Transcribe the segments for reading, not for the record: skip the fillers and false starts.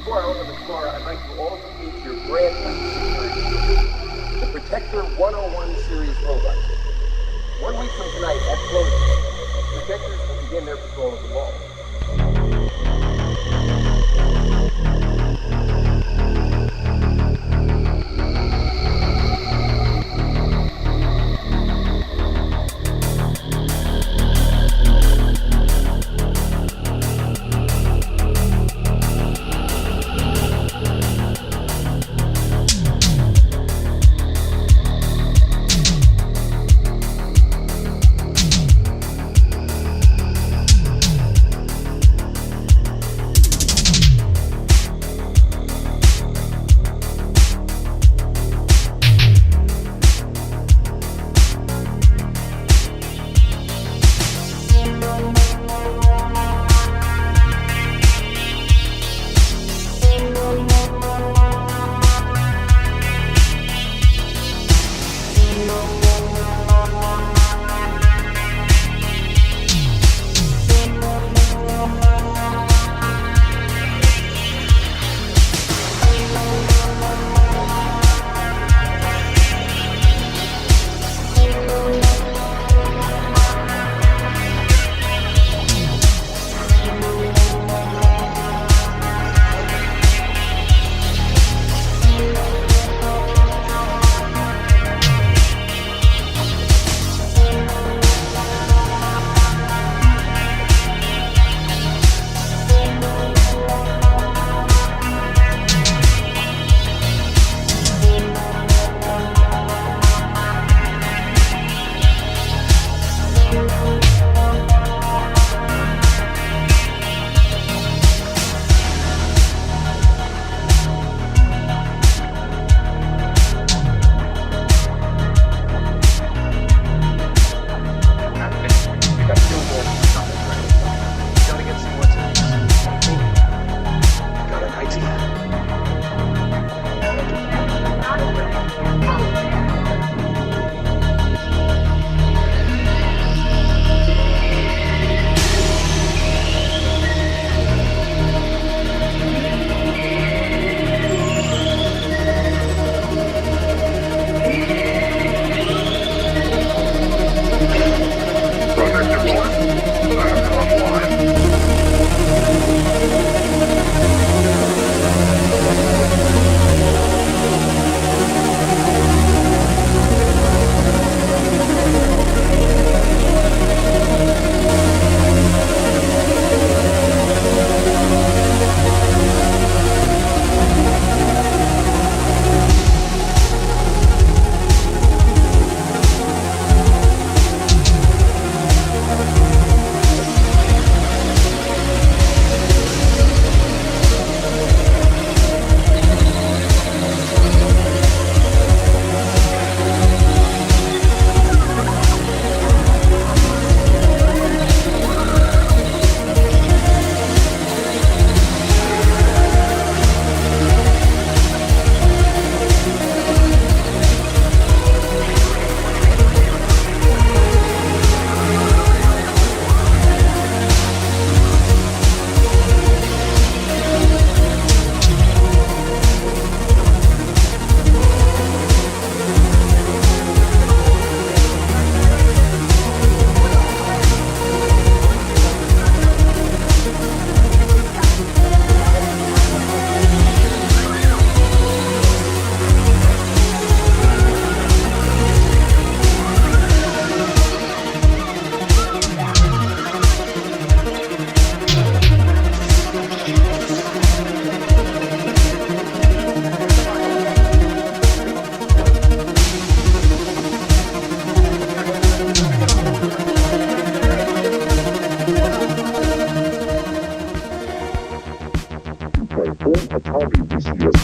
before I open the store, I'd like you all to meet your brand new security system, the Protector 101 series robot. 1 week from tonight, at closing, Protectors will begin their patrol of the mall.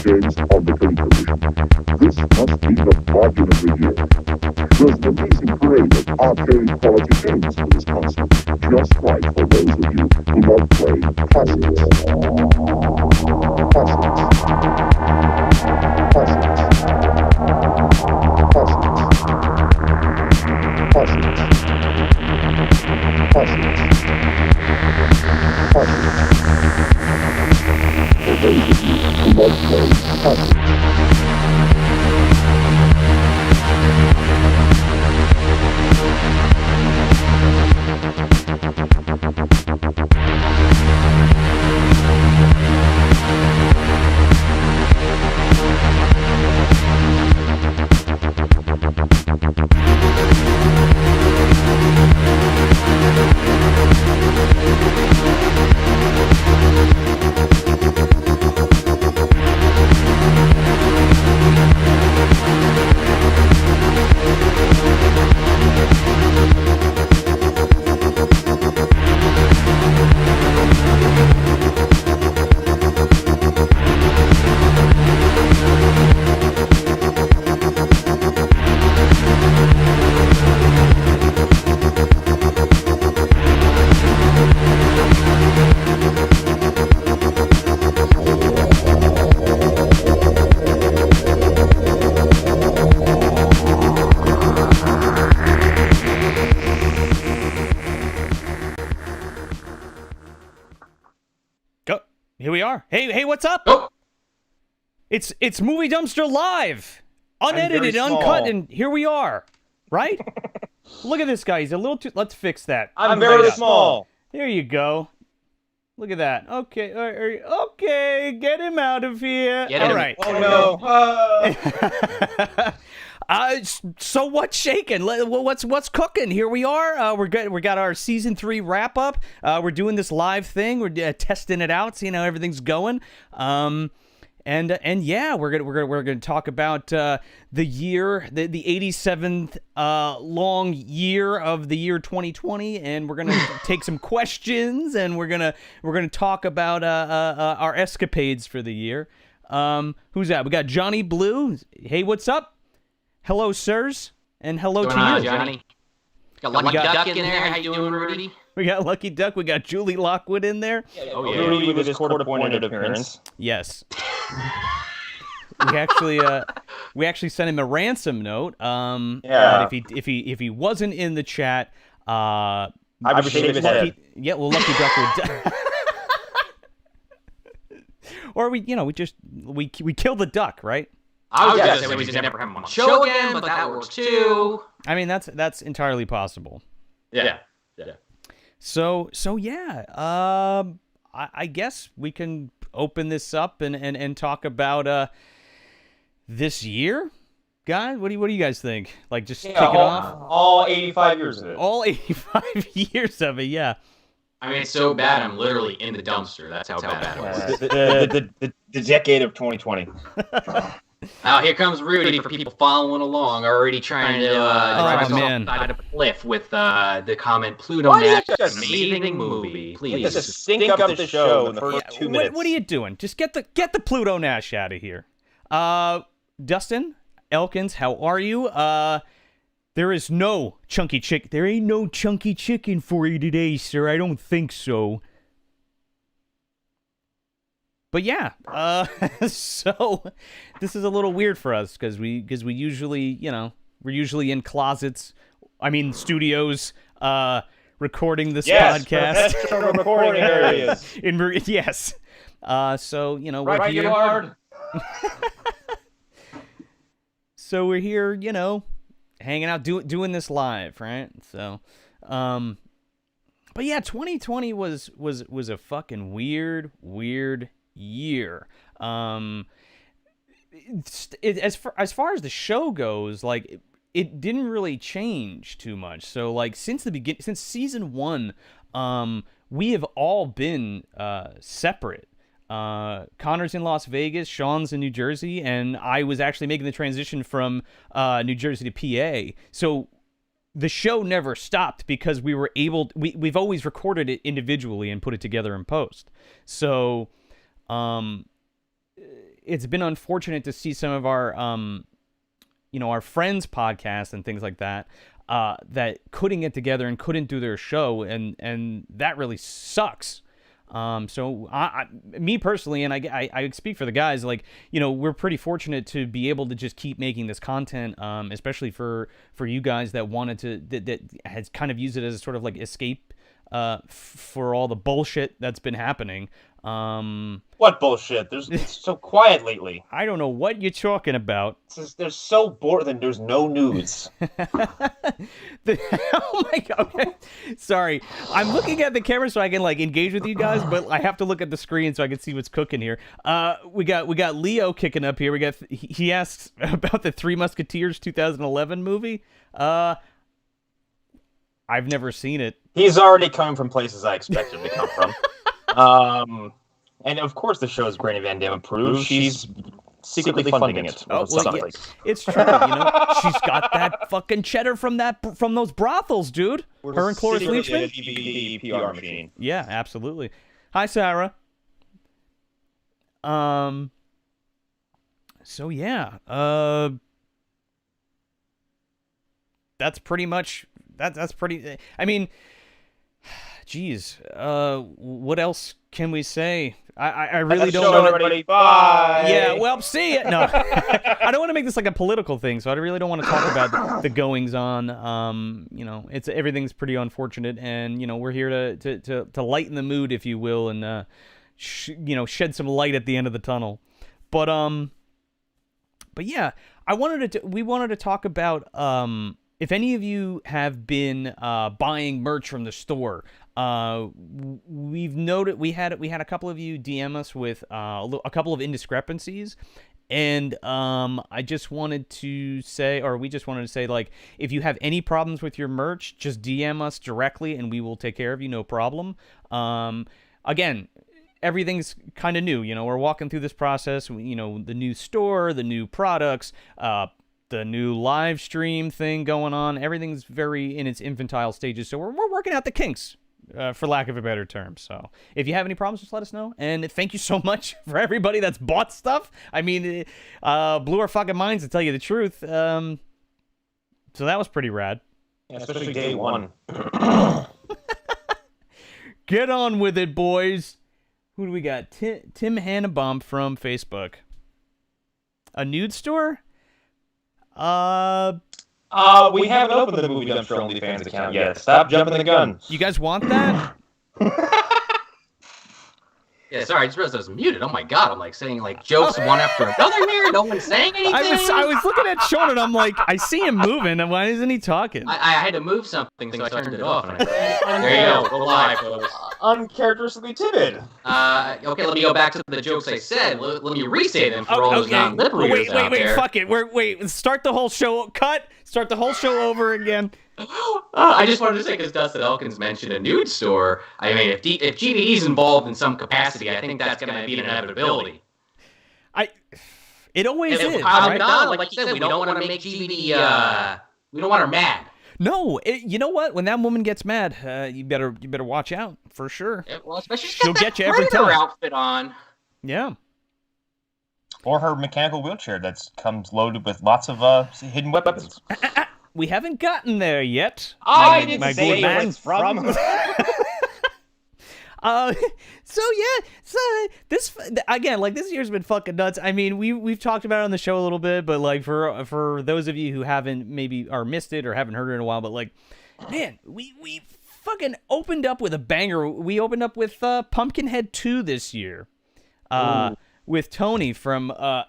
games on the television. This must be the bargain of the year. There's an amazing parade of arcade quality games for this console, just right for those of you who love playing classics. Classics. Classics. Classics. Classics. Classics. Classics. For those of you Here we are. Hey, what's up? Oh. It's Movie Dumpster Live, unedited, very uncut, small. and here we are. Right? Look at this guy. He's a little too. Let's fix that. I'm very small. There you go. Look at that. Okay, okay, get him out of here. Get All him. right. Oh no. So what's shaking? What's cooking? Here we are. We got our season 3 wrap up. We're doing this live thing. We're testing it out, seeing how everything's going. And yeah, we're gonna talk about the year, the 87th long year of the year 2020, and we're gonna take some questions, and we're gonna talk about our escapades for the year. Who's that? We got Johnny Blue. Hey, what's up? Hello, sirs, and hello What's to going on, you. Johnny? Got Lucky Duck in there. How you doing, Rudy? We got Lucky Duck. We got Julie Lockwood in there. Oh yeah. Rudy with his court-appointed appearance. Yes. we actually sent him a ransom note. Yeah. That if he wasn't in the chat, I would shave his head. yeah, well, Lucky Duck would. Or we kill the duck, right? I was gonna say we just never have him on the show again, but that works too. I mean, that's entirely possible. Yeah. So yeah. I guess we can open this up and talk about this year, guys. What do you guys think? Like, just kick it off. All 85 years of it. All 85 years of it, yeah. I mean, it's so bad. I'm literally in the dumpster. That's how bad it was. The decade of 2020. Now here comes Rudy for people following along, already trying to drive us off the side of a cliff with the comment Pluto Why do you Nash, just amazing movie. Please. Just sync up the show in the first 2 minutes. What are you doing? Just get the Pluto Nash out of here. Dustin Elkins, how are you? There is no chunky chicken. There ain't no chunky chicken for you today, sir. I don't think so. But yeah, so this is a little weird for us because we usually, we're usually in closets. I mean, studios, recording this podcast. Professional recording areas. Yes. So we're Right, here. yard. So we're here, hanging out, doing this live, right? So, but yeah, 2020 was a fucking weird year. As far as the show goes, like it didn't really change too much. So like since season 1, we have all been separate. Connor's in Las Vegas, Sean's in New Jersey, and I was actually making the transition from New Jersey to PA. So the show never stopped because we were able. We've always recorded it individually and put it together in post. So. It's been unfortunate to see some of our, our friends' podcasts and things like that, that couldn't get together and couldn't do their show, and that really sucks. So me personally, and I speak for the guys, like, we're pretty fortunate to be able to just keep making this content, especially for you guys that wanted to, that has kind of used it as a sort of like escape, for all the bullshit that's been happening. What bullshit? It's so quiet lately. I don't know what you're talking about. They're so bored that there's no news. Oh my god. Okay. Sorry. I'm looking at the camera so I can like engage with you guys, but I have to look at the screen so I can see what's cooking here. We got Leo kicking up here. He asks about the Three Musketeers 2011 movie. I've never seen it. He's already coming from places I expected him to come from. And of course the show is Granny Van Dam approved. She's secretly funding it. Oh, well, yeah, it's true. She's got that fucking cheddar from those brothels, dude. Her and Cloris Leachman. DVD PR machine. Yeah, absolutely. Hi, Sarah. So yeah. That's pretty much. That's pretty. I mean. Geez, what else can we say? I really don't want to. Everybody, bye. Yeah, well, see it. No, I don't want to make this like a political thing, so I really don't want to talk about the goings on. Everything's pretty unfortunate, and we're here to lighten the mood, if you will, and shed some light at the end of the tunnel. But yeah, we wanted to talk about if any of you have been buying merch from the store. We've noted we had a couple of you DM us with a couple of indiscrepancies, and we just wanted to say, like, if you have any problems with your merch, just DM us directly, and we will take care of you, no problem. Again, everything's kind of new. We're walking through this process. The new store, the new products, the new live stream thing going on. Everything's very in its infantile stages, so we're working out the kinks. For lack of a better term. So if you have any problems, just let us know. And thank you so much for everybody that's bought stuff. I mean, blew our fucking minds, to tell you the truth. So that was pretty rad. Yeah, especially day one. Get on with it, boys. Who do we got? Tim Hannabomb from Facebook. A nude store? We haven't opened the Movie Dumpster OnlyFans account yet. Stop jumping the gun. You guys want that? Yeah, sorry, I just realized I was muted. Oh my god, I'm like saying like jokes one after another here. No one's saying anything. I was looking at Sean and I'm like, I see him moving, and why isn't he talking? I had to move something, so I turned it off. And there you go live, folks. Uncharacteristically timid. Okay, let me go back to the jokes I said. Let me re-say them for all those non-lip readers out there. Wait, fuck it. Wait, start the whole show. Cut. Start the whole show over again. I just wanted to say, because Dustin Elkins mentioned a nude store. I mean, if GVD's involved in some capacity, I think that's going to be an inevitability. It always is. Right? Like you said, we don't want to make GVD. We don't want her mad. No, you know what? When that woman gets mad, you better watch out for sure. Yeah, well, especially she'll get you every time. Outfit on. Yeah. Or her mechanical wheelchair that comes loaded with lots of hidden weapons. We haven't gotten there yet. I didn't say where it's from. So this again, like, this year's been fucking nuts. I mean, we've talked about it on the show a little bit, but like for those of you who haven't maybe or missed it or haven't heard it in a while, but like, man, we fucking opened up with a banger. We opened up with Pumpkinhead 2 this year, with Tony from Hack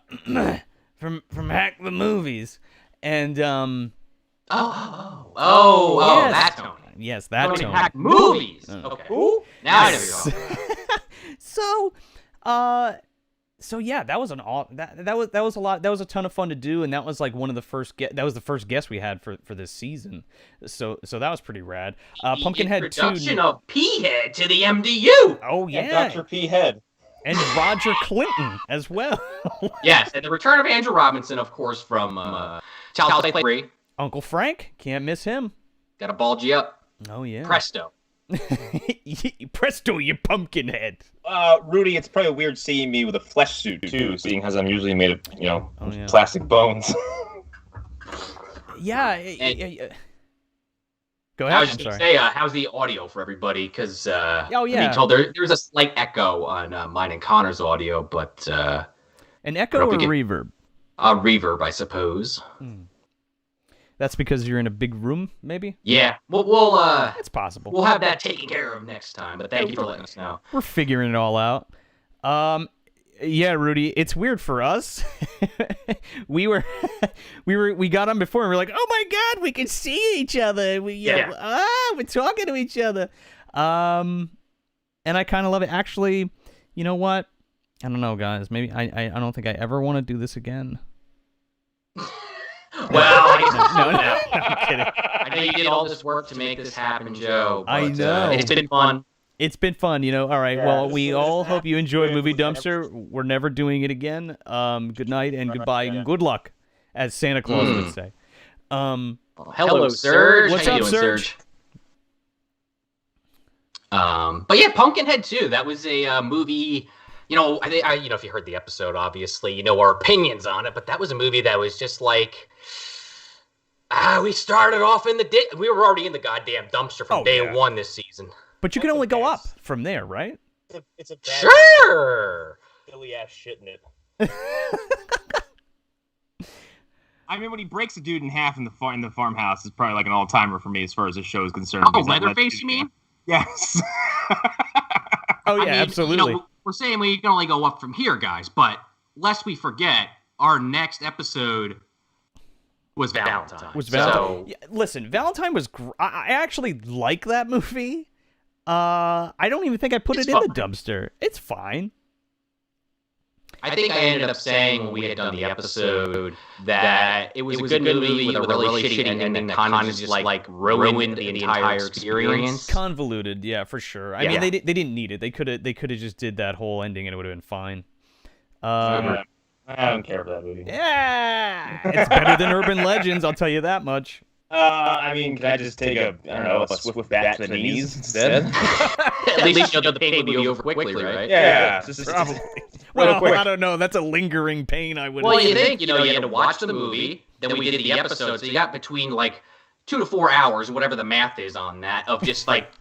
the Movies, and yes. That Tony. Yes, that Tony. Hack Movies. Okay. Who? Now I know you're So yeah, that was that was a lot. That was a ton of fun to do, and that was like one of the first that was the first guest we had for this season. So that was pretty rad. Pumpkinhead 2. Introduction of P-Head to the MDU. Oh yeah, and Dr. P-Head. And Roger Clinton as well. Yes, and the return of Andrew Robinson, of course, from Child Play 3. Uncle Frank, can't miss him. Gotta bulge you up. Oh yeah. Presto. Presto, you pumpkin head. Rudy, it's probably weird seeing me with a flesh suit too, seeing as I'm usually made of, plastic bones. Yeah. Go ahead. I was just gonna say, how's the audio for everybody? Because being told there's a slight echo on mine and Connor's audio, but an echo or reverb? Reverb, I suppose. That's because you're in a big room, maybe? Yeah. We'll it's possible. We'll have that taken care of next time, but thank you for letting us know. We're figuring it all out. Yeah, Rudy, it's weird for us. we got on before and we're like, "Oh my god, we can see each other." We're talking to each other. And I kind of love it. Actually, you know what? I don't know, guys. Maybe I don't think I ever want to do this again. Well, no, I'm kidding. I know you did all this work to make this happen, Joe. But, I know. It's been fun. It's been fun, All right. Yeah, well, we all hope you enjoyed Movie Dumpster. We're never doing it again. Good night and goodbye and good luck, as Santa Claus would say. Hello, Serge. What's up, Serge? But yeah, Pumpkinhead 2. That was a movie. If you heard the episode, obviously, you know our opinions on it. But that was a movie that was just like, we started off we were already in the goddamn dumpster from day one this season. But you can only go up from there, right? It's a bad silly ass shit in it. I mean, when he breaks a dude in half in the farmhouse, it's probably like an all timer for me as far as this show is concerned. Oh, Leatherface, you mean? Yes. Oh yeah, absolutely. we're saying we can only go up from here, guys. But lest we forget, our next episode was Valentine. So, yeah, listen, Valentine was. I actually like that movie. I don't even think I put it in the dumpster. It's fine. I think I ended up saying when we had done the episode that it was a good movie with a really shitty ending that kind of just like ruined the entire experience. Convoluted, yeah, for sure. I mean, they didn't need it. They could have just did that whole ending and it would have been fine. I don't care for that movie. Yeah, it's better than Urban Legends. I'll tell you that much. I mean, can I just take a swift bat to the knees instead? At least you know the pain would be over quickly, right? Yeah, probably. Well, I don't know. That's a lingering pain. I would. Well, you think you had to watch the movie, then we did the episode, so you got between like 2 to 4 hours, whatever the math is on that, of just like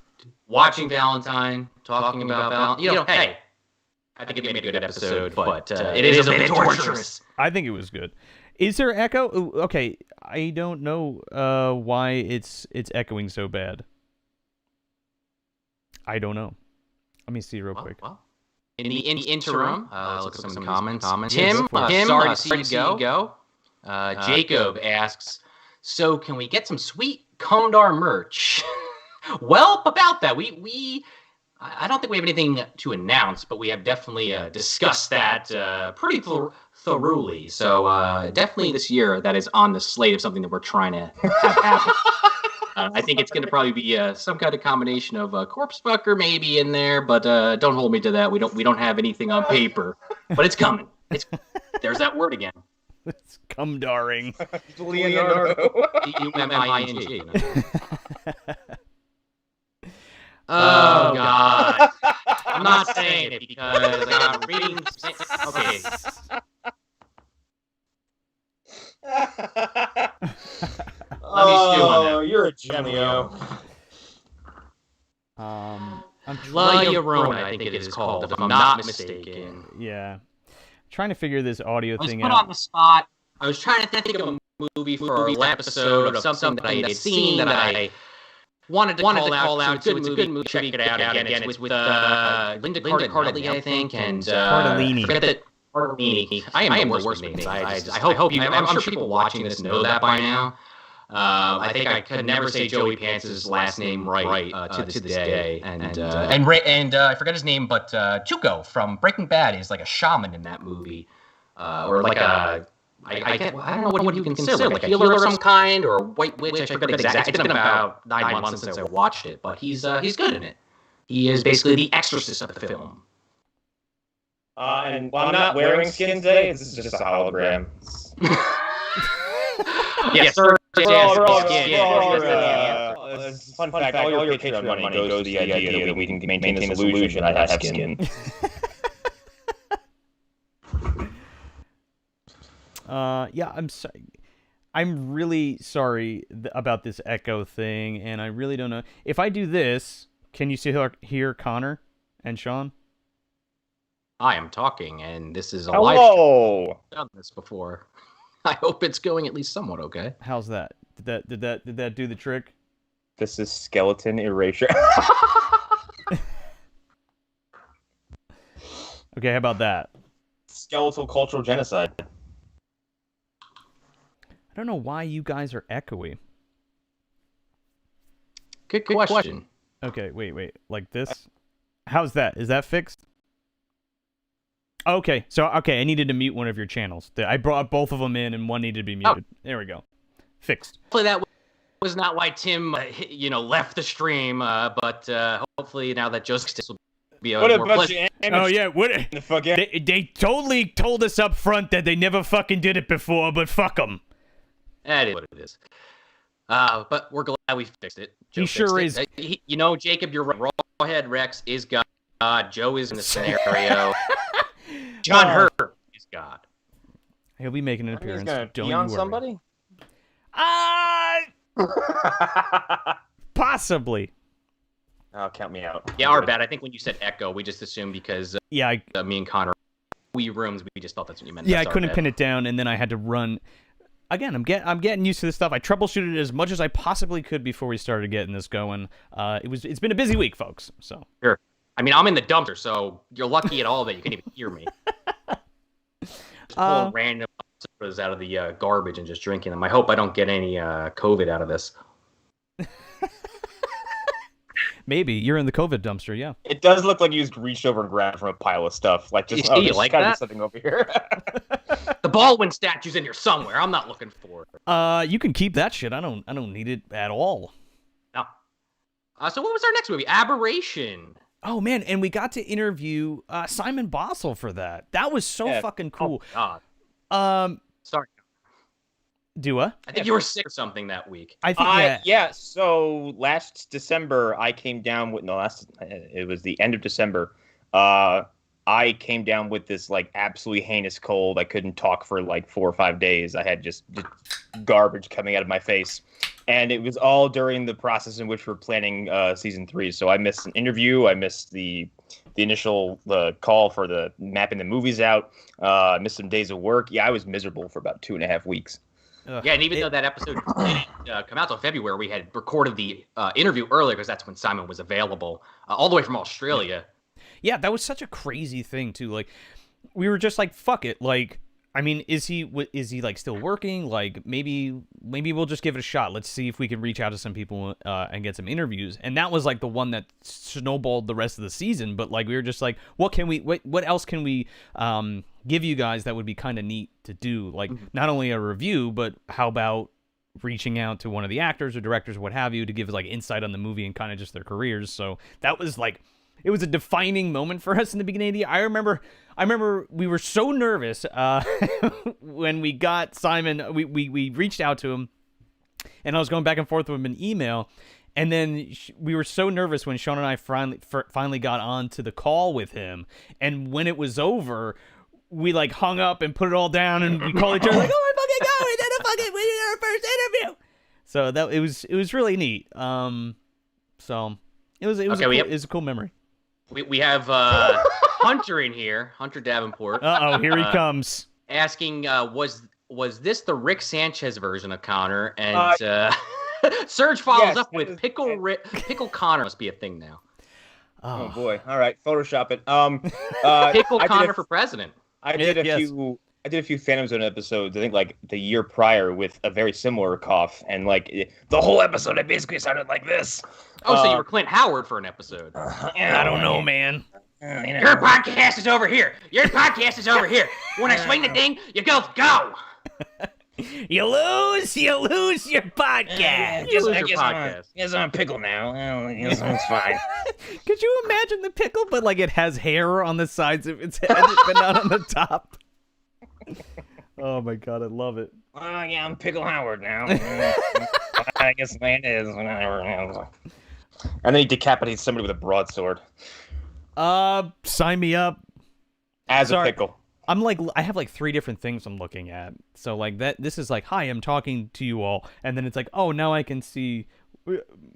watching Valentine, talking about Valentine. Hey, I think it made a good episode, but it is a bit torturous. I think it was good. Is there echo? Ooh, okay, I don't know why it's echoing so bad. I don't know. Let me see real quick. Well, in the interim, let's look at some comments. Tim, sorry to see you go. Jacob asks, so can we get some sweet Condor merch? Well, about that, I don't think we have anything to announce, but we have definitely discussed that pretty thoroughly. So definitely this year, that is on the slate of something that we're trying to have happen. I think it's going to probably be some kind of combination of corpse fucker maybe in there, but don't hold me to that. We don't have anything on paper, but it's coming. There's that word again. It's cumdaring. Leonardo. Uming. Oh God! I'm not saying it because I'm reading. Okay. Oh, you're a gemio. La Llorona, I think it is called, if I'm not mistaken. Yeah. Trying to figure this audio thing out. I was put on the spot. I was trying to think of a movie for our episode of something that I had seen that I wanted to call out. It's a good movie. Check it out again. It's with Linda Cardellini, I think, and Cardellini. Forget that. Cardellini. I am the worst with names. I hope I'm sure people watching this know that by now. I think I could never say Joey Pants' last name right to this day. And I forget his name, but Tuco from Breaking Bad is like a shaman in that movie, or like a I don't know what you can consider, like a healer of some kind or a white witch. I forget exactly. It's been about 9 months since I watched it, but he's good in it. He is basically the exorcist of the film. And while I'm not wearing skin today, this is just a hologram. Yes, sir. Fun fact, all your Patreon money goes to the idea that we can maintain this illusion I have skin. Yeah, I'm sorry. I'm really sorry about this echo thing, and I really don't know. If I do this, can you still hear Connor and Sean? I am talking, and this is a live stream. I've done this before. I hope it's going at least somewhat okay. How's that? Did that do the trick? This is skeleton erasure. Okay, how about that? Skeletal cultural genocide. I don't know why you guys are echoey. Good question. Okay, wait. Like this? How's that? Is that fixed? Okay, I needed to mute one of your channels. I brought both of them in, and one needed to be muted. Oh. There we go. Fixed. Hopefully that was not why Tim, left the stream. But hopefully now that Joseph will be what more a bunch of Oh yeah, what? The fuck yeah. They totally told us up front that they never fucking did it before, but fuck them. That is what it is. But we're glad we fixed it. He sure is. Jacob, you're right. Rawhead Rex is God. Joe is in the scenario. John Hurt is God. He'll be making an appearance. Don't you worry. Somebody? Possibly. Oh, count me out. Yeah, our bad. I think when you said echo, we just assumed because me and Connor, we rooms, we just thought that's what you meant. Yeah, I couldn't pin it down, and then I had to run. Again, I'm getting used to this stuff. I troubleshooted it as much as I possibly could before we started getting this going. It's been a busy week, folks. So sure. I mean, I'm in the dumpster, so you're lucky at all that you can even hear me. Just pulling random sodas out of the garbage and just drinking them. I hope I don't get any COVID out of this. Maybe you're in the COVID dumpster. Yeah. It does look like you just reached over and grabbed from a pile of stuff. Like just You just like gotta that? get something over here. The Baldwin statue's in here somewhere. I'm not looking for it. You can keep that shit. I don't need it at all. No. So what was our next movie? Aberration. Oh man, and we got to interview Simon Bossel for that. That was so fucking cool. Oh, God. Sorry. Do I? I think you were sick or something that week. I think Yeah. So last December, I came down with it was the end of December. I came down with this like absolutely heinous cold. I couldn't talk for like 4 or 5 days. I had just garbage coming out of my face, and it was all during the process in which we're planning season 3. So I missed an interview. I missed the initial call for the mapping the movies out. I missed some days of work. Yeah, I was miserable for about 2.5 weeks. Yeah, and even though that episode didn't come out till February, we had recorded the interview earlier because that's when Simon was available, all the way from Australia. Yeah, that was such a crazy thing too. Like, we were just like, "Fuck it." Like, I mean, is he like still working? Like, maybe we'll just give it a shot. Let's see if we can reach out to some people and get some interviews. And that was like the one that snowballed the rest of the season. But like, we were just like, what else can we give you guys that would be kind of neat to do? Like, not only a review, but how about reaching out to one of the actors or directors or what have you to give like insight on the movie and kind of just their careers. So that was like, it was a defining moment for us in the beginning of the year. I remember we were so nervous when we got Simon. We reached out to him, and I was going back and forth with him in email, and then we were so nervous when Sean and I finally got on to the call with him, and when it was over, we like hung up and put it all down, and we called each other like, "Oh my fucking god, we did our first interview!" So that it was really neat. So it was a cool memory. We have Hunter in here, Hunter Davenport. Uh-oh, here he comes. Asking, was this the Rick Sanchez version of Connor? And Serge follows up with Pickle Connor must be a thing now. Oh boy! All right, Photoshop it. Pickle Connor for president. I did a few Phantom Zone episodes. I think like the year prior with a very similar cough, and like the whole episode, I basically sounded like this. Oh, so you were Clint Howard for an episode? I don't know, man. Your podcast is over here. Your podcast is over here. When I swing the ding, you go. You lose your podcast. You lose your podcast. Yes, I'm a pickle now. Yes, it's fine. Could you imagine the pickle, but like it has hair on the sides of its head, but not on the top? Oh my god, I love it. Oh yeah, I'm Pickle Howard now. I guess it is. Whatever. And then he decapitates somebody with a broadsword. Sign me up. As a pickle. I'm like, I have like 3 different things I'm looking at. So like that, this is like, hi, I'm talking to you all, and then it's like, oh, now I can see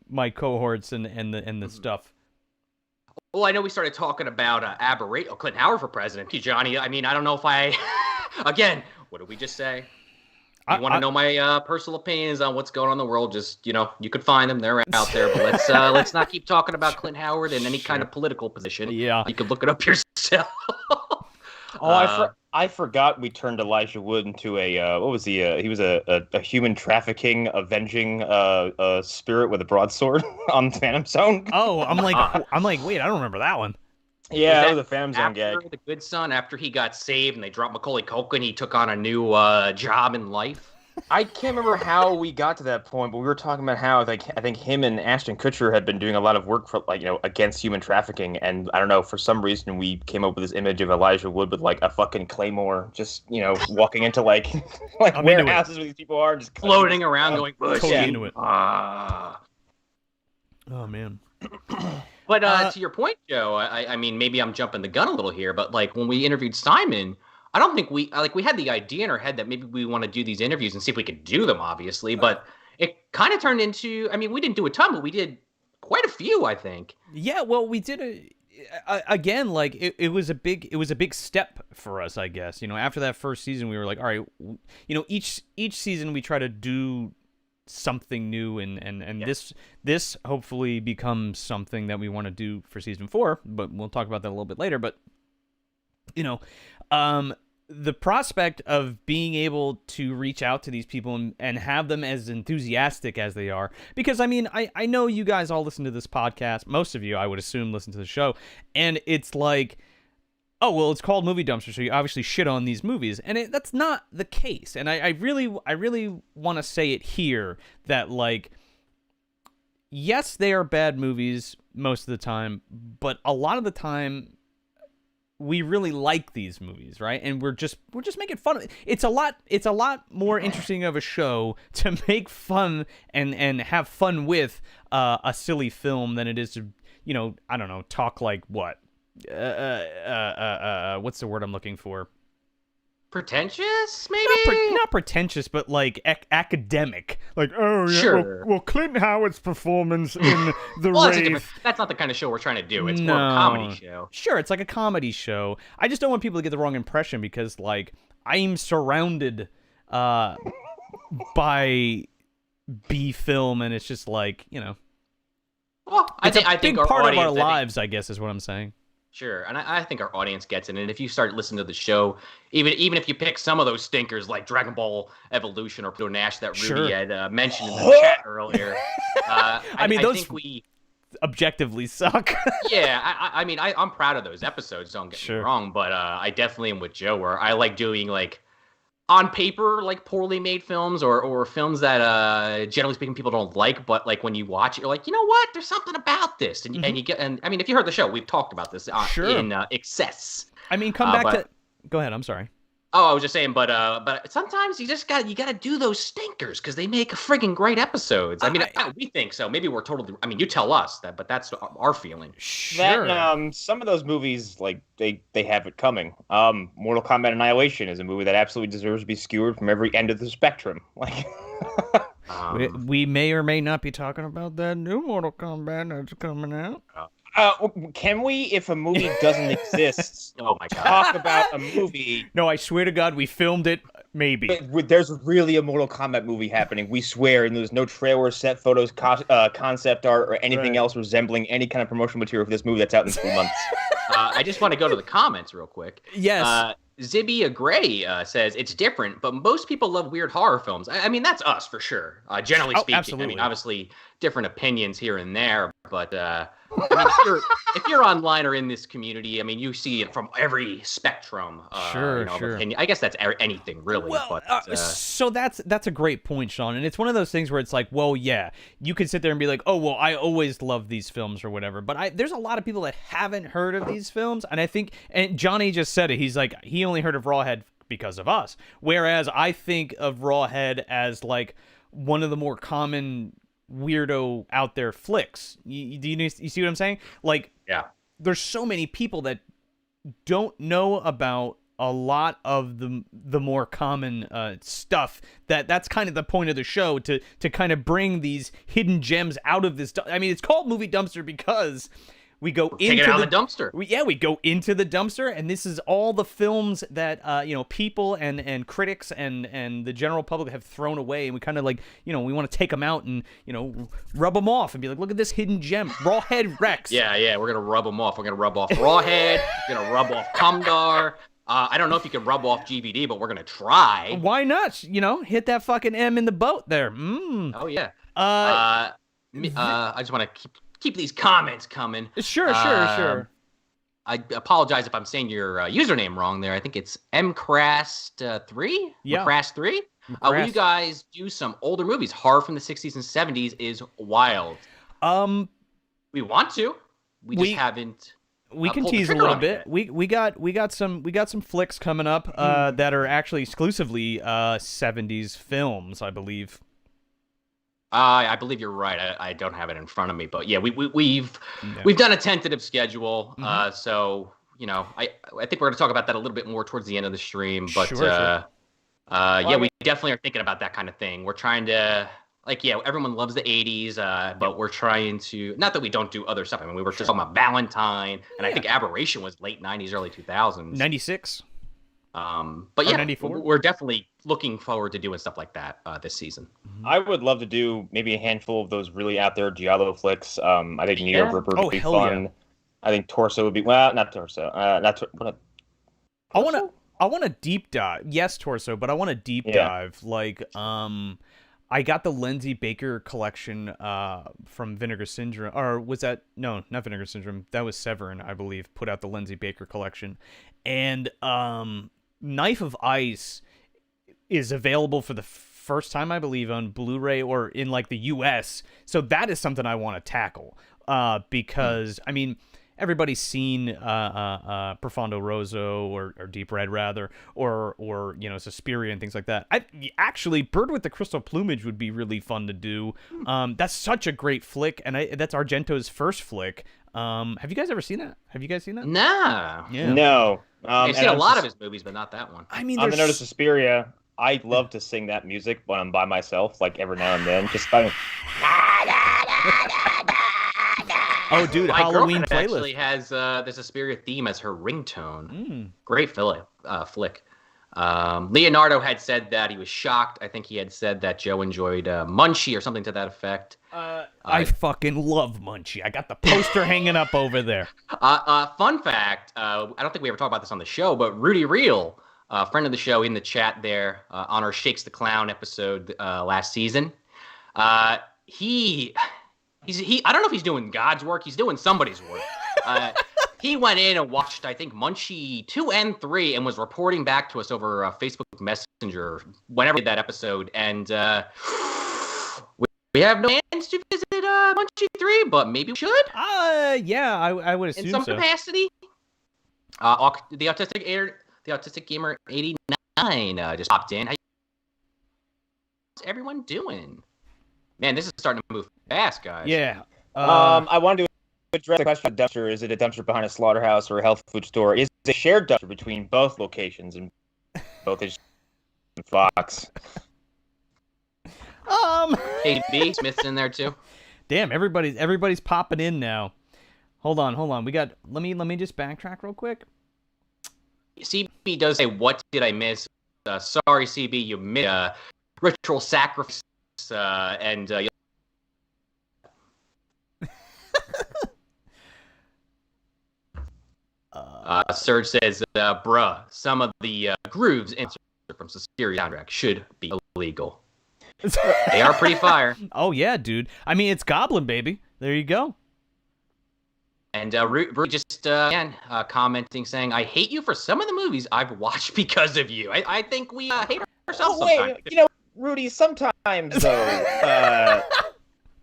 my cohorts and the stuff. Well, I know we started talking about Clint Howard for president. Johnny, I mean, I don't know if I, again, what did we just say? You want to know my personal opinions on what's going on in the world? Just, you could find them. They're out there. But let's not keep talking about Clint Howard in any kind of political position. Yeah. You could look it up yourself. I forgot we turned Elijah Wood into a, what was he? He was a human trafficking, avenging spirit with a broadsword on Phantom Zone. Oh, I'm like, wait, I don't remember that one. Yeah, that was a Phantom Zone gag. The Good Son, after he got saved and they dropped Macaulay Culkin, he took on a new job in life. I can't remember how we got to that point, but we were talking about how I think him and Ashton Kutcher had been doing a lot of work for against human trafficking, and I don't know, for some reason we came up with this image of Elijah Wood with like a fucking claymore, just walking into like warehouses where these people are, just floating around, going totally into it. Oh man. But to your point, Joe, I mean, maybe I'm jumping the gun a little here, but like when we interviewed Simon, I don't think we had the idea in our head that maybe we want to do these interviews and see if we could do them, obviously. But it kind of turned into, I mean, we didn't do a ton, but we did quite a few, I think. Yeah, well, we did again, like it was a big step for us, I guess. After that first season, we were like, all right, each season we try to do something new, and this hopefully becomes something that we want to do for season 4, but we'll talk about that a little bit later. But the prospect of being able to reach out to these people and have them as enthusiastic as they are, because I know you guys all listen to this podcast, most of you I would assume listen to the show, and it's like, oh, well, it's called Movie Dumpster, so you obviously shit on these movies. And that's not the case. And I really want to say it here that, like, yes, they are bad movies most of the time, but a lot of the time we really like these movies, right? And we're just making fun of it. It's a lot more interesting of a show to make fun and have fun with a silly film than it is to, I don't know, talk like what? What's the word I'm looking for? Pretentious, maybe? Not pretentious, but like academic. Like, oh yeah, sure. well, Clint Howard's performance in The Well, Wraith. that's not the kind of show we're trying to do. It's more of a comedy show. Sure, it's like a comedy show. I just don't want people to get the wrong impression because, like, I'm surrounded by B film, and it's just like, Well, I think big our part audience, of our lives, I guess, is what I'm saying. Sure, and I think our audience gets it. And if you start listening to the show, even if you pick some of those stinkers like Dragon Ball Evolution or Pluto Nash that Ruby had mentioned in the chat earlier, I those think we objectively suck. Yeah, I'm proud of those episodes. Don't get me wrong, but I definitely am with Joe where I like doing like on paper like poorly made films or films that generally speaking people don't like, but like when you watch it, you're like, you know what? There's something about this, and you get if you heard the show, we've talked about this in excess. Come back to. Go ahead. I'm sorry. Oh, I was just saying, but sometimes you gotta do those stinkers because they make friggin' great episodes. We think so. Maybe we're totally. You tell us that, but that's our feeling. Sure. That, some of those movies, like they have it coming. Mortal Kombat Annihilation is a movie that absolutely deserves to be skewered from every end of the spectrum. Like. We may or may not be talking about that new Mortal Kombat that's coming out. Can we, if a movie doesn't exist, oh my God, talk about a movie? No, I swear to God, we filmed it. Maybe. There's really a Mortal Kombat movie happening. We swear, and there's no trailer, set photos, concept art, or anything else resembling any kind of promotional material for this movie that's out in 2 months. I just want to go to the comments real quick. Yes. Zibia Gray says it's different, but most people love weird horror films. That's us for sure. Generally speaking, absolutely. Obviously different opinions here and there, but if you're online or in this community, you see it from every spectrum. Sure. Opinion. I guess that's anything really. Well, so that's a great point, Sean. And it's one of those things where it's like, well, yeah, you could sit there and be like, oh, well, I always love these films or whatever. But there's a lot of people that haven't heard of these films, and I think, and Johnny just said it. He's like, he only heard of Rawhead because of us. Whereas I think of Rawhead as like one of the more common weirdo out there flicks. You see what I'm saying? Like, yeah, there's so many people that don't know about a lot of the more common stuff that's kind of the point of the show to kind of bring these hidden gems out of this. It's called Movie Dumpster because we go into the dumpster. We go into the dumpster, and this is all the films that people and critics and the general public have thrown away, and we kind of like we want to take them out and rub them off and be like, look at this hidden gem, Rawhead Rex. Yeah, we're gonna rub them off. We're gonna rub off Rawhead. We're gonna rub off Condor. I don't know if you can rub off GVD, but we're gonna try. Why not? Hit that fucking M in the boat there. Oh yeah. I just want to keep these comments coming. Sure. I apologize if I'm saying your username wrong there. I think it's mcrast3. Yeah. mcrast3. Will you guys do some older movies? Horror from the 60s and 70s is wild. We want to. We just haven't. We can tease a little bit. We got some flicks coming up that are actually exclusively 70s films, I believe. I believe you're right. I don't have it in front of me, but yeah, we've done a tentative schedule. So I think we're going to talk about that a little bit more towards the end of the stream. But sure. We definitely are thinking about that kind of thing. We're trying to everyone loves the 80s, but we're trying to, not that we don't do other stuff. We were just talking about Valentine, and I think Aberration was late 90s, early 2000s. 96. But Or yeah, 94? we're definitely looking forward to doing stuff like that this season. I would love to do maybe a handful of those really out there Giallo flicks. I think New York Ripper would be hell fun. yeah. I think Torso would be not Torso. I want to deep dive. Yes, Torso, but I want to deep dive. Like, I got the Lindsay Baker collection from Vinegar Syndrome, or was that no, not Vinegar Syndrome? That was Severin, I believe. Put out the Lindsay Baker collection, and Knife of Ice is available for the first time, I believe, on Blu-ray or in like the U.S. So that is something I want to tackle because I mean. Everybody's seen Profondo Rosso or Deep Red rather, or you know, Suspiria and things like that. Actually, Bird with the Crystal Plumage would be really fun to do. That's such a great flick, and that's Argento's first flick. Have you guys ever seen that? Have you guys seen that? Nah. Yeah. No. I've seen a lot of his movies, but not that one. I mean, On the note of Suspiria, I love to sing that music when I'm by myself, like every now and then. Just by oh, dude, My Halloween girlfriend playlist actually has the Suspiria theme as her ringtone. Great flick. Leonardo had said that he was shocked. I think he had said that Joe enjoyed Munchie or something to that effect. I fucking love Munchie. I got the poster hanging up over there. Fun fact, I don't think we ever talked about this on the show, but Rudy Real, friend of the show in the chat there on our Shakes the Clown episode last season, He I don't know if he's doing God's work. He's doing somebody's work. He went in and watched, I think, Munchie 2 and 3 and was reporting back to us over Facebook Messenger whenever we did that episode. And we have no plans to visit Munchie 3, but maybe we should. Yeah, I would assume in some so. capacity. The Autistic Gamer 89 just popped in. How's everyone doing? Man, this is starting to move fast, guys. Yeah. I wanted to address the question of dumpster. Is it a dumpster behind a slaughterhouse or a health food store? Is it a shared dumpster between both locations and both and Fox? AB Smith's in there too. Damn, everybody's popping in now. Hold on. We got let me just backtrack real quick. CB does say, "What did I miss?" Sorry, CB, you missed ritual sacrifice. And Serge says, bruh, some of the grooves from Suspiria soundtrack should be illegal. They are pretty fire. Oh, yeah, dude. I mean, it's Goblin, baby. There you go. And Rudy just again commenting, saying, I hate you for some of the movies I've watched because of you. I think we hate ourselves sometimes. You know, Rudy, sometimes, though,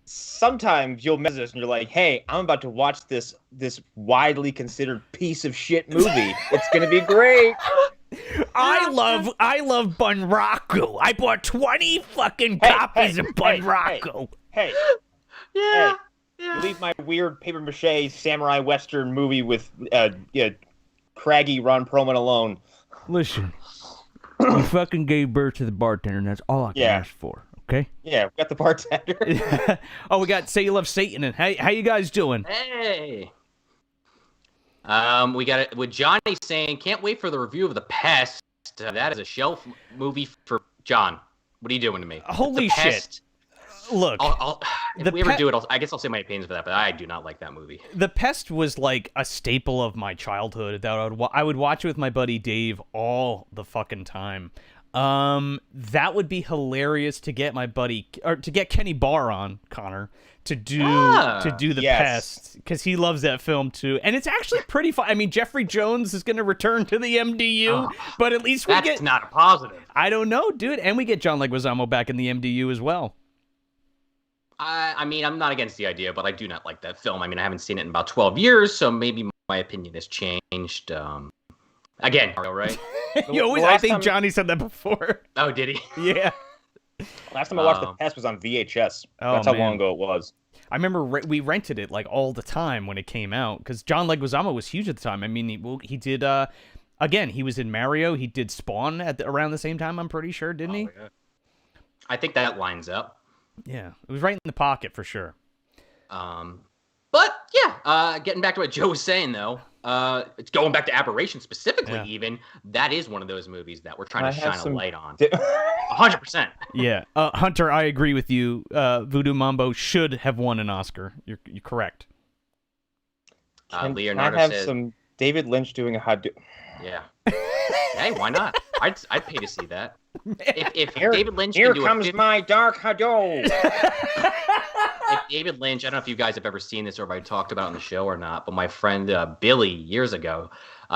sometimes you'll message us and you're like, hey, I'm about to watch this widely considered piece of shit movie. It's going to be great. I love Bunraku. I bought 20 fucking copies of Bunraku. Hey. Yeah. You leave my weird papier-mâché samurai western movie with craggy Ron Perlman alone. Listen. You fucking gave birth to the bartender, and that's all I can ask for, okay? Yeah, we got the bartender. Oh, we got Say You Love Satan, and how you guys doing? Hey. We got it with Johnny saying, can't wait for the review of The Pest. That is a shelf movie for John. What are you doing to me? Holy The Pest, shit. Look. If we ever do it, I guess I'll say my opinions for that, but I do not like that movie. The Pest was like a staple of my childhood that I would watch with my buddy Dave all the fucking time. That would be hilarious to get my buddy, or to get Kenny Barr on, Connor, to do The Pest, because he loves that film too, and it's actually pretty fun. I mean, Jeffrey Jones is going to return to the MDU, but at least that's not a positive. I don't know, dude, and we get John Leguizamo back in the MDU as well. I mean, I'm not against the idea, but I do not like that film. I mean, I haven't seen it in about 12 years, so maybe my opinion has changed. Again, right? I think Johnny said that before. Oh, did he? Yeah. Last time I watched The Pest was on VHS. That's how long ago it was. I remember we rented it like all the time when it came out, because John Leguizamo was huge at the time. I mean, he did, again, he was in Mario. He did Spawn around the same time, I'm pretty sure, didn't he? Yeah. I think that lines up. Yeah, it was right in the pocket for sure. But yeah, getting back to what Joe was saying though, it's going back to Aberration specifically. Yeah. Even that is one of those movies that we're trying to shine a light on. 100%. Yeah, Hunter, I agree with you. Voodoo Mambo should have won an Oscar. You're correct. Leonardo I have says, some David Lynch doing a Hadouken. "Yeah, hey, why not? I'd pay to see that. If Here, David Lynch here can do comes my dark Hadouken. if David Lynch, I don't know if you guys have ever seen this or if I talked about it on the show or not, but my friend Billy years ago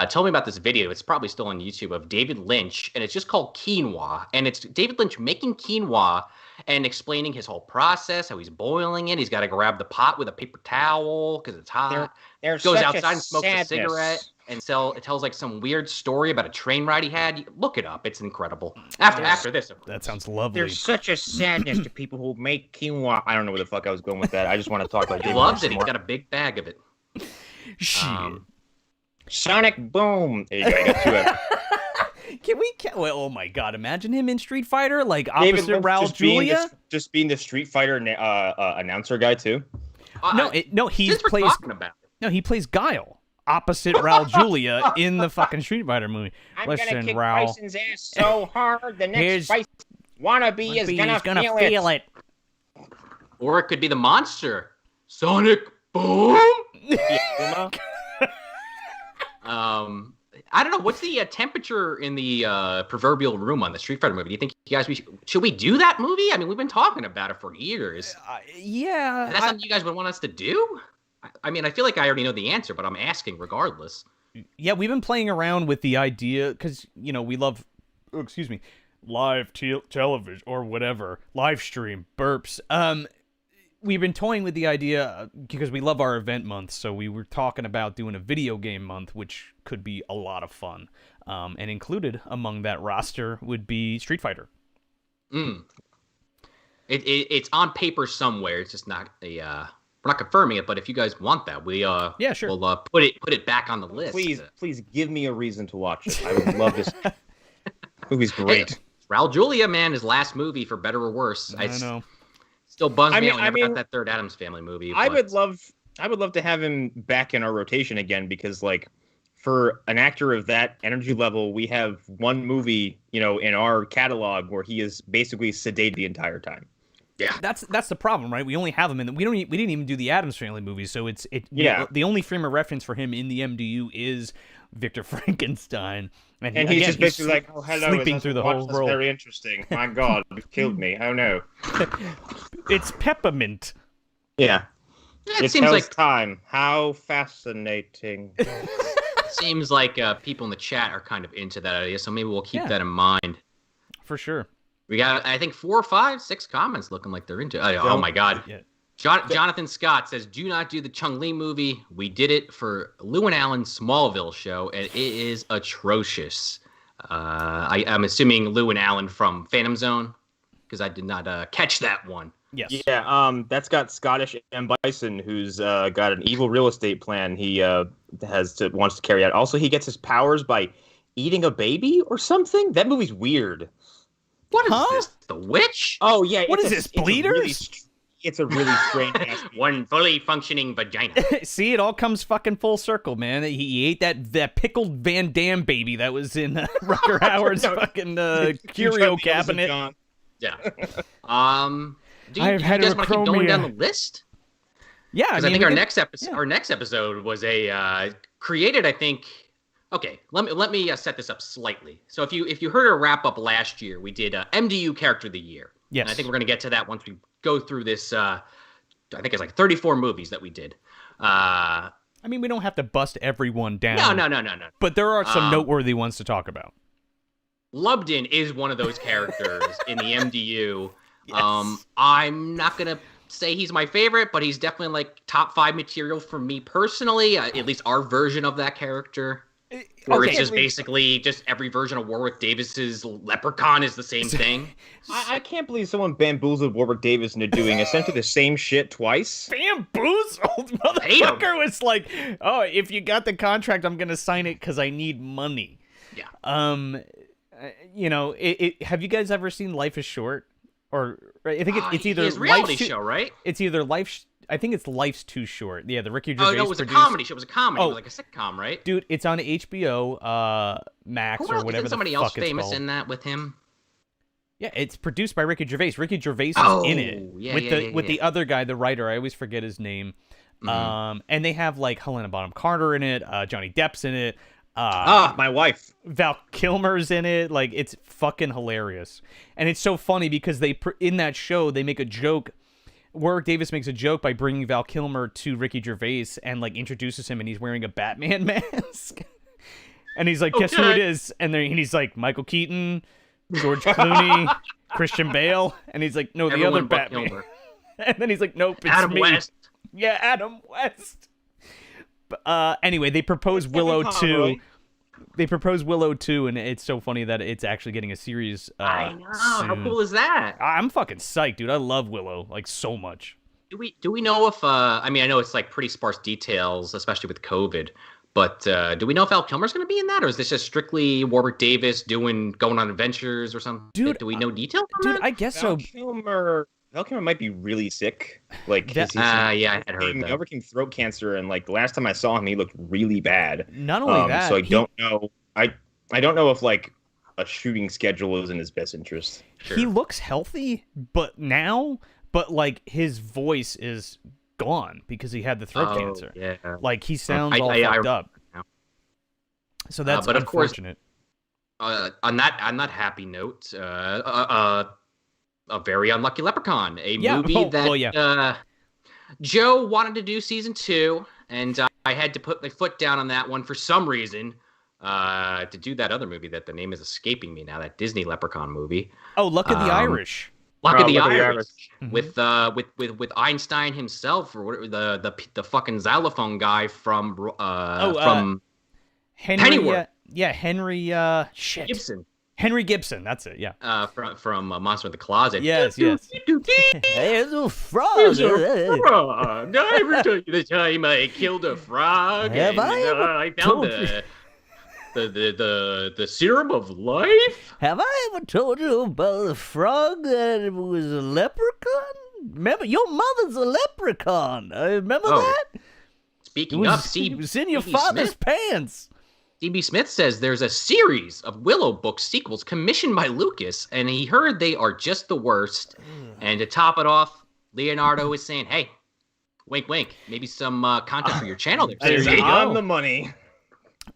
told me about this video. It's probably still on YouTube of David Lynch, and it's just called Quinoa, and it's David Lynch making quinoa and explaining his whole process, how he's boiling it. He's got to grab the pot with a paper towel because it's hot. There's Goes such outside a and smokes sadness. a cigarette and it tells like some weird story about a train ride he had. Look it up. It's incredible. After this, of course. That sounds lovely. There's such a sadness to people who make quinoa. I don't know where the fuck I was going with that. I just want to talk about He David loves Lynch it. more. He's got a big bag of it. Shit. Sonic Boom. There you go. I got two of them. Well, oh my god, imagine him in Street Fighter, like David opposite Lynch Raul Julia. just being the Street Fighter announcer guy too. He Since we're plays talking about it, no, he plays Guile opposite Raul Julia in the fucking Street Fighter movie. I'm Listen, gonna kick Raul, Bison's ass so hard the Here's- next Bison wannabe is gonna feel it. or it could be the monster, Sonic Boom. Yeah, I don't know. What's the temperature in the proverbial room on the Street Fighter movie? Do you think you guys should we do that movie? I mean, we've been talking about it for years. yeah, That's something you guys would want us to do? I mean, I feel like I already know the answer, but I'm asking regardless. yeah, we've been playing around with the idea because we love, live television or whatever, live stream burps. We've been toying with the idea because we love our event month, so we were talking about doing a video game month, which could be a lot of fun. And included among that roster would be Street Fighter. It's on paper somewhere. It's just not we're not confirming it, but if you guys want that, Yeah, sure. we'll put it back on the list. please give me a reason to watch it. I would love this. Movie's great. Hey, Raul Julia, man, his last movie, for better or worse. I know. Still bums me I out. We never mean, got that third Addams Family movie. I but- would love to have him back in our rotation again because like for an actor of that energy level, we have one movie, in our catalog where he is basically sedated the entire time. Yeah. That's the problem, right? We only have him in we didn't even do the Addams Family movie, so Yeah. the only frame of reference for him in the MDU is Victor Frankenstein, And he's just basically like, "Oh, hello, sleeping through the whole that's role. very interesting. My God, you've killed me. Oh no." It's peppermint. Yeah. It It seems tells like time. How fascinating. seems like people in the chat are kind of into that idea, so maybe we'll keep Yeah. that in mind. For sure. We got, I think, 4 or 5, 6 comments looking like they're into it. Oh my God. Yeah. Jonathan Scott says, do not do the Chung Lee movie. We did it for Lou and Allen's Smallville show, and it is atrocious. I'm assuming Lou and Allen from Phantom Zone, because I did not catch that one. Yes. Yeah, that's got Scottish M. Bison, who's got an evil real estate plan he wants to carry out. Also, he gets his powers by eating a baby or something. That movie's weird. What is Huh? this? The Witch? Oh yeah, What is this, Bleeders? It's a really strange ass. One fully functioning vagina. See, it all comes fucking full circle, man. He ate that pickled Van Damme baby that was in Rucker Howard's fucking curio cabinet. Yeah. Do I have you guys want to keep going heterochromia. down the list? Yeah, Because I think we our could- next episode, was a created. I think. Okay, let me set this up slightly. So if you heard a wrap up last year, we did MDU Character of the Year. Yes. And I think we're going to get to that once we go through this. I think it's like 34 movies that we did. I mean, we don't have to bust everyone down. No. But there are some noteworthy ones to talk about. Lubden is one of those characters in the MDU. Yes. I'm not gonna say he's my favorite, but he's definitely like top 5 material for me personally. At least our version of that character, where okay. it's just basically just every version of Warwick Davis's Leprechaun is the same thing. I can't believe someone bamboozled Warwick Davis into doing essentially the same shit twice. Bamboozled motherfucker was like, oh, if you got the contract, I'm gonna sign it because I need money. Yeah. Have you guys ever seen Life is Short? Or I think it's either his reality Life show, right? It's either Life I think it's Life's Too Short. Yeah, the Ricky Oh Gervais no, it was produced. a comedy show. It was a comedy. Oh. It was like a sitcom, right? Dude, it's on HBO Max Who or else? whatever Isn't the somebody fuck else it's famous called. in that with him? Yeah, it's produced by Ricky Gervais. Ricky Gervais is Oh, in it yeah, with yeah, with yeah. the other guy, the writer. I always forget his name. Mhm. And they have like Helena Bonham Carter in it. Johnny Depp's in it. My wife. Val Kilmer's in it. Like, it's fucking hilarious. And it's so funny because in that show they make a joke. Warwick Davis makes a joke by bringing Val Kilmer to Ricky Gervais and like introduces him, and he's wearing a Batman mask. And he's like, guess who it is? And then he's like, Michael Keaton, George Clooney, Christian Bale. And he's like, no, the Everyone other but Batman. Kilmer. And then he's like, nope, it's Adam me. West. Yeah, Adam West. Anyway, they propose Willow 2. They propose Willow 2, and it's so funny that it's actually getting a series I know. How soon. cool is that? I'm fucking psyched, dude. I love Willow, like, so much. Do we know if I mean, I know it's like pretty sparse details, especially with COVID, but do we know if Val Kilmer's going to be in that, or is this just strictly Warwick Davis going on adventures or something? Dude, do we know details on Dude, that? I guess so. Val Kilmer might be really sick. Like, That- he's Yeah, I had heard he that. overcame throat cancer, and like the last time I saw him, he looked really bad. Not only that, so I don't know. I don't know if like a shooting schedule is in his best interest. he looks healthy, but like his voice is gone because he had the throat cancer. Yeah. Like, he sounds I- all I- fucked up. now. So that's but of course- unfortunate. On that happy note, a very unlucky Leprechaun, a movie that Joe wanted to do season 2, and I had to put my foot down on that one for some reason. To do that other movie that the name is escaping me now, that Disney Leprechaun movie. Oh, Luck of the Irish. Luck of the Luck of the Irish. Mhm. With Einstein himself, or the fucking xylophone guy from Henry. Pennyworth. Henry. Shit. Gibson. Henry Gibson. That's it. Yeah. From Monster in the Closet. Yes. There's a frog. There's a frog. I ever tell you the time I killed a frog? Have and, I ever I told found the serum of life. Have I ever told you about the frog that it was a leprechaun? Remember, your mother's a leprechaun. Remember that? Speaking of, it was in your C.B. father's Smith. pants. C.B. Smith says there's a series of Willow book sequels commissioned by Lucas, and he heard they are just the worst. And to top it off, Leonardo is saying, "Hey, wink, wink, maybe some content for your channel." That is There you on go. the money.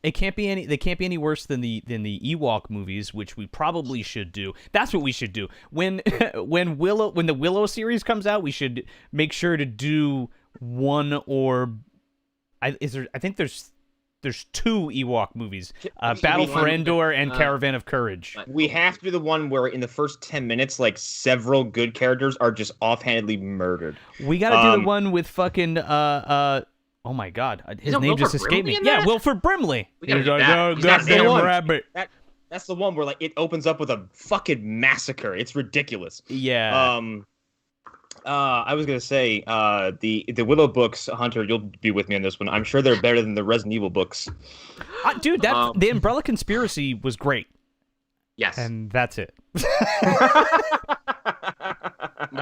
They can't be any worse than the Ewok movies, which we probably should do. That's what we should do. When the Willow series comes out, we should make sure to do one or I think there's 2 Ewok movies. Battle for Endor and Caravan of Courage. We have to do the one where in the first 10 minutes, like several good characters are just offhandedly murdered. We got to do the one with fucking oh my god, his name just escaped me. Yeah, Wilford Brimley. We gotta do that. He's not Goddamn the one. rabbit. That's the one where like it opens up with a fucking massacre. It's ridiculous. Yeah. I was gonna say the Willow books, Hunter. You'll be with me on this one. I'm sure they're better than the Resident Evil books. Dude, the Umbrella Conspiracy was great. Yes. And that's it.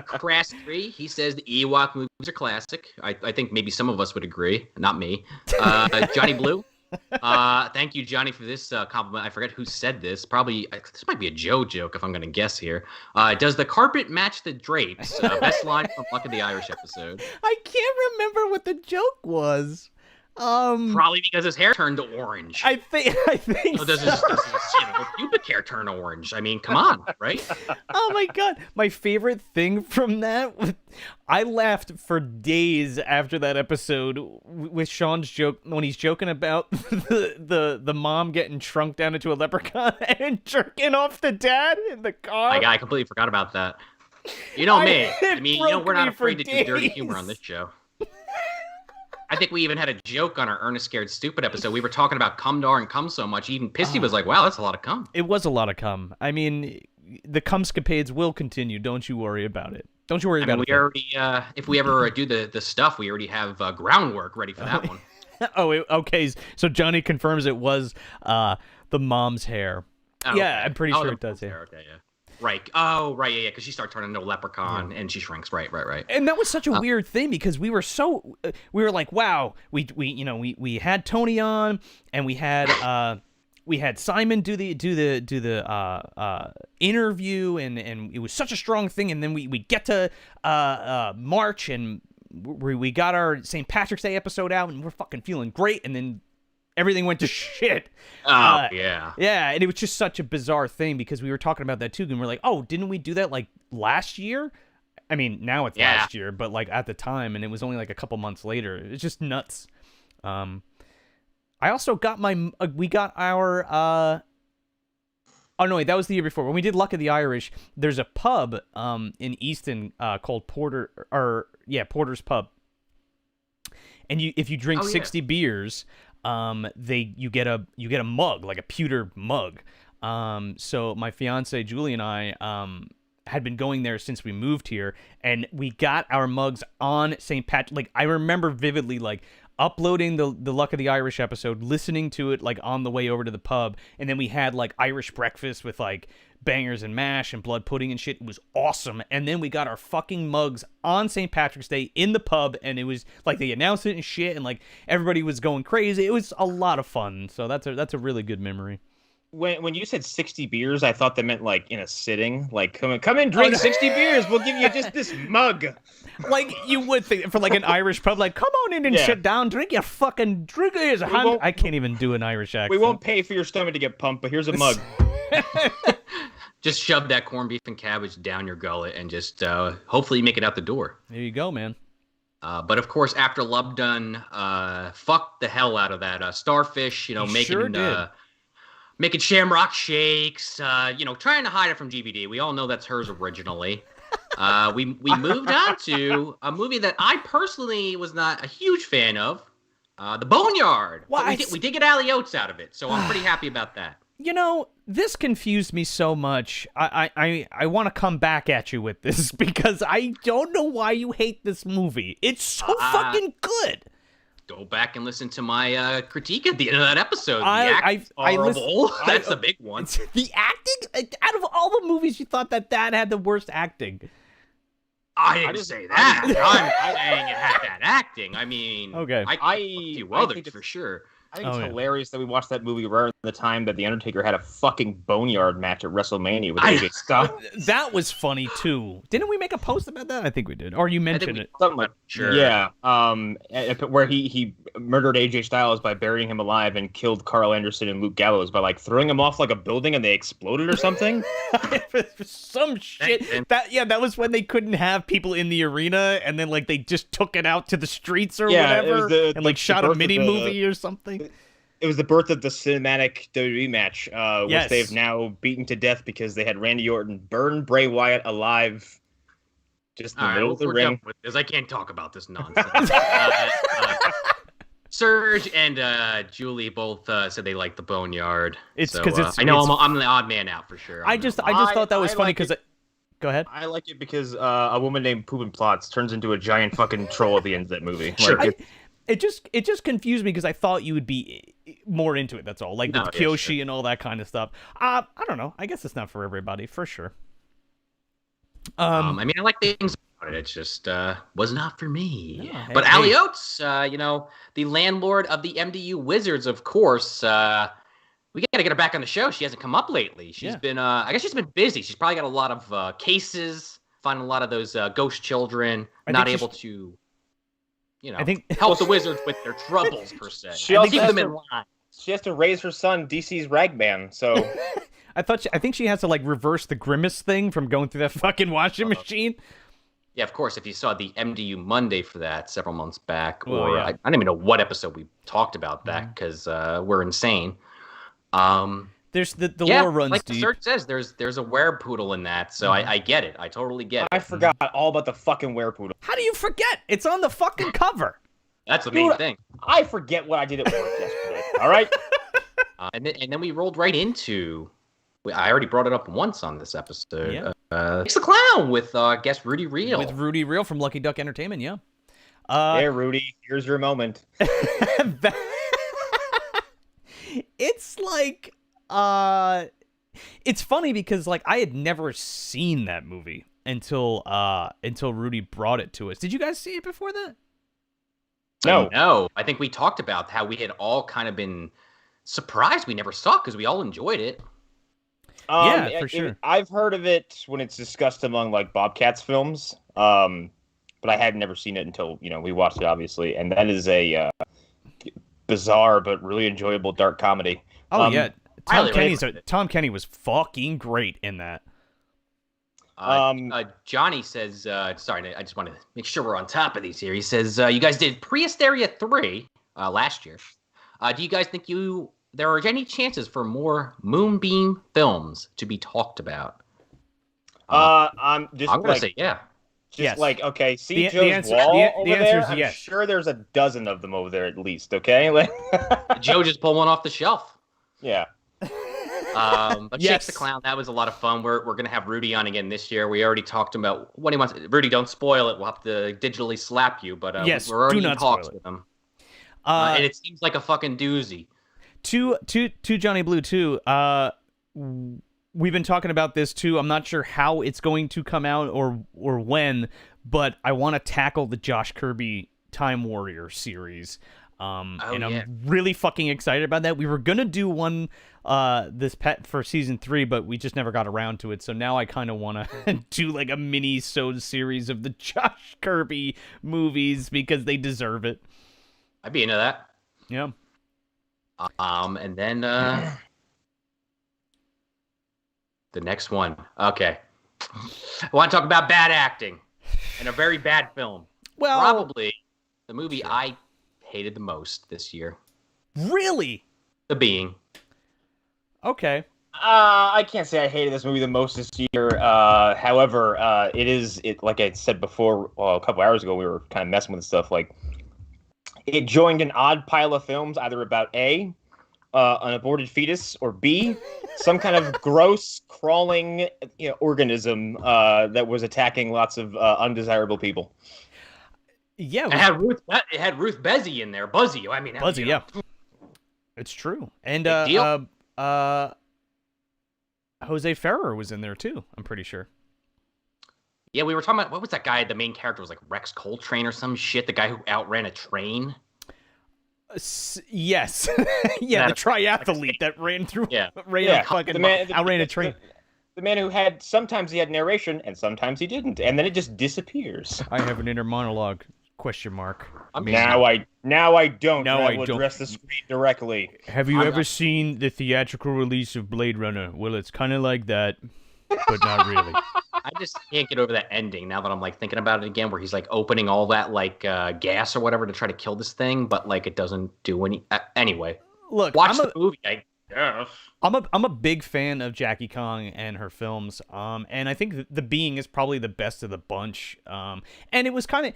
Crass 3, he says the Ewok movies are classic. I think maybe some of us would agree, not me. Johnny Blue. Thank you, Johnny, for this compliment. I forget who said this. Probably this might be a Joe joke if I'm going to guess here. Does the carpet match the drapes? Best line from Luck of the Irish episode. I can't remember what the joke was. Probably because his hair turned orange. I think So does his pubic hair turn orange? I mean, come on, right? Oh my god, my favorite thing from that I laughed for days after that episode with Sean's joke when he's joking about the mom getting shrunk down into a leprechaun and jerking off the dad in the car. I completely forgot about that. You know me. I It mean, broke we're not me for afraid to do dirty days. humor on this show. I think we even had a joke on our Ernest Scared Stupid episode. We were talking about Condor and cum so much. Even Pissy was like, wow, that's a lot of cum. It was a lot of cum. I mean, the cumscapades will continue. Don't you worry about it. Don't you worry about We it. already, if we ever do the stuff, we already have groundwork ready for that one. Okay. So Johnny confirms it was the mom's hair. Oh, Yeah, okay. I'm pretty sure the it does. mom's Yeah. hair, okay, yeah. Right. Oh, right. Yeah, because she started turning into a leprechaun and she shrinks. Right. And that was such a weird thing because we were like, wow, we had Tony on and we had Simon do the interview and it was such a strong thing, and then we get to March and we got our St. Patrick's Day episode out and we're fucking feeling great, and then everything went to shit. Yeah, and it was just such a bizarre thing because we were talking about that too, and we're like, oh, didn't we do that like last year? I mean, now it's last year, but like at the time, and it was only like a couple months later. It's just nuts. I also got we got our oh no, wait, that was the year before when we did Luck of the Irish. There's a pub in Easton called Porter's Pub, and if you drink 60 beers, you get a mug, like a pewter mug. So my fiance Julie and I had been going there since we moved here, and we got our mugs on St. Patrick. Like I remember vividly, like uploading the Luck of the Irish episode, listening to it like on the way over to the pub, and then we had like Irish breakfast with like bangers and mash and blood pudding and shit. It was awesome. And then we got our fucking mugs on St. Patrick's Day in the pub, and it was like they announced it and shit, and like everybody was going crazy. It was a lot of fun. So that's a really good memory. When you said 60 beers, I thought that meant like in a sitting, like come in, drink 60 beers. We'll give you just this mug. Like you would think for like an Irish pub, like come on in and sit down, drink your fucking drink. I can't even do an Irish accent. We won't pay for your stomach to get pumped, but here's a mug. Just shove that corned beef and cabbage down your gullet and just hopefully you make it out the door. There you go, man. But of course, after Love done, fucked the hell out of that starfish. Making shamrock shakes, trying to hide it from GBD. We all know that's hers originally. We moved on to a movie that I personally was not a huge fan of, The Boneyard. Well, we did get Ali Oates out of it, so I'm pretty happy about that. This confused me so much. I want to come back at you with this because I don't know why you hate this movie. It's so fucking good. Go back and listen to my critique at the end of that episode. The acting's horrible. That's the big one. The acting? Out of all the movies, you thought that had the worst acting. I didn't say that. I'm saying it had bad acting. I mean, okay. I a few others for sure. I think it's hilarious that we watched that movie right around the time that The Undertaker had a fucking Boneyard match at WrestleMania with AJ Styles. That was funny, too. Didn't we make a post about that? I think we did. Or you mentioned it. Something like sure. Yeah. Where he murdered AJ Styles by burying him alive and killed Carl Anderson and Luke Gallows by, like, throwing him off like a building and they exploded or something. Some shit. That was when they couldn't have people in the arena and then, like, they just took it out to the streets or whatever and shot a mini-movie or something. It was the birth of the cinematic WWE match, which they've now beaten to death because they had Randy Orton burn Bray Wyatt alive just in the middle of the ring. Because I can't talk about this nonsense. Serge and Julie both said they liked the Boneyard. I know I'm the odd man out for sure. I just thought that was funny because. Go ahead. I like it because a woman named Poop and Plots turns into a giant fucking troll at the end of that movie. Sure. It just confused me because I thought you would be more into it. That's all, like with Kyoshi and all that kind of stuff. I don't know. I guess it's not for everybody, for sure. I mean, I like things about it. It's just was not for me. Yeah, but Ali Oates, the landlord of the MDU Wizards, of course. We got to get her back on the show. She hasn't come up lately. She's been, I guess she's been busy. She's probably got a lot of cases, finding a lot of those ghost children, not able to. I think help the Wizards with their troubles per se. She has to raise her son, DC's Ragman. So I think she has to like reverse the Grimace thing from going through that fucking washing machine. Yeah, of course. If you saw the MDU Monday for that several months back, I don't even know what episode we talked about that because we're insane. There's the lore runs like deep. The search says, there's a werepoodle in that, so I get it. I totally get it. I forgot all about the fucking werepoodle. How do you forget? It's on the fucking cover. That's the main thing. I forget what I did at work yesterday. All right. And then we rolled right into. I already brought it up once on this episode. Yeah. It's the Clown with guest Rudy Reel. With Rudy Reel from Lucky Duck Entertainment. Yeah. Hey Rudy, here's your moment. It's like It's funny because like I had never seen that movie until Rudy brought it to us. Did you guys see it before that? No. I think we talked about how we had all kind of been surprised we never saw it because we all enjoyed it. Yeah, for sure. I've heard of it when it's discussed among like Bobcats films, but I had never seen it until we watched it, obviously, and that is a bizarre but really enjoyable dark comedy. Oh yeah, Tom Kenny was fucking great in that. Johnny says, sorry, I just want to make sure we're on top of these here. He says, you guys did Pre-Hysteria 3 last year. Do you guys think there are any chances for more Moonbeam films to be talked about? I'm going to say yeah. Just like, okay, see Joe's wall over there? I'm sure there's a dozen of them over there at least, okay? Like Joe just pulled one off the shelf. Yeah. But Shakes the Clown, that was a lot of fun. We're going to have Rudy on again this year. We already talked about what he wants. Rudy, don't spoil it. We'll have to digitally slap you. But we're already in talks with him. And it seems like a fucking doozy. To Johnny Blue, too. We've been talking about this, too. I'm not sure how it's going to come out or when, but I want to tackle the Josh Kirby Time Warrior series. I'm really fucking excited about that. We were gonna do one for season 3, but we just never got around to it. So now I kind of want to do like a mini-sode series of the Josh Kirby movies because they deserve it. I'd be into that. Yeah. And then the next one. Okay. I want to talk about bad acting and a very bad film. Well, probably the movie I hated the most this year. Really? The Being. Okay. I can't say I hated this movie the most this year. However, it like I said before, a couple hours ago, we were kind of messing with stuff. Like, it joined an odd pile of films, either about A, an aborted fetus, or B, some kind of gross crawling organism that was attacking lots of undesirable people. Yeah, it had Ruth Bezzy in there. Buzzy. I mean, Buzzy. Yeah, it's true. And Jose Ferrer was in there too. I'm pretty sure. Yeah, we were talking about what was that guy? The main character was like Rex Coltrane or some shit. The guy who outran a train. Yes. Yeah, the triathlete that ran through. Outran a train. The man who sometimes he had narration and sometimes he didn't, and then it just disappears. I have an inner monologue. ? Now I don't. Now I will don't. address the screen directly. Have you ever seen the theatrical release of Blade Runner? Well, it's kind of like that, but not really. I just can't get over that ending now that I'm like thinking about it again, where he's like opening all that like gas or whatever to try to kill this thing, but like it doesn't do any. Anyway, look, watch the movie. I guess. I'm a big fan of Jackie Kong and her films, and I think The Being is probably the best of the bunch. And it was kind of,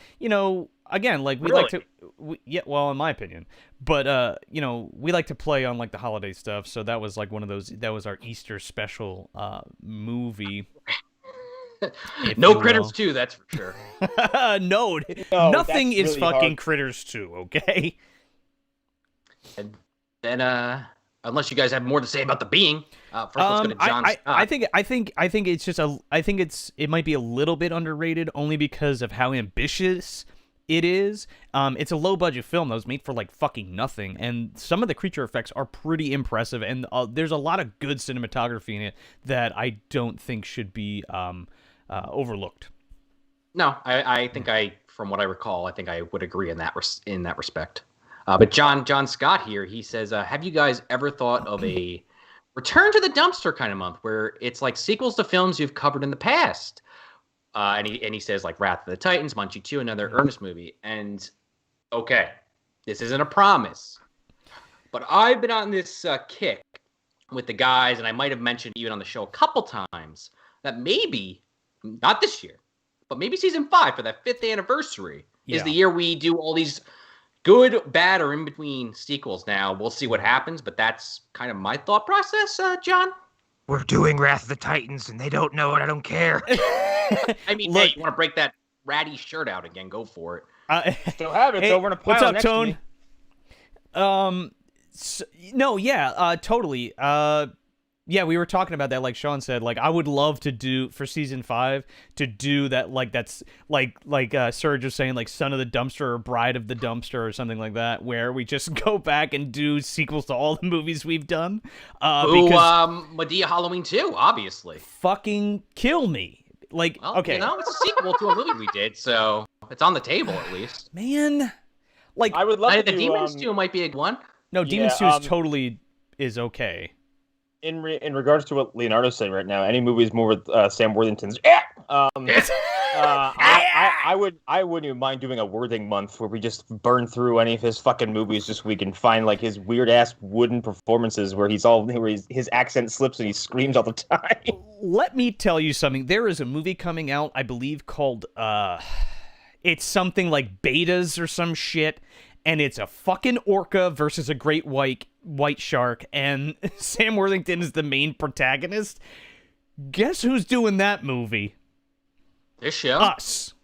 again, like we like to, in my opinion, but we like to play on like the holiday stuff. So that was like one of those. That was our Easter special movie. No Critters 2, that's for sure. No, nothing is really fucking hard. Critters 2, okay? And then, unless you guys have more to say about The Being, first let's go to John Scott. I think it's just it might be a little bit underrated only because of how ambitious it is. It's a low budget film that was made for like fucking nothing, and some of the creature effects are pretty impressive, and there's a lot of good cinematography in it that I don't think should be overlooked. No, I think from what I recall, I think I would agree in that respect. But John Scott here, he says, have you guys ever thought of a return to the dumpster kind of month where it's like sequels to films you've covered in the past? And he says like Wrath of the Titans, Munchie 2, another Ernest movie. And okay, this isn't a promise, but I've been on this kick with the guys, and I might have mentioned even on the show a couple times that maybe, not this year, but maybe season 5 for that 5th anniversary is the year we do all these good, bad, or in between sequels. Now we'll see what happens, but that's kind of my thought process, John. We're doing Wrath of the Titans, and they don't know it. I don't care. I mean, look, hey, you want to break that ratty shirt out again? Go for it. Still have it. It's over in a pile what's up, next Tone? To me. Totally. Yeah, we were talking about that. Like Sean said, like I would love to do for season 5 to do that. Like that's like Serge was saying, like Son of the Dumpster or Bride of the Dumpster or something like that, where we just go back and do sequels to all the movies we've done. Because Madea Halloween 2, obviously. Fucking kill me. Like, Well, okay, you know, it's a sequel to a movie we did, so it's on the table at least. man. Like I would love to The do, Demons 2 might be a good one. no, Demons yeah, 2 is okay. in regards to what Leonardo's saying right now, any movies more with Sam Worthington's. I wouldn't even mind doing a Worthing month where we just burn through any of his fucking movies just so we can find like his weird ass wooden performances where his accent slips and he screams all the time. Let me tell you something. There is a movie coming out, I believe, called it's something like Betas or some shit, and it's a fucking orca versus a great white shark, and Sam Worthington is the main protagonist. Guess who's doing that movie? This show? Us.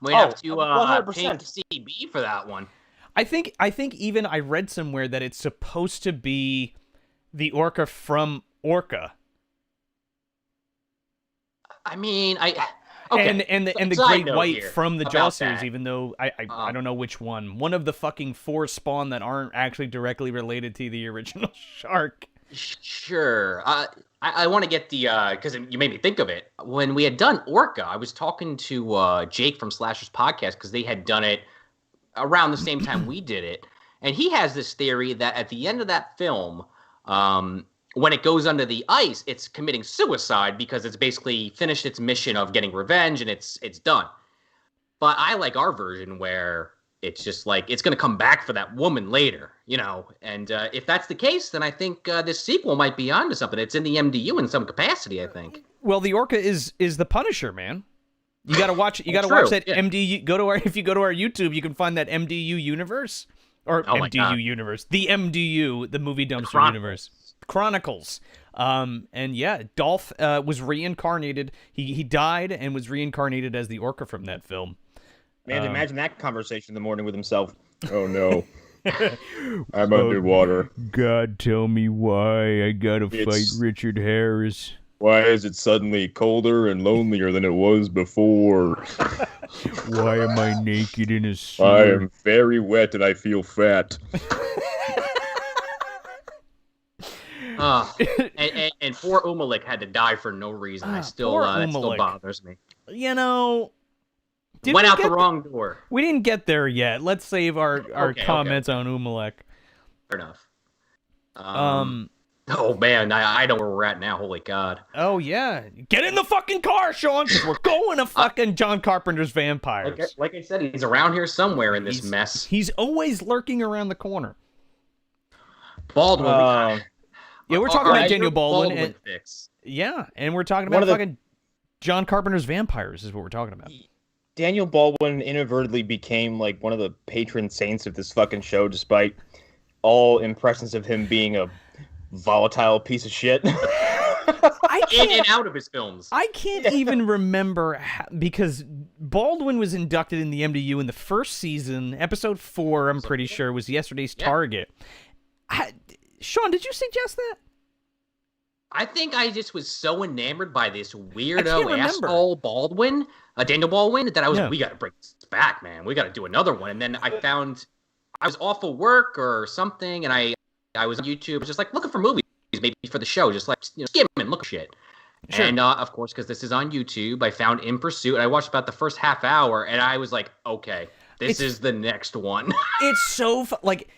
We have to 100%. pay CB for that one. I think even I read somewhere that it's supposed to be the orca from Orca. I mean, okay. And the Side great note white here from the Jaw about series, that. even though I don't know which one. One of the fucking 4 Spawn that aren't actually directly related to the original shark. Sure. I want to get the because you made me think of it. When we had done Orca, I was talking to Jake from Slashers Podcast because they had done it around the same time we did it, and he has this theory that at the end of that film, when it goes under the ice, it's committing suicide because it's basically finished its mission of getting revenge and it's done. But I like our version where it's just like it's going to come back for that woman later, you know. And if that's the case, then I think this sequel might be onto something. It's in the MDU in some capacity, I think. Well, the orca is the Punisher, man. You got to watch. You got to True, watch that yeah. MDU. If you go to our YouTube, you can find that MDU universe or Oh my MDU God. universe, the MDU, the movie dumpster Chronicles. universe. Chronicles. And yeah, Dolph was reincarnated. He died and was reincarnated as the orca from that film. Man, imagine that conversation in the morning with himself. Oh no, I'm underwater. God, tell me why I gotta It's- fight Richard Harris. Why is it suddenly colder and lonelier than it was before? Why am I naked in a suit? I am very wet and I feel fat. And poor Umalik had to die for no reason. Poor that still Umalik. bothers me. You know, Went we out the get wrong door. We didn't get there yet. Let's save our Okay. comments on Umalek. Fair enough. Oh Oh man, I know where we're at now. Holy God. yeah, get in the fucking car, Sean, because we're going to fucking John Carpenter's Vampires. Like I said, he's around here somewhere in this He's- mess. He's always lurking around the corner. Baldwin. Yeah, we're talking about Alright, Daniel your Baldwin. And, fix. yeah, and we're talking One about of the- fucking John Carpenter's Vampires is what we're talking about. Daniel Baldwin inadvertently became like one of the patron saints of this fucking show, despite all impressions of him being a volatile piece of shit. I In and can't, out of his films. I can't even remember because Baldwin was inducted in the MDU in the first season. Episode 4, I'm pretty sure, was Yesterday's Target. Sean, did you suggest that? I think I just was so enamored by this can't weirdo remember. asshole Baldwin, Daniel Baldwin, that I was Yeah. like, we got to bring this back, man. We got to do another one. And then I found I was off of work or something, and I was on YouTube, just like looking for movies, maybe for the show, just like skimming, look at shit. Sure. And of course, because this is on YouTube, I found In Pursuit, and I watched about the first half hour, and I was like, okay, this is the next one. It's so like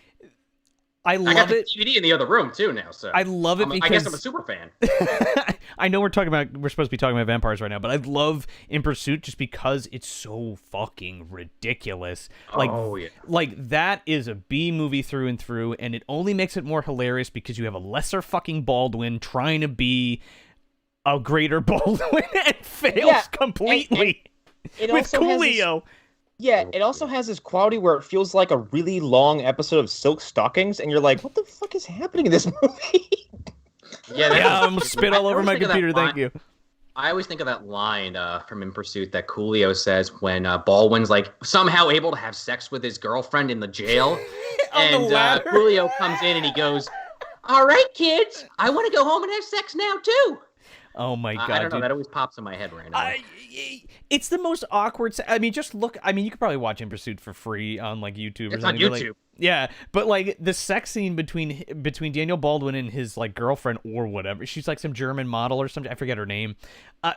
I I got love the it. DVD in the other room too now, so I love it I guess because I'm a super fan. I know we're supposed to be talking about vampires right now, but I love In Pursuit just because it's so fucking ridiculous. Like, Oh, yeah. like that is a B movie through and through, and it only makes it more hilarious because you have a lesser fucking Baldwin trying to be a greater Baldwin and fails completely It with also has this- Coolio. Yeah, it also has this quality where it feels like a really long episode of Silk Stockings, and you're like, what the fuck is happening in this movie? Yeah, I'm spit all over my computer. Thank you. I always think of that line from In Pursuit that Coolio says when Baldwin's like somehow able to have sex with his girlfriend in the jail, On the and ladder. Coolio comes in and he goes, All right, kids, I want to go home and have sex now too. Oh my god, I don't know. dude. That always pops in my head right now. It's the most awkward. I mean, just look. I mean, you could probably watch In Pursuit for free on like YouTube. It's or on something, but, YouTube. like, yeah, but like the sex scene between Daniel Baldwin and his like girlfriend or whatever. She's like some German model or something. I forget her name.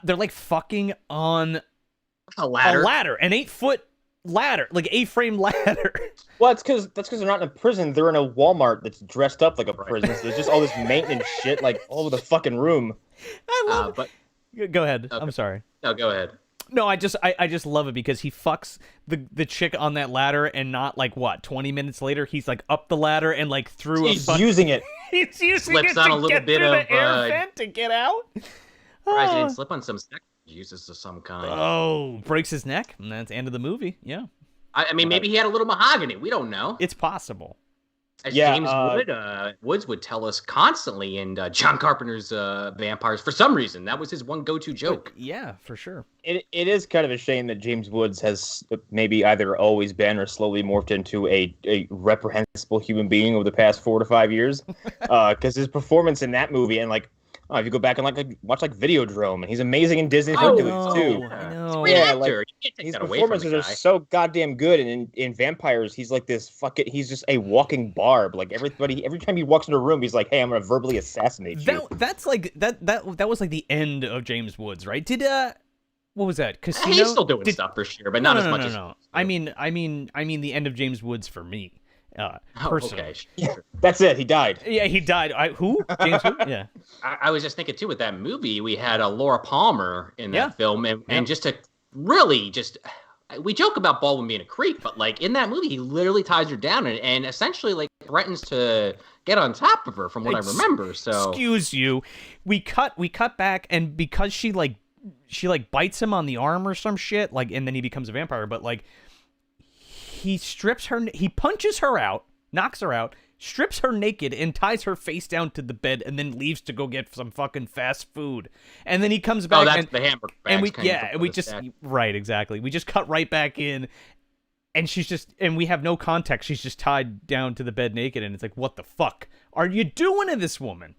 They're like fucking on A ladder. an 8-foot ladder, like A-frame ladder. Well, that's because they're not in a prison. They're in a Walmart that's dressed up like a prison. So there's just all this maintenance shit like all over the fucking room. I love. But Go ahead. Okay. I'm sorry. no, go ahead. No, I just love it because he fucks the chick on that ladder and not like what 20 minutes later he's like up the ladder and like through He's a using it. he's using Slips it on to a little get bit through of, the air vent to get out. Surprised you Oh. didn't slip on some sex uses of some kind. Oh, breaks his neck, and that's the end of the movie. Yeah, I mean, maybe he had a little mahogany. We don't know. it's possible. As Yeah, James Woods would tell us constantly in John Carpenter's Vampires. For some reason, that was his one go-to joke. Yeah, for sure. It is kind of a shame that James Woods has maybe either always been or slowly morphed into a reprehensible human being over the past 4 to 5 years. Because his performance in that movie and like, if you go back and like watch like Videodrome, and he's amazing in Disney movies too. I He's know. a great Yeah, actor. like, You can't take His that away from the performances are guy. so goddamn good, and in Vampires, he's like this he's just a walking barb. Like every time he walks into a room, he's like, "Hey, I'm gonna verbally assassinate you." That's like that was like the end of James Woods, right? Did what was that? Casino. He's still doing stuff for sure, but not as much as. No. I mean the end of James Woods for me. Personally. Okay. Yeah, that's it. He died. Yeah, he died. Who? James Woods? Yeah. I was just thinking too with that movie, we had Laura Palmer in that Yeah. film, and just to really we joke about Baldwin being a creep, but like in that movie, he literally ties her down and essentially like threatens to get on top of her, from what I remember. So Excuse you. We cut back, and because she bites him on the arm or some shit, like, and then he becomes a vampire. But like, he punches her out, knocks her out, strips her naked, and ties her face down to the bed, and then leaves to go get some fucking fast food. And then he comes back. that's the hamburger bags. Right, exactly. We just cut right back in, and we have no context. She's just tied down to the bed naked, and it's like, what the fuck are you doing to this woman?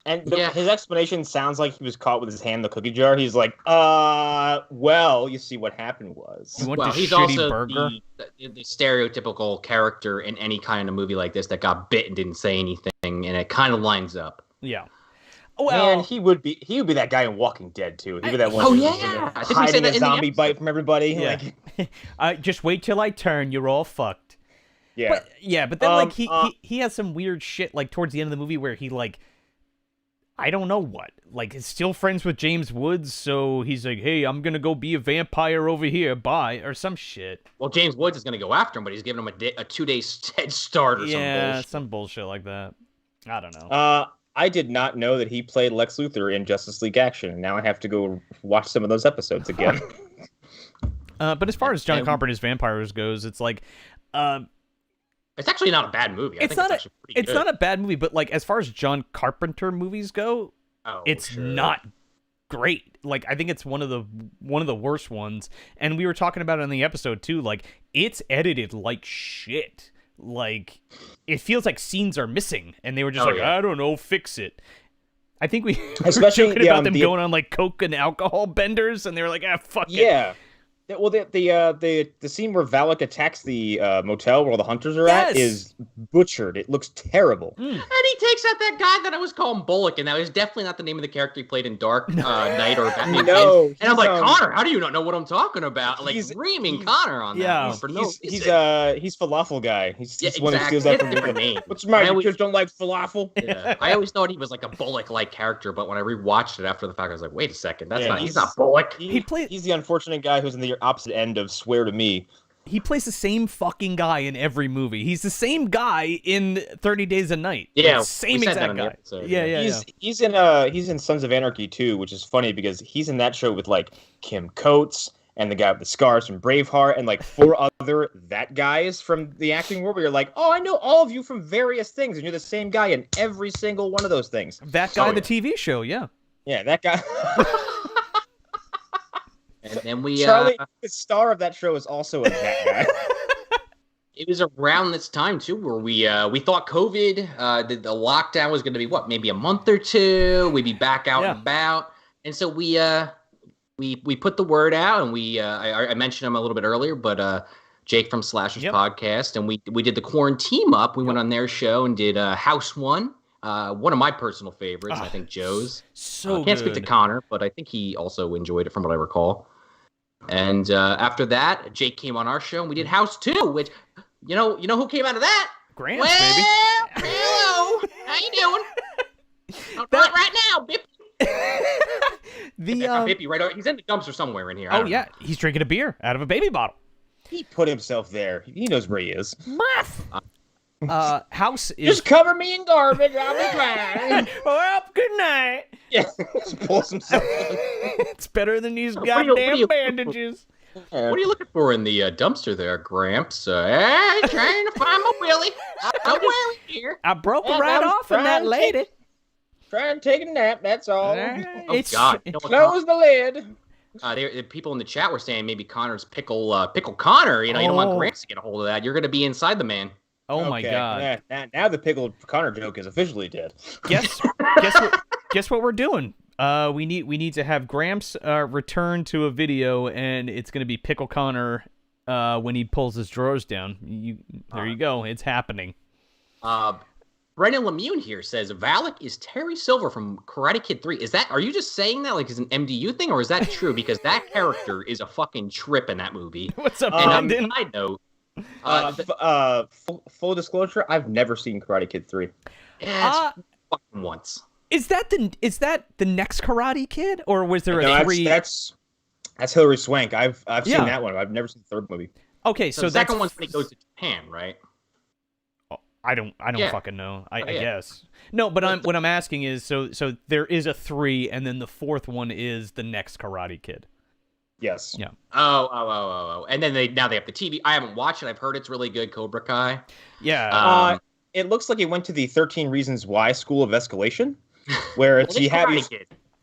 And his explanation sounds like he was caught with his hand in the cookie jar. He's like, well, you see what happened was. You want this he's shitty also burger? the stereotypical character in any kind of movie like this that got bit and didn't say anything, and it kind of lines up. Yeah. Well, Man, he would be that guy in Walking Dead too. He'd be that one. Oh, who's yeah. I think we said hiding that a in the zombie episode. bite from everybody. Yeah. Like, just wait till I turn. You're all fucked. yeah. But then like he has some weird shit like towards the end of the movie where he like, I don't know what, like, is still friends with James Woods, so he's like, hey, I'm gonna go be a vampire over here, bye, or some shit. Well, James Woods is going to go after him, but he's giving him a 2-day head start or some bullshit like that. I don't know. I did not know that he played Lex Luthor in Justice League Action, and now I have to go watch some of those episodes again. But as far as John Carpenter's Vampires goes, it's like, It's actually not a bad movie. I think it's actually pretty good. It's not a bad movie, but like as far as John Carpenter movies go, it's not great. Like I think it's one of the worst ones. And we were talking about it in the episode too. Like it's edited like shit. Like it feels like scenes are missing, and they were just I don't know, fix it. I think we Especially were joking about them going on like coke and alcohol benders, and they were like, fuck it. Yeah. Well, the scene where Valak attacks the motel where all the hunters are at is butchered. It looks terrible. And he takes out that guy that I was calling Bullock, and that was definitely not the name of the character he played in Dark Knight or Batman. No, and I'm like, Connor, how do you not know what I'm talking about? Like reaming Connor on that. He's falafel guy. He's one who steals that from the name. What's the matter? You kids don't like falafel? Yeah. I always thought he was like a Bullock-like character, but when I rewatched it after the fact, I was like, wait a second, he's not Bullock. He's the unfortunate guy who's in the opposite end of Swear to Me. He plays the same fucking guy in every movie. He's the same guy in 30 Days a Night. Yeah, like, same exact guy. He's in Sons of Anarchy too, which is funny because he's in that show with like Kim Coates and the guy with the scars from Braveheart and like 4 other that guys from the acting world. Where you're like, oh, I know all of you from various things, and you're the same guy in every single one of those things. That guy, the TV show, yeah, that guy. And then we Charlie, the star of that show, is also a that guy. It was around this time too, where we thought COVID, the lockdown was going to be maybe a month or two. We'd be back out and about, and so we put the word out, and I mentioned him a little bit earlier, but Jake from Slashers podcast, and we did the quarantine up. We went on their show and did House One, one of my personal favorites. I think Joe's. So can't speak to Connor, but I think he also enjoyed it from what I recall. And after that, Jake came on our show, and we did House 2, which, you know who came out of that? Gramps, baby. Hello. How you doing? Right now, Bippy. Bippy, right? He's in the dumpster somewhere in here. Oh, yeah. He's drinking a beer out of a baby bottle. He put himself there. He knows where he is. House is... Just cover me in garbage. I'll be fine. Well, good night. Yeah, just pulls himself in. It's better than these goddamn bandages. What are you looking for in the dumpster there, Gramps? Trying to find my Willie. I'm wearing here. I broke him right off of that lady. Try and take a nap, that's all. Oh, God. Close the lid. The people in the chat were saying maybe Connor's Pickle Connor. You don't want Gramps to get a hold of that. You're going to be inside the man. Oh, my God. Now the Pickled Connor joke is officially dead. Guess what we're doing? We need to have Gramps return to a video, and it's going to be Pickle Connor when he pulls his drawers down. There you go. It's happening. Brennan Lemune here says Valak is Terry Silver from Karate Kid 3. Are you just saying that like it's an MDU thing, or is that true? Because that character is a fucking trip in that movie. What's up, and Brendan? Side note, full disclosure, I've never seen Karate Kid 3. Yeah, fucking once. Is that the next Karate Kid, or was there a 3? That's Hilary Swank. I've seen that one. I've never seen the third movie. Okay, so the second one's when he goes to Japan, right? I don't fucking know. I guess. No, but what I'm asking is so there is a 3, and then the fourth one is the next Karate Kid. Yes. Yeah. Oh. And then now they have the TV. I haven't watched it. I've heard it's really good, Cobra Kai. Yeah. It looks like it went to the 13 Reasons Why School of Escalation, where it's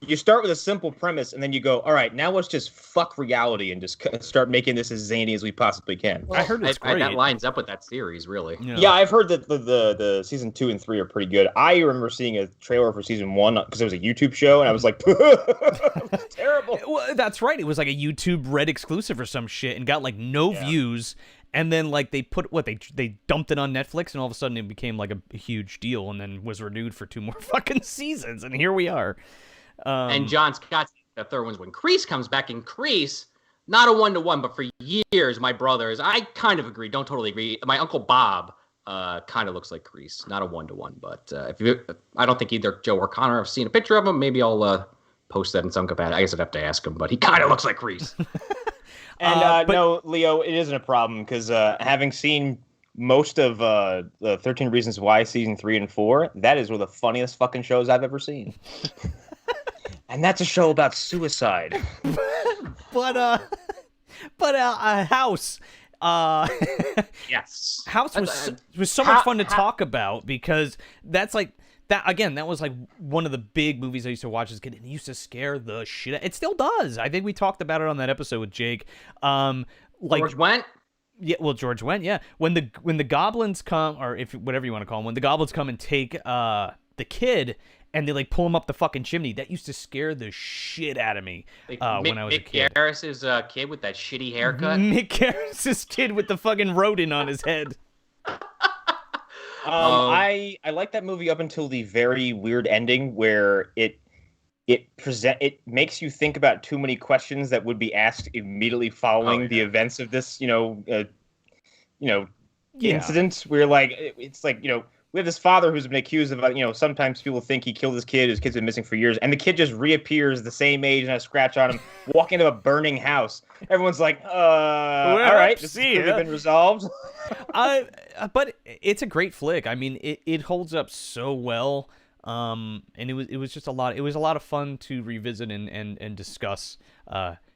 you start with a simple premise, and then you go, all right, now let's just fuck reality and just start making this as zany as we possibly can. I heard it's great. That lines up with that series, really. Yeah, I've heard that the season 2 and 3 are pretty good. I remember seeing a trailer for season 1 because it was a YouTube show, and I was like, it's terrible. Well, that's right. It was like a YouTube Red exclusive or some shit, and got like no views. And then like they put they dumped it on Netflix, and all of a sudden it became like a huge deal, and then was renewed for 2 more fucking seasons, and here we are. And John Scott, the third one's when Kreese comes back. And Kreese, not a 1-to-1, but for years, my brothers, I kind of agree, don't totally agree. My Uncle Bob kind of looks like Kreese, not a 1-to-1. But I don't think either Joe or Connor have seen a picture of him. Maybe I'll post that in some capacity. I guess I'd have to ask him, but he kind of looks like Kreese. And no, Leo, it isn't a problem because having seen most of the 13 Reasons Why season 3 and 4, that is one of the funniest fucking shows I've ever seen. And that's a show about suicide. but House. Yes. House was so much fun to talk about because that's like that again. That was like one of the big movies I used to watch as a kid, and it used to scare the shit out. It still does. I think we talked about it on that episode with Jake. George Wendt. Yeah, well, George Wendt. Yeah, when the goblins come, or if whatever you want to call them, when the goblins come and take the kid. And they like pull him up the fucking chimney. That used to scare the shit out of me when I was a kid. Mick Garris's kid with that shitty haircut. Mick Garris's kid with the fucking rodent on his head. I like that movie up until the very weird ending where it makes you think about too many questions that would be asked immediately following the events of this incident. Where like it's like we have this father who's been accused of, sometimes people think he killed his kid. His kid's been missing for years. And the kid just reappears the same age and has a scratch on him, walking into a burning house. Everyone's like, all right, this has clearly been resolved. But it's a great flick. I mean, it holds up so well. And it was just a lot. It was a lot of fun to revisit and discuss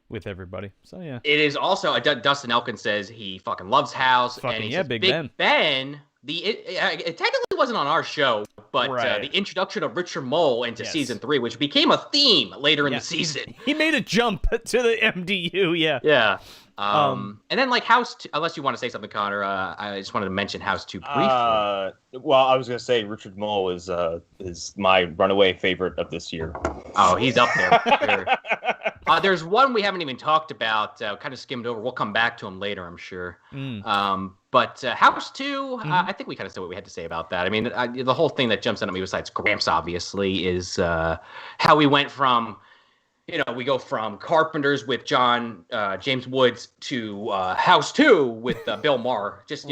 with everybody. So, yeah. It is also, Dustin Elkin says he fucking loves House. Fucking, and he yeah, says Big Ben. It technically wasn't on our show, but Right. the introduction of Richard Mole into Yes. season 3, which became a theme later in the season. He made a jump to the MDU. Yeah. Yeah. And then like House 2, unless you want to say something, Connor, I just wanted to mention House 2 briefly. Well, I was gonna say Richard Mole is my runaway favorite of this year. Oh, he's up there for sure. There's one we haven't even talked about, kind of skimmed over. We'll come back to him later, I'm sure. But House 2, I think we kind of said what we had to say about that. I mean, the whole thing that jumps out at me, besides Gramps, obviously, is how we went from, we go from Carpenters with James Woods to House 2 with Bill Maher. Just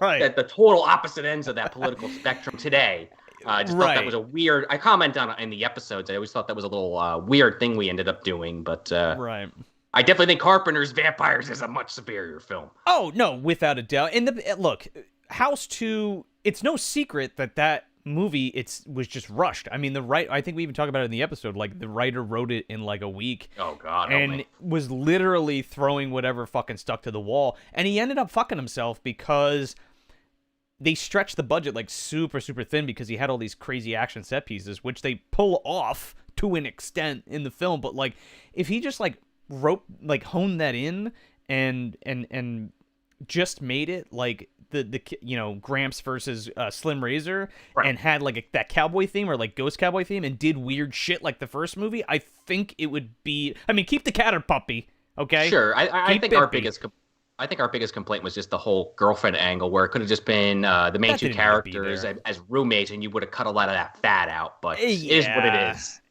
Right. at the total opposite ends of that political spectrum today. I just thought that was a weird. I comment on it in the episodes. I always thought that was a little weird thing we ended up doing, but Right. I definitely think Carpenter's Vampires is a much superior film. Oh no, without a doubt. And look, House 2. It's no secret that movie was just rushed. I mean, I think we even talked about it in the episode. Like the writer wrote it in like a week. Oh God, and was literally throwing whatever fucking stuck to the wall. And he ended up fucking himself because they stretched the budget like super, super thin because he had all these crazy action set pieces, which they pull off to an extent in the film. But like, if he just like honed that in and just made it like the Gramps versus Slim Razor, right, and had like that cowboy theme or like ghost cowboy theme and did weird shit like the first movie, I think it would be. I mean, keep the cat or puppy, okay? Sure. I think our biggest complaint was just the whole girlfriend angle, where it could have just been the main two characters as roommates, and you would have cut a lot of that fat out. But it is what it is.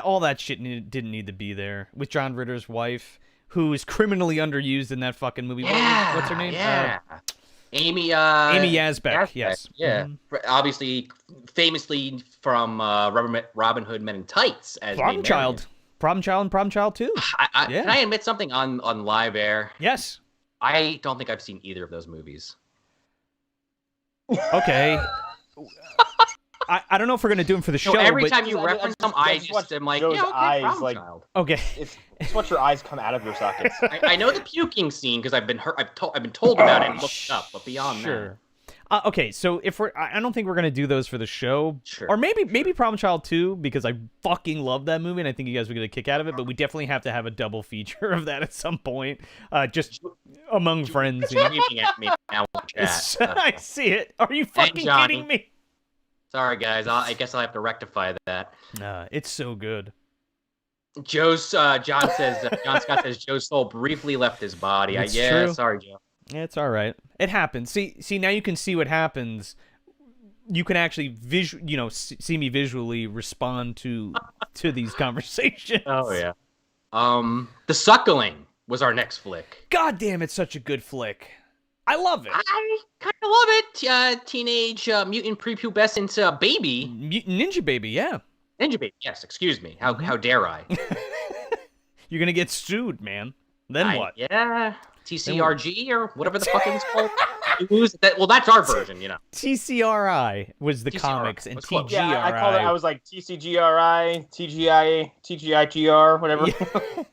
All that shit didn't need to be there with John Ritter's wife, who is criminally underused in that fucking movie. Yeah, what's her name? Yeah. Amy Yazbek, yes. Yeah. Mm-hmm. Obviously, famously from Robin Hood Men in Tights as Problem Child and Problem Child 2. Can I admit something on live air? Yes. I don't think I've seen either of those movies. Okay. I don't know if we're gonna do them for the show. Every time you reference them, I just am like, eyes, like, Child. Okay. It's what your eyes come out of your sockets. I know the puking scene because I've been told about it and looked it up, but beyond that. Okay, so I don't think we're gonna do those for the show. Sure. Or maybe Problem Child 2, because I fucking love that movie and I think you guys would get a kick out of it. But we definitely have to have a double feature of that at some point, just among friends. Screaming at me now in chat. I see it. Are you fucking kidding me? Sorry, guys. I guess I'll have to rectify that. It's so good. John Scott says Joe's soul briefly left his body. True. Sorry, Joe. It's all right. It happens. See, now you can see what happens. You can actually see me visually respond to these conversations. Oh yeah. The Suckling was our next flick. God damn, it's such a good flick. I love it. I kind of love it. Teenage mutant prepubescent baby. Mutant ninja baby, yeah. Ninja baby, yes. Excuse me. How dare I? You're gonna get sued, man. Then what? Yeah. TCRG or whatever the fuck it's called. Well, that's our version, TCRI was the comics, and TGRI. Yeah, I was like TCGRI, TGI, TGIGR, whatever. Yeah.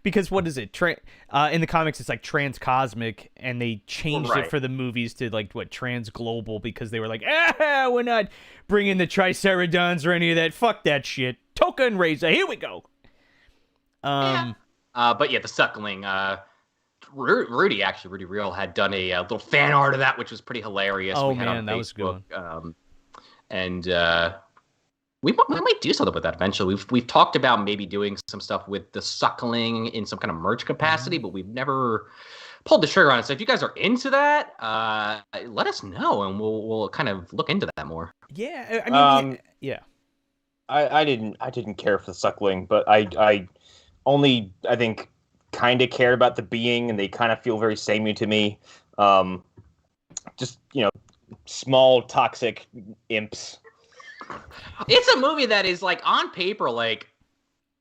Because what is it? In the comics, it's like transcosmic, and they changed it for the movies to like transglobal, because they were like, we're not bringing the Triceratons or any of that. Fuck that shit. Toka and Reza, here we go. But yeah, the Suckling. Rudy Real had done a little fan art of that, which was pretty hilarious. Oh, we had man, on that Facebook. was good. And we might do something with that eventually. We've talked about maybe doing some stuff with the Suckling in some kind of merch capacity, but we've never pulled the trigger on it. So if you guys are into that, let us know, and we'll kind of look into that more. Yeah, I mean, yeah. I didn't care for the Suckling, but I only, I think, kind of care about the being, and they kind of feel very samey to me. Just, small toxic imps. It's a movie that is like on paper, like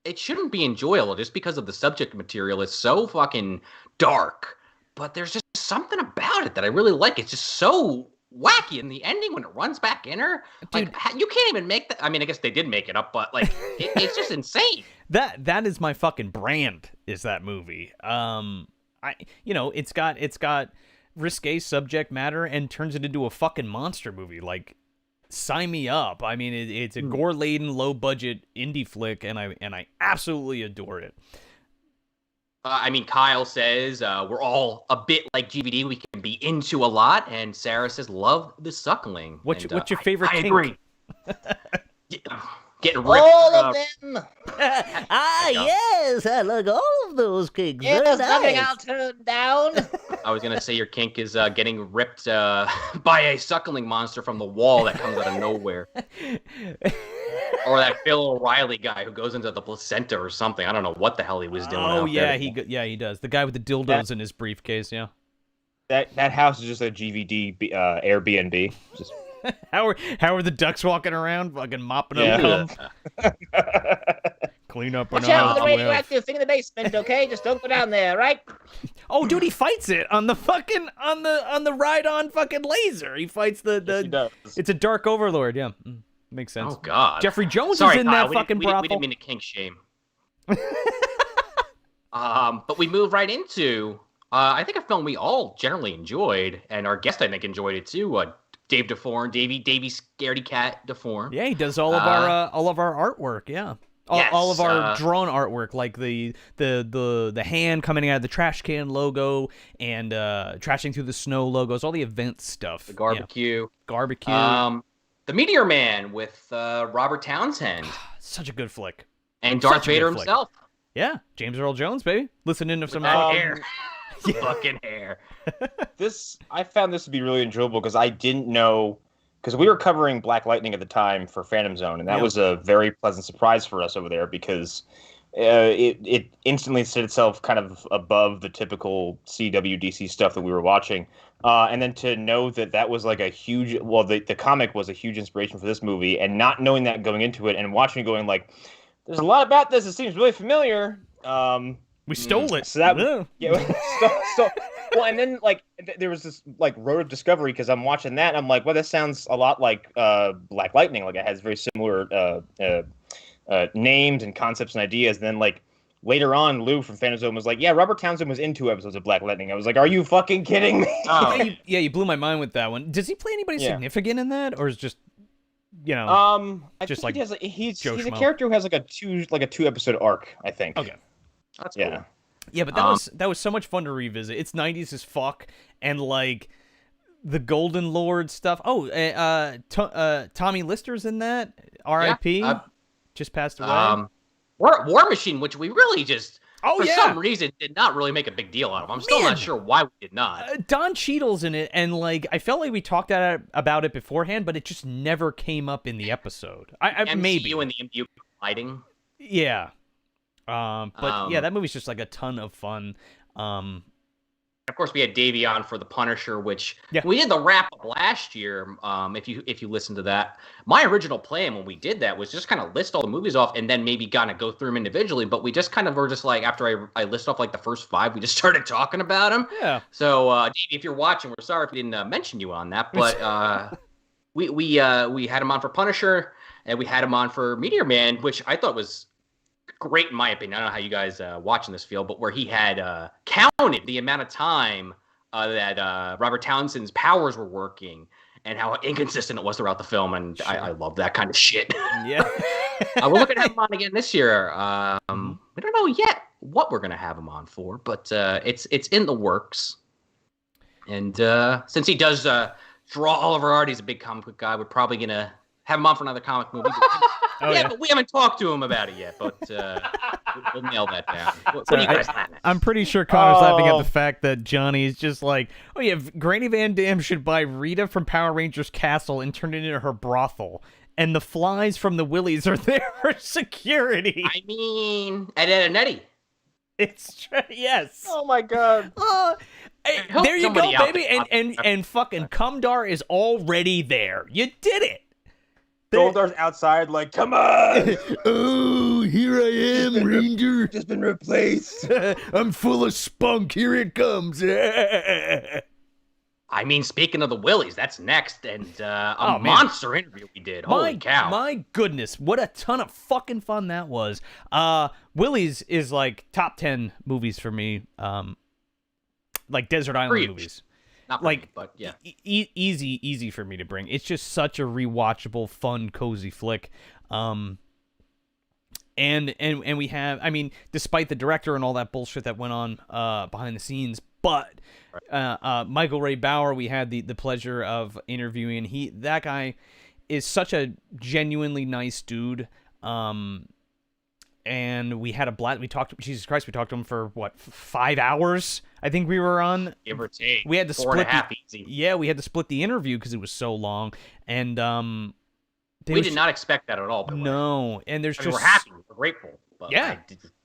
it shouldn't be enjoyable just because of the subject material. It's so fucking dark, but there's just something about it that I really like. It's just so wacky, and the ending when it runs back in her, dude, like, you can't even make that. I mean, I guess they did make it up, but like it's just insane. That is my fucking brand. Is that movie? It's got risque subject matter and turns it into a fucking monster movie. Like, sign me up. I mean, it's a gore-laden, low-budget indie flick, and I absolutely adore it. I mean, Kyle says we're all a bit like GVD. We can be into a lot, and Sarah says love the suckling. What's And, your favorite I kink? agree. Getting ripped. All of them. Yes, I like all of those kinks. Yeah, Very there's nothing nice. I'll turn down. I was gonna say your kink is getting ripped by a suckling monster from the wall that comes out of nowhere, or that Bill O'Reilly guy who goes into the placenta or something. I don't know what the hell he was doing. Oh, out yeah, there. he does. The guy with the dildos in his briefcase, yeah. That house is just a GVD Airbnb. Just How are the ducks walking around, fucking mopping Yeah. up cum? Clean up Watch an out for the aisle. radioactive thing in the basement, okay? Just don't go down there, right? Oh, dude, he fights it on the fucking on the ride-on fucking laser. He fights the Yes, he does. It's a Dark Overlord, yeah. Makes sense. Oh God. Jeffrey Jones Sorry, is in Kyle, that fucking we brothel. didn't mean to kink shame. But we move right into I think a film we all generally enjoyed, and our guest I think enjoyed it too. Dave DeForn, Davey Scaredy Cat DeForn. Yeah, he does all of our artwork. Yeah, all of our drawn artwork, like the hand coming out of the trash can logo and trashing through the snow logos, all the event stuff. The barbecue. Barbecue. The Meteor Man with Robert Townsend Such a good flick. and Darth Such a good Vader flick. himself. Yeah, James Earl Jones, baby. Listening to some That hair. Fucking hair. I found this to be really enjoyable because I didn't know, because we were covering Black Lightning at the time for Phantom Zone, and that was a very pleasant surprise for us over there because it instantly set itself kind of above the typical CWDC stuff that we were watching. And then to know that was like a huge, well, the comic was a huge inspiration for this movie, and not knowing that going into it and watching it going like, there's a lot about this that seems really familiar. We stole it. So that well, and then like there was this like Road of Discovery because I'm watching that and I'm like, well, this sounds a lot like Black Lightning. Like it has very similar names and concepts and ideas. And then like later on, Lou from Phantom Zone was like, yeah, Robert Townsend was in 2 episodes of Black Lightning. I was like, are you fucking kidding me? Oh. Yeah, you blew my mind with that one. Does he play anybody significant in that, or is just I just think like he's Joe a Schmo? character who has like a 2 episode arc, I think. Okay. That's cool. Yeah. Yeah, but that was so much fun to revisit. It's 90s as fuck, and like the Golden Lord stuff. Oh, Tommy Lister's in that. R.I.P. Just passed away. War Machine, which we really just for yeah. some reason did not really make a big deal out of. I'm still not sure why we did not. Don Cheadle's in it, and like I felt like we talked about it beforehand, but it just never came up in the episode. MCU Maybe and the MCU colliding. yeah. But yeah, that movie's just like a ton of fun. Of course, we had Davey on for The Punisher, which Yeah. we did the wrap-up last year. If you listen to that, my original plan when we did that was just kind of list all the movies off and then maybe kind of go through them individually. But we just kind of were just like, after I list off like the first 5, we just started talking about them. Yeah. So, Davey, if you're watching, we're sorry if we didn't mention you on that, but we had him on for Punisher and we had him on for Meteor Man, which I thought was great in my opinion. I don't know how you guys watching this feel, but where he had counted the amount of time that Robert Townsend's powers were working and how inconsistent it was throughout the film, and I love that kind of shit. Yeah. We're looking to have him on again this year. We don't know yet what we're going to have him on for, but it's in the works. And since he does draw all of our art, he's a big comic book guy, we're probably going to have him on for another comic movie. But we haven't talked to him about it yet, but we'll nail that down. What are you guys laughing at? I'm pretty sure Connor's laughing at the fact that Johnny is just like, oh yeah, Granny Van Dam should buy Rita from Power Rangers Castle and turn it into her brothel. And the flies from the Willies are there for security. I mean, Ed and Eddie. It's true, yes. Oh my god. Hey, Help there you go, somebody out. baby. And fucking Condor is already there. You did it. Goldar's outside, like, come on! Oh, here I am, Ranger. Just been replaced. I'm full of spunk. Here it comes. I mean, speaking of the Willies, that's next, and a monster interview we did. Holy cow! My goodness, what a ton of fucking fun that was. Willies is like top 10 movies for me. Like Desert Island Preach. movies. Not for like me, but yeah. easy for me to bring. It's just such a rewatchable, fun, cozy flick. And we have, I mean, despite the director and all that bullshit that went on behind the scenes, but Michael Ray Bauer, we had the pleasure of interviewing. That guy is such a genuinely nice dude. And we had a blast. We talked. Jesus Christ, we talked to him for what, 5 hours? I think we were on. Give or take. We had to 4.5 easy. Yeah, we had to split the interview because it was so long. And we did not expect that at all. No, and there's we're happy, we're grateful. But yeah,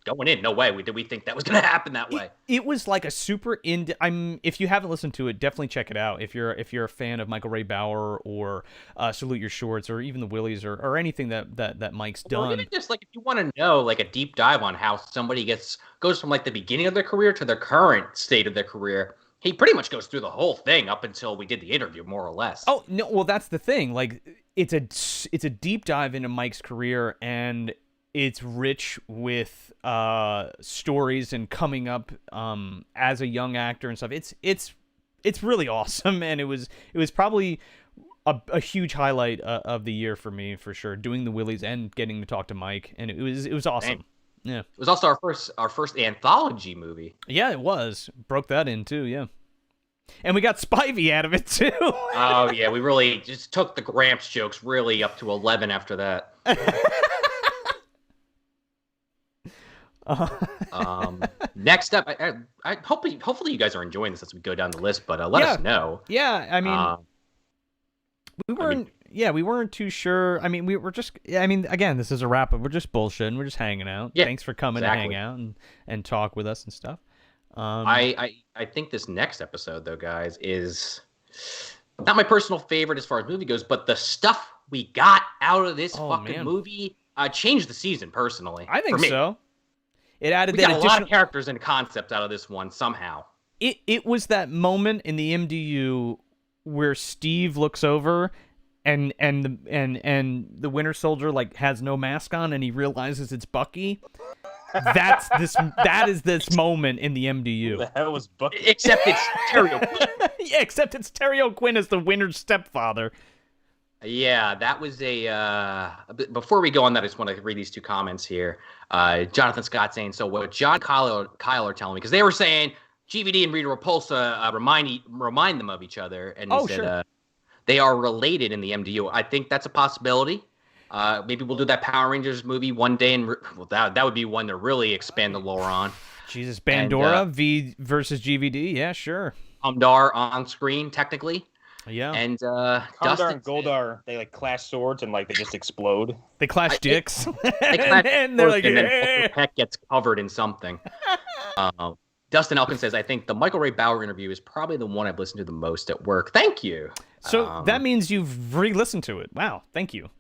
going in, no way did we think that was going to happen that way. It was like a super if you haven't listened to it, definitely check it out. If you're a fan of Michael Ray Bauer or Salute Your Shorts or even the Willies or anything that Mike's done. Or even just like if you want to know like a deep dive on how somebody goes from like the beginning of their career to their current state of their career. He pretty much goes through the whole thing up until we did the interview, more or less. Oh no, well that's the thing. Like it's a deep dive into Mike's career, and it's rich with stories and coming up as a young actor and stuff. It's really awesome, and it was probably a huge highlight of the year for me, for sure. Doing the Willies and getting to talk to Mike, and it was awesome. Dang. Yeah, it was also our first anthology movie. Yeah, it was. Broke that in too. Yeah. And we got Spivey out of it too. Oh yeah, we really just took the Gramps jokes really up to 11 after that. Next up, I hopefully you guys are enjoying this as we go down the list, but let us know. Yeah, I mean, we weren't too sure. I mean, we were just. I mean, again, this is a wrap up. We're just bullshitting. We're just hanging out. Yeah, thanks for coming to hang out and talk with us and stuff. I think this next episode, though, guys, is not my personal favorite as far as movie goes, but the stuff we got out of this movie changed the season. Personally, I think so. It added we got a lot of characters and concepts out of this one somehow. It was that moment in the MDU where Steve looks over and the Winter Soldier like has no mask on and he realizes it's Bucky. That is this moment in the MDU. The hell was Bucky? Except it's Terry O'Quinn. Yeah, except it's Terry O'Quinn as the Winter's stepfather. Yeah, that was before we go on that, I just want to read these two comments here. Jonathan Scott saying, so what John and Kyle are telling me, because they were saying GVD and Rita Repulsa remind them of each other, and he said they are related in the MDU. I think that's a possibility. Maybe we'll do that Power Rangers movie one day, and that would be one to really expand the lore on. Jesus, Bandora V versus GVD, yeah, sure. Condor on screen, technically. Yeah. And Condor and Goldar, they like clash swords and like they just explode. They clash dicks. and they're like, and then Peck gets covered in something. Dustin Elkin says, I think the Michael Ray Bauer interview is probably the one I've listened to the most at work. Thank you. So that means you've re-listened to it. Wow, thank you.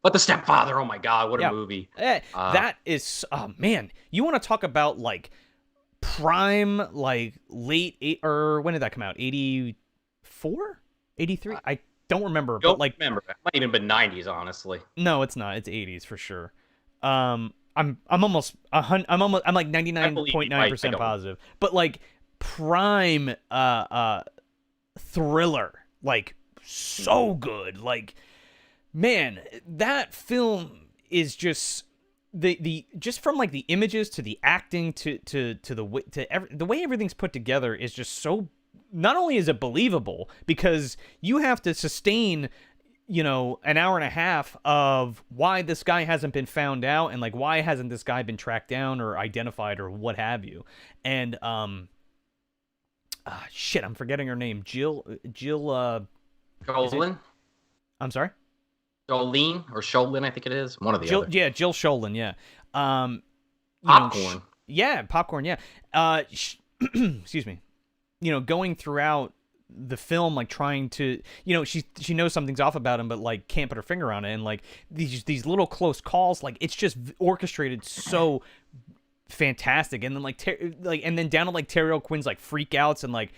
But The Stepfather, oh my God, what a movie. That is, man, you want to talk about like prime, like late, or when did that come out? 84? 83? I don't remember. But like, remember. It might even been 90s, honestly. No, it's not. It's 80s for sure. I'm like 99.9% positive. But like prime thriller, like so good. Like, man, that film is just the just from like the images to the acting to the way everything's put together is just so. Not only is it believable because you have to sustain, an hour and a half of why this guy hasn't been found out and like why hasn't this guy been tracked down or identified or what have you. And shit, I'm forgetting her name. Jill Sholin? I'm sorry? Jolene or Sholin, I think it is. One of the other. Yeah, Jill Sholin, yeah. Popcorn. Popcorn, yeah. Excuse me. Going throughout the film, like trying to, she knows something's off about him, but like can't put her finger on it, and like these little close calls, like it's just orchestrated so fantastic, and then and then down to like Terry O'Quinn's like freakouts and like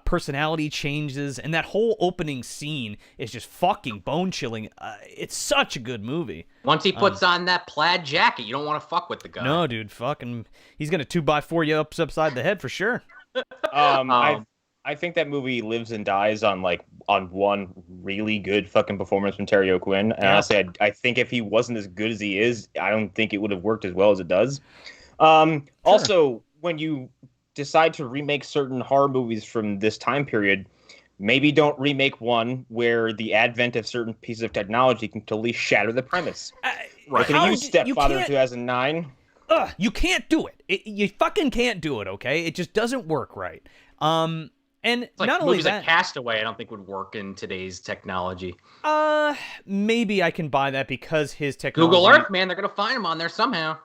personality changes, and that whole opening scene is just fucking bone chilling. It's such a good movie. Once he puts on that plaid jacket, you don't want to fuck with the guy. No, dude, fucking, he's gonna 2x4 you upside the head for sure. I think that movie lives and dies on one really good fucking performance from Terry O'Quinn. And honestly, I think if he wasn't as good as he is, I don't think it would have worked as well as it does. Also, when you decide to remake certain horror movies from this time period, maybe don't remake one where the advent of certain pieces of technology can totally shatter the premise. Right. Can you use Stepfather 2009? You can't do it. You fucking can't do it, okay? It just doesn't work right. And it's like not only movies that, like Castaway, I don't think would work in today's technology. maybe I can buy that because his technology. Google Earth, man, they're gonna find him on there somehow.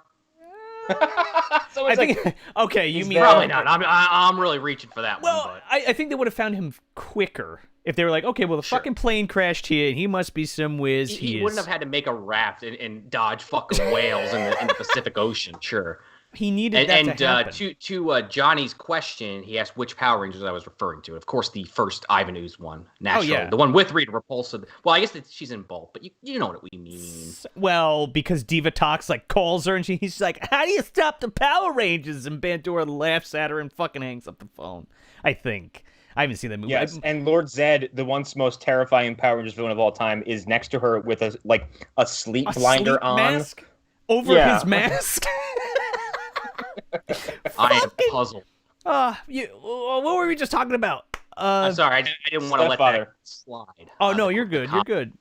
So I think. Okay, you mean probably not? I'm really reaching for that well, one. I think they would have found him quicker if they were like, okay, well, the fucking plane crashed here, and he must be some whiz. He wouldn't have had to make a raft and dodge fucking whales in the Pacific Ocean. Sure. He needed that to happen. To Johnny's question, he asked which Power Rangers I was referring to. Of course, the first Ivanhoe's one, naturally. yeah. The one with Rita Repulsa. Well, I guess she's in both, but you know what we mean. Well, because Diva Talks calls her, and he's like, how do you stop the Power Rangers? And Bandora laughs at her and fucking hangs up the phone, I think. I haven't seen that movie. Yes, and Lord Zed, the once most terrifying Power Rangers villain of all time, is next to her with a sleep blinder on. Mask over his mask. I am puzzled. What were we just talking about? I'm sorry, I didn't want to let that slide. Oh, no, you're good. You're good.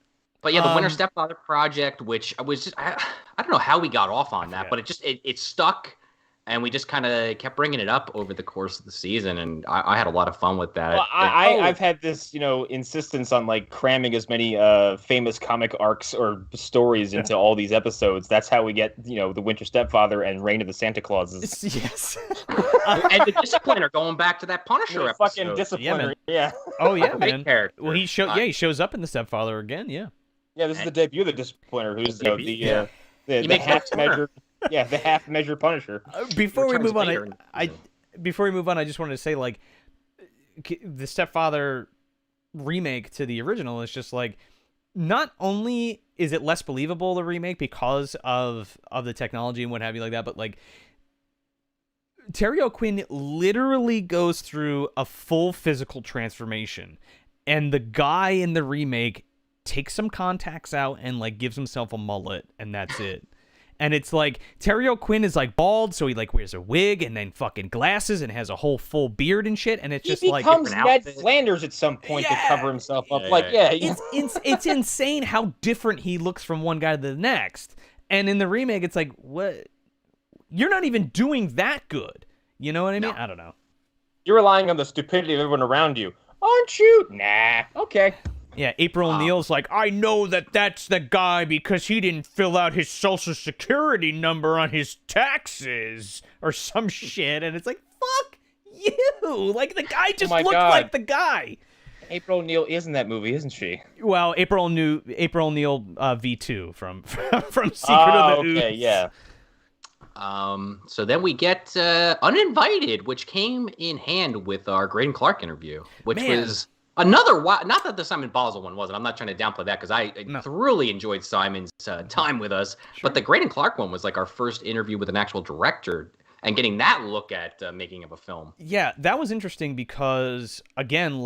But yeah, the Winter Stepfather project, which was just, I don't know how we got off on that, but it stuck. And we just kind of kept bringing it up over the course of the season, and I had a lot of fun with that. Well, I've had this, insistence on cramming as many famous comic arcs or stories into all these episodes. That's how we get, the Winter Stepfather and Reign of the Santa Clauses. Yes. And the Discipliner, going back to that Punisher episode. Fucking Discipliner, yeah. Oh yeah, man. Character. Well, he shows up in the Stepfather again. Yeah. Yeah, this is the debut of the Discipliner, who's the half-measured. Yeah, the half-measure Punisher. Before we move on, I just wanted to say, the Stepfather remake to the original is just not only is it less believable, the remake, because of the technology and what have you like that, but Terry O'Quinn literally goes through a full physical transformation, and the guy in the remake takes some contacts out and gives himself a mullet, and that's it. And it's Terry O'Quinn is bald, so he wears a wig and then fucking glasses and has a whole full beard and shit. And it's just he becomes Ned Flanders at some point to cover himself up. It's insane how different he looks from one guy to the next. And in the remake, it's what? You're not even doing that good. You know what I mean? No. I don't know. You're relying on the stupidity of everyone around you, aren't you? Nah. Okay. Yeah, April O'Neil's I know that's the guy because he didn't fill out his social security number on his taxes or some shit, and it's fuck you! The guy just looked like the guy. April O'Neil is in that movie, isn't she? Well, April O'Neil V2 from Secret of the Ooze. Okay, yeah. So then we get Uninvited, which came in hand with our Graydon Clark interview, which was another, not that the Simon Basel one wasn't. I'm not trying to downplay that because I thoroughly enjoyed Simon's time with us. Sure. But the Graydon Clark one was our first interview with an actual director and getting that look at making of a film. Yeah, that was interesting because, again,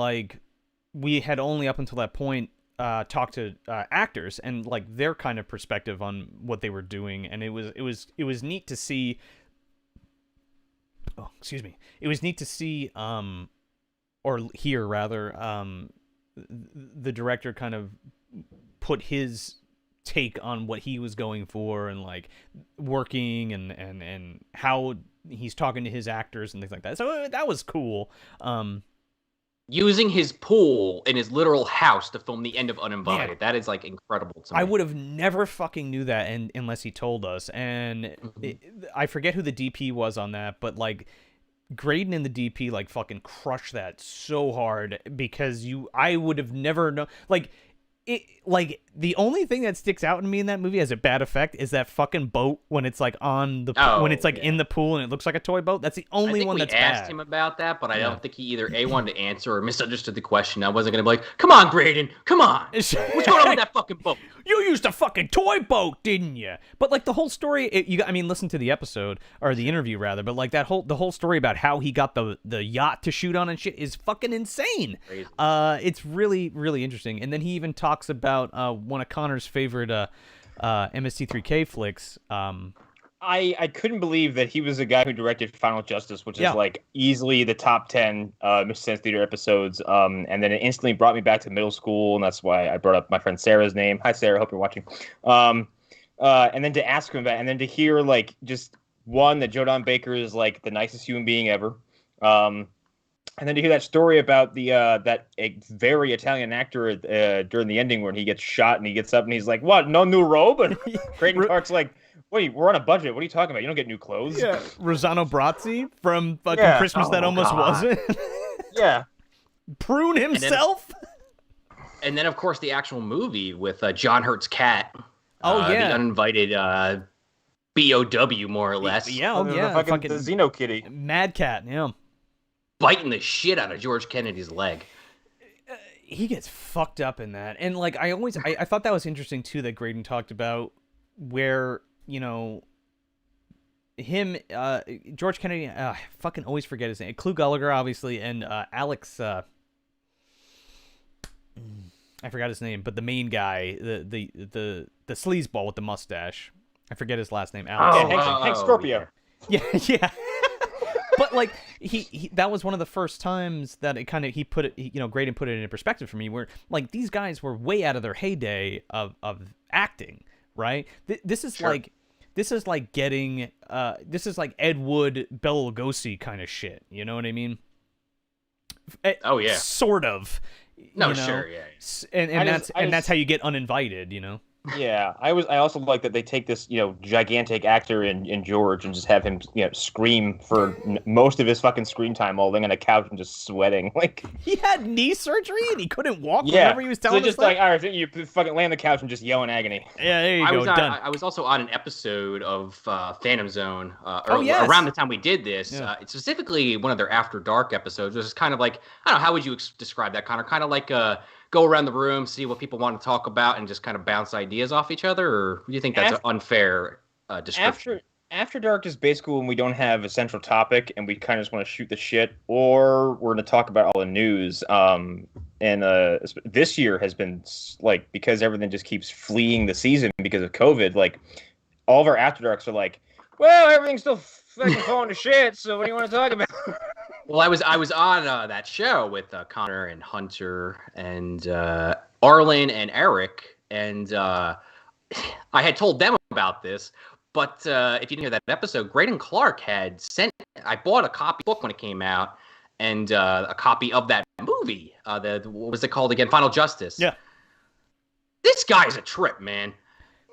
we had only up until that point talked to actors and their kind of perspective on what they were doing, and it was neat to see. Oh, excuse me. It was neat to see or hear rather, the director kind of put his take on what he was going for and working and how he's talking to his actors and things like that. So that was cool. Using his pool in his literal house to film the end of Uninvited. Yeah. That is incredible to me. I would have never fucking knew that unless he told us. And I forget who the DP was on that, but Graydon and the DP fucking crushed that so hard because I would have never known the only thing that sticks out in me in that movie as a bad effect is that fucking boat when it's like on the when it's like in the pool and it looks like a toy boat. That's the only one that's bad. I asked him about that, but I don't think he either wanted to answer or misunderstood the question. I wasn't gonna be like, "Come on, Graydon, come on, what's going on with that fucking boat?" You used a fucking toy boat, didn't you? But like the whole story, listen to the episode or the interview rather. But like the whole story about how he got the yacht to shoot on and shit is fucking insane. Crazy. It's really really interesting. And then he even talks about one of Connor's favorite MST3K flicks. I couldn't believe that he was the guy who directed Final Justice, which is like easily the top 10 Mr. Sense Theater episodes. And then it instantly brought me back to middle school, and that's why I brought up my friend Sarah's name. Hi, Sarah. Hope you're watching. And then to ask him about, and then to hear like just one that Jodan Baker is like the nicest human being ever. And then to hear that story about the that very Italian actor during the ending when he gets shot and he gets up and he's like, "What? No new robe?" And Graydon Clark's like, "Wait, we're on a budget. What are you talking about? You don't get new clothes." Yeah, Rossano Brazzi from fucking Christmas That Almost Wasn't. Yeah, Prune himself. And then, of course, the actual movie with John Hurt's cat. The uninvited BOW, more or less. The fucking Xeno kitty. Mad Cat, yeah. Biting the shit out of George Kennedy's leg. He gets fucked up in that. And like I thought that was interesting too that Graydon talked about where, you know, him George Kennedy fucking always forget his name. Clu Gallagher obviously and Alex I forgot his name, but the main guy, the sleazeball with the mustache. I forget his last name. Alex. Hank Scorpio. Yeah. But like he that was one of the first times that it kind of Graydon put it into perspective for me where like these guys were way out of their heyday of acting, right? This is like getting this is like Ed Wood, Bela Lugosi kind of shit, you know what I mean? Oh yeah. Sort of. No, you know? sure, yeah. And that's how you get uninvited, you know. Yeah, I also like that they take this, gigantic actor in George and just have him, scream for most of his fucking screen time while laying on a couch and just sweating. Like he had knee surgery and he couldn't walk. Whenever he was telling us just like, all right, you fucking lay on the couch and just yell in agony. Yeah, there you go. Done. I was also on an episode of Phantom Zone around the time we did this. Yeah. It's specifically one of their After Dark episodes. It was kind of like, I don't know, how would you describe that, Connor? Kind of like go around the room, see what people want to talk about, and just kind of bounce ideas off each other? Or do you think that's an unfair description? After Dark is basically when we don't have a central topic and we kind of just want to shoot the shit, or we're going to talk about all the news. And this year has been, like, because everything just keeps fleeing the season because of COVID, like, all of our After Darks are like, well, everything's still fucking falling to shit, so what do you want to talk about? Well, I was on that show with Connor and Hunter and Arlen and Eric, and I had told them about this. But if you didn't hear that episode, Graydon Clark had sent. I bought a copy book when it came out, and a copy of that movie. What was it called again? Final Justice. Yeah. This guy's a trip, man.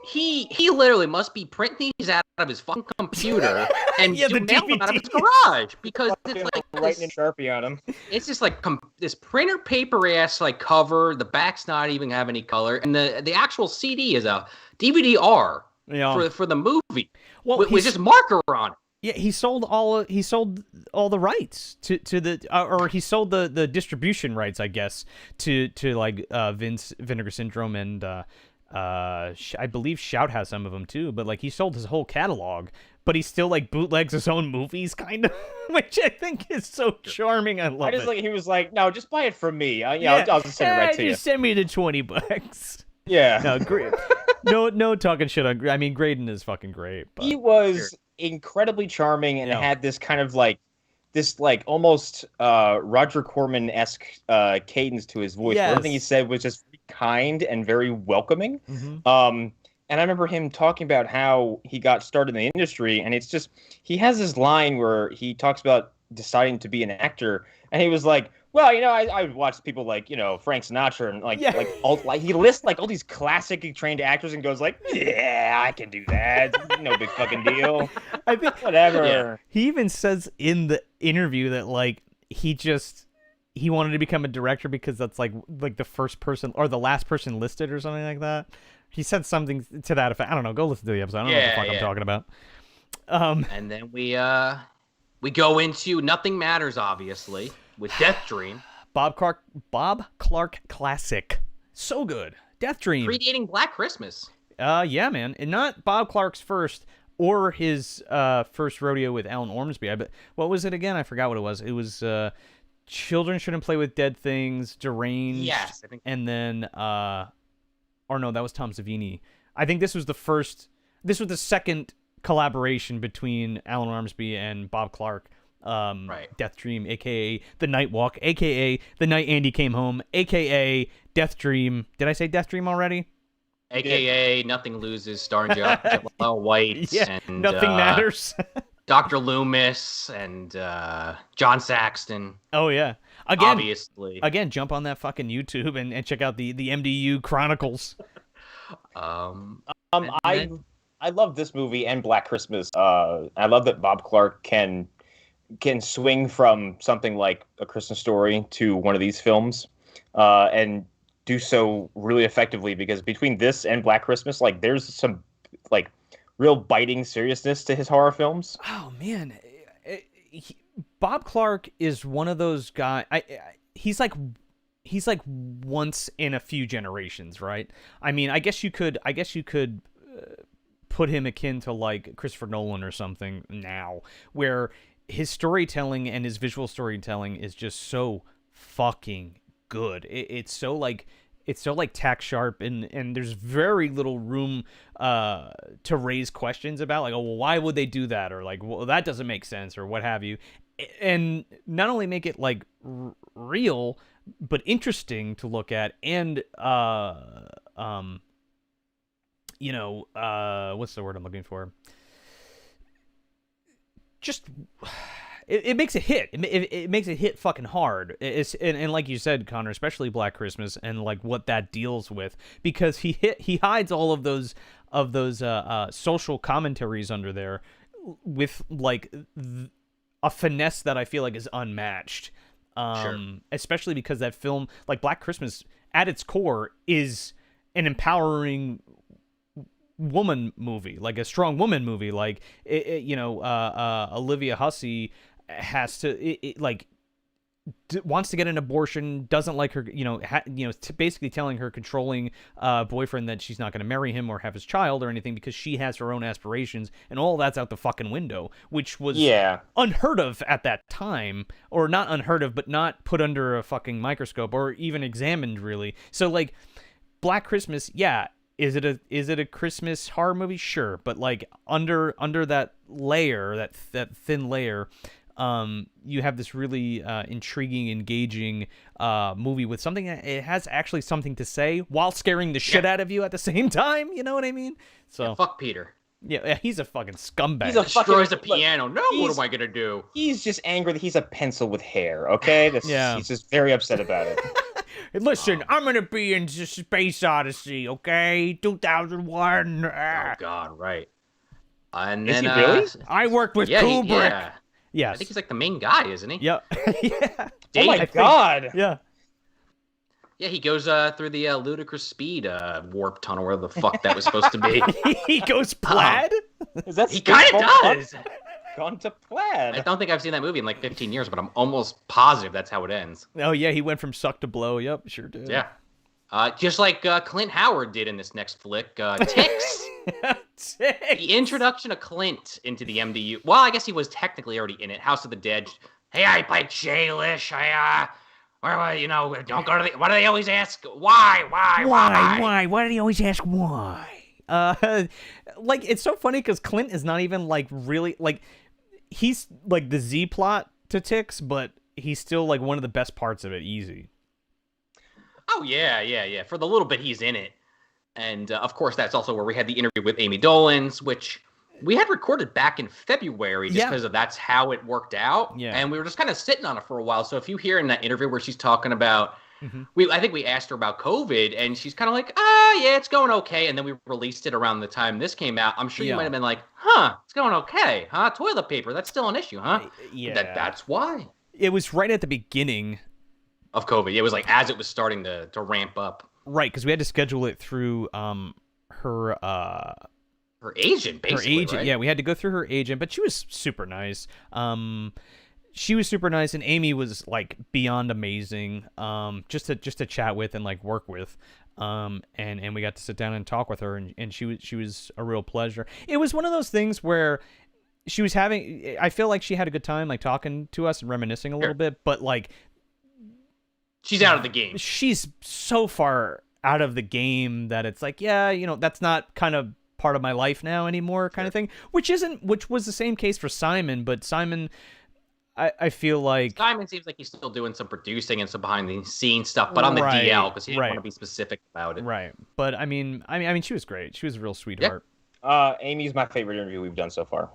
He literally must be printing these out of his fucking computer and mailing them out of his garage because it's like writing in Sharpie on them. It's just like this printer paper ass like cover. The back's not even have any color, and the actual CD is a DVD-R for the movie. Well, with just marker on it. Yeah, he sold all the rights to the or he sold the distribution rights, I guess, to like Vince Vinegar Syndrome and. I believe Shout has some of them too, but like he sold his whole catalog, but he still like bootlegs his own movies, kind of, which I think is so charming. I love it. He was like, no, just buy it from me. I'll just send it right to you. Just send me the $20. Yeah. No, great. no talking shit on. I mean, Graydon is fucking great. But... He was incredibly charming and had this kind of like. This like almost Roger Corman-esque cadence to his voice. Yes. Everything he said was just kind and very welcoming. Mm-hmm. And I remember him talking about how he got started in the industry, and it's just he has this line where he talks about deciding to be an actor, and he was like, well, I watch people like, Frank Sinatra and he lists like all these classically trained actors and goes like, yeah, I can do that. No big fucking deal. I think whatever. Yeah. He even says in the interview that like he just he wanted to become a director because that's like the first person or the last person listed or something like that. He said something to that effect. I don't know. Go listen to the episode. I don't know what the fuck I'm talking about. And then we go into Nothing Matters, obviously, with Death Dream. Bob Clark classic. So good. Death Dream. Predating Black Christmas. Yeah, man. And not Bob Clark's first or his first rodeo with Alan Ormsby. But what was it again? I forgot what it was. It was Children Shouldn't Play with Dead Things, Deranged. Yes, I think. And then, or no, that was Tom Savini. I think this was the second collaboration between Alan Ormsby and Bob Clark. Right. Death Dream, a.k.a. The Night Walk, a.k.a. The Night Andy Came Home, a.k.a. Death Dream. Did I say Death Dream already? AKA Nothing Loses, starring Jaleel White. Yeah, and Nothing Matters. Dr. Loomis and John Saxton. Oh, yeah. Again, obviously. Again, jump on that fucking YouTube and check out the MDU Chronicles. I love this movie and Black Christmas. I love that Bob Clark can swing from something like A Christmas Story to one of these films, and do so really effectively, because between this and Black Christmas, like, there's some like real biting seriousness to his horror films. Oh man, Bob Clark is one of those guys. He's like once in a few generations, right? I mean, I guess you could put him akin to like Christopher Nolan or something now, where his storytelling and his visual storytelling is just so fucking good. It's so tack sharp, and there's very little room to raise questions about, like, oh, well, why would they do that, or like, well, that doesn't make sense, or what have you. And not only make it like real, but interesting to look at, and what's the word I'm looking for? Just it makes it hit. It makes it hit fucking hard. And like you said, Connor, especially Black Christmas and like what that deals with, because he hides all of those social commentaries under there with like a finesse that I feel like is unmatched. Sure. Especially because that film, like Black Christmas, at its core is an empowering woman movie, like a strong woman movie. Like Olivia Hussey has to wants to get an abortion, doesn't like her, basically telling her controlling boyfriend that she's not going to marry him or have his child or anything because she has her own aspirations, and all that's out the fucking window, which was unheard of at that time, or not unheard of, but not put under a fucking microscope or even examined really. So like Black Christmas, yeah. Is it a Christmas horror movie? Sure, but like under that layer, that thin layer, you have this really intriguing, engaging movie with something that it has actually something to say while scaring the shit out of you at the same time. You know what I mean? So yeah, fuck Peter. Yeah, he's a fucking scumbag. He destroys a piano. No, what am I gonna do? He's just angry that he's a pencil with hair. Okay, he's just very upset about it. Listen, I'm gonna be in Space Odyssey, okay? 2001. Oh God, right. And Is then he really? I worked with Kubrick. Yeah. Yes. I think he's like the main guy, isn't he? Yep. Yeah. Oh my God. Yeah. Yeah, he goes through the ludicrous speed warp tunnel, where the fuck that was supposed to be. He goes plaid? Is that he kind of does. Gone to plaid. I don't think I've seen that movie in like 15 years, but I'm almost positive that's how it ends. Oh yeah, he went from suck to blow. Yep, sure did. Yeah. Just like Clint Howard did in this next flick, Ticks. Ticks. The introduction of Clint into the MDU. Well, I guess he was technically already in it. House of the Dead. Hey, I play Jalish. Don't go to the... Why do they always ask? Why? Why do they always ask why? Like, it's so funny because Clint is not even like really like, he's like the Z plot to Ticks, but he's still like one of the best parts of it. Easy. Oh yeah. For the little bit he's in it, and of course that's also where we had the interview with Amy Dolans, which we had recorded back in February just because of that's how it worked out. Yeah. And we were just kind of sitting on it for a while. So if you hear in that interview where she's talking about, I think we asked her about COVID, and she's kind of like, yeah, it's going okay. And then we released it around the time this came out. I'm sure you might have been like, it's going okay, huh? Toilet paper, that's still an issue, huh? Yeah. That's why. It was right at the beginning of COVID. It was like as it was starting to ramp up. Right, because we had to schedule it through her agent, basically. Her agent, right? yeah, we had to go through her agent, but she was super nice. She was super nice, and Amy was like beyond amazing. Just to chat with and like work with. And we got to sit down and talk with her, and she was a real pleasure. It was one of those things where she was having. I feel like she had a good time, like talking to us and reminiscing a little bit, but like she's out of the game. She's so far out of the game that it's like, yeah, that's not kind of part of my life now anymore, kind of thing. Which was the same case for Simon, but Simon, I feel like Simon seems like he's still doing some producing and some behind the scenes stuff, but on the DL because he didn't want to be specific about it. Right, but I mean, she was great. She was a real sweetheart. Amy's my favorite interview we've done so far.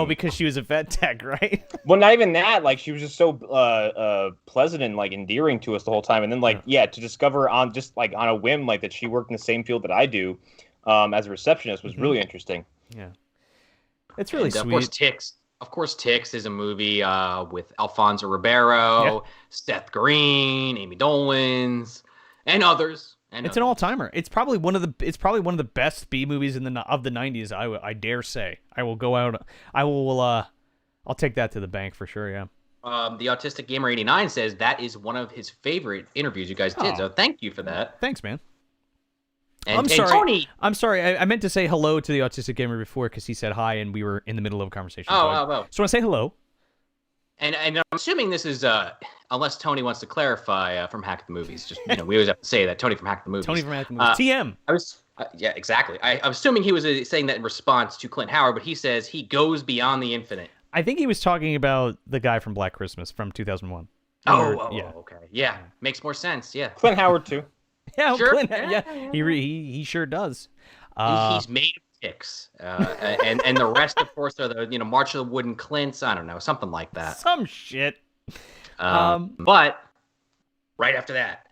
Because she was a vet tech, right? Well, not even that. Like, she was just so pleasant and like endearing to us the whole time. And then to discover on a whim that she worked in the same field that I do as a receptionist was really interesting. Yeah, it's really sweet. Of course, Tix is a movie with Alfonso Ribeiro, Seth Green, Amy Dolans, and others. It's an all-timer. It's probably one of the best B movies of the 90s. I dare say. I will go out. I'll take that to the bank for sure. Yeah. The Autistic Gamer 89 says that is one of his favorite interviews you guys did. So thank you for that. Thanks, man. And, I'm sorry. Tony. I'm sorry. I meant to say hello to the Autistic Gamer before because he said hi and we were in the middle of a conversation. So I want to say hello. And I'm assuming this is unless Tony wants to clarify from Hack the Movies. Just we always have to say that Tony from Hack the Movies. Tony from Hack the Movies. TM. I was exactly. I'm assuming he was saying that in response to Clint Howard, but he says he goes beyond the infinite. I think he was talking about the guy from Black Christmas from 2001. Okay. Yeah, makes more sense. Yeah. Clint Howard too. Yeah, sure. Clint, yeah. He sure does. He's made of ticks, and the rest, of course, are the March of the Wooden Clints. I don't know, something like that. Some shit. But right after that,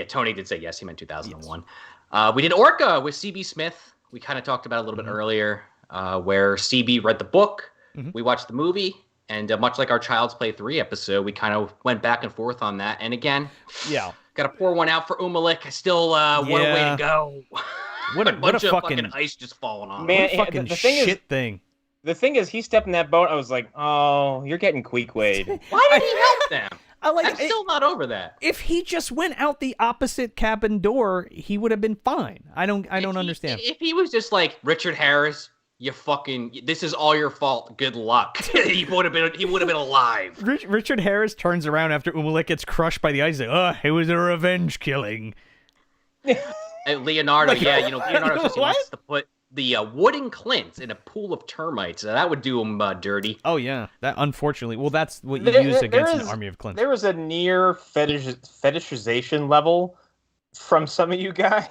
Tony did say yes. He meant 2001. Yes. We did Orca with CB Smith. We kind of talked about it a little bit earlier, where CB read the book. Mm-hmm. We watched the movie. And much like our Child's Play 3 episode, we kind of went back and forth on that. And again, got to pour one out for Umalik. I still, what a way to go. What a fucking ice just falling on. Man, what a fucking thing. The thing is, he stepped in that boat. I was like, oh, you're getting Queequayed. Why did he help them? I'm still not over that. If he just went out the opposite cabin door, he would have been fine. I don't understand. If he was just like, Richard Harris, this is all your fault. Good luck. he would have been alive. Richard Harris turns around after Umalik gets crushed by the ice. Like, it was a revenge killing. Leonardo, Leonardo says he wants to put the wooden clints in a pool of termites. That would do him dirty. Oh yeah, that unfortunately. Well, that's what you use against an army of clints. There was a near fetishization level from some of you guys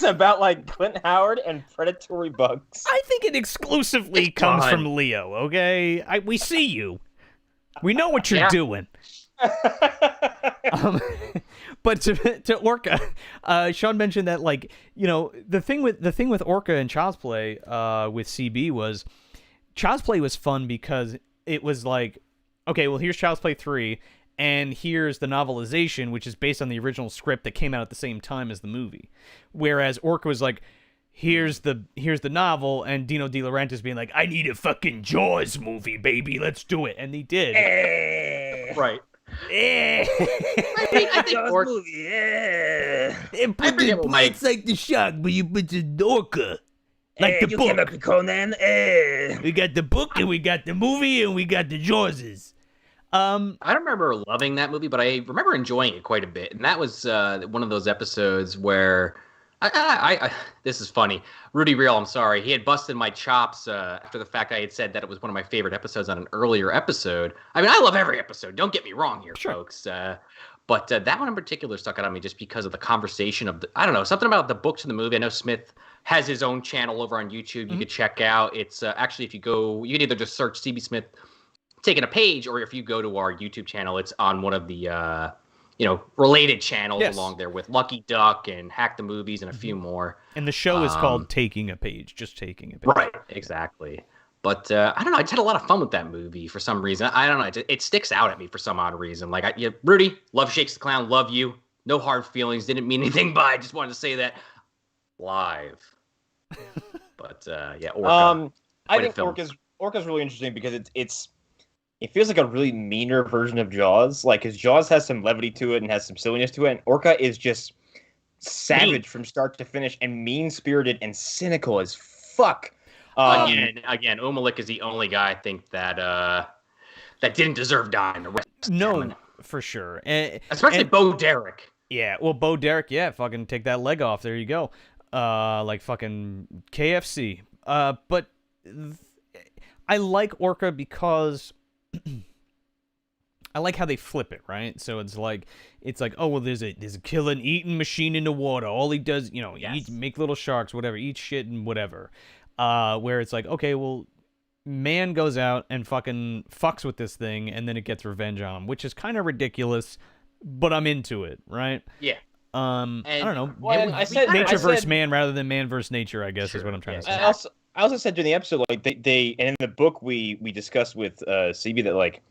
about like Clint Howard and predatory bugs. I think it exclusively comes from Leo. Okay, we see you. We know what you're doing. But to Orca, Sean mentioned that the thing with Orca and Child's Play with CB was Child's Play was fun because it was like, okay, well here's Child's Play 3. And here's the novelization, which is based on the original script that came out at the same time as the movie. Whereas Orca was like, here's the novel, and Dino De Laurentiis being like, I need a fucking Jaws movie, baby, let's do it. And he did. Right. I think Orca movie. And put the plates like the shark, but you put the Orca. Like the book. Came up with Conan. We got the book, and we got the movie, and we got the Jawses. I don't remember loving that movie, but I remember enjoying it quite a bit. And that was one of those episodes where I this is funny. Rudy Real, I'm sorry. He had busted my chops after the fact I had said that it was one of my favorite episodes on an earlier episode. I mean, I love every episode. Don't get me wrong here, folks. But that one in particular stuck out on me just because of the conversation of I don't know, something about the books in the movie. I know Smith has his own channel over on YouTube. You could check out. It's actually, if you go, you can either just search CB Smith Taking a Page, or if you go to our YouTube channel, it's on one of the related channels along there with Lucky Duck and Hack the Movies and a few more. And the show is called Taking a Page, just Taking a Page. Right, exactly. But I don't know. I just had a lot of fun with that movie for some reason. I don't know. It sticks out at me for some odd reason. Like, Rudy, love Shakes the Clown, love you. No hard feelings. Didn't mean anything by. I just wanted to say that live. But yeah, Orca. I think Orca's really interesting because it feels like a really meaner version of Jaws. Like, his Jaws has some levity to it and has some silliness to it, and Orca is just savage from start to finish and mean-spirited and cynical as fuck. Again, Umalik is the only guy I think that didn't deserve dying. The rest no, for sure. Especially Bo Derek. Yeah, well, Bo Derek, yeah, fucking take that leg off. There you go. Like fucking KFC. But I like Orca because I like how they flip it, right? So it's like, oh well, there's a killing eating machine in the water. All he does, eat, make little sharks, whatever, eat shit and whatever. Where it's like, okay, well, man goes out and fucking fucks with this thing, and then it gets revenge on him, which is kind of ridiculous, but I'm into it, right? Yeah. I don't know. Well, nature versus man rather than man versus nature, I guess, is what I'm trying to say. I also said during the episode, like, they and in the book we discussed with CB that, like,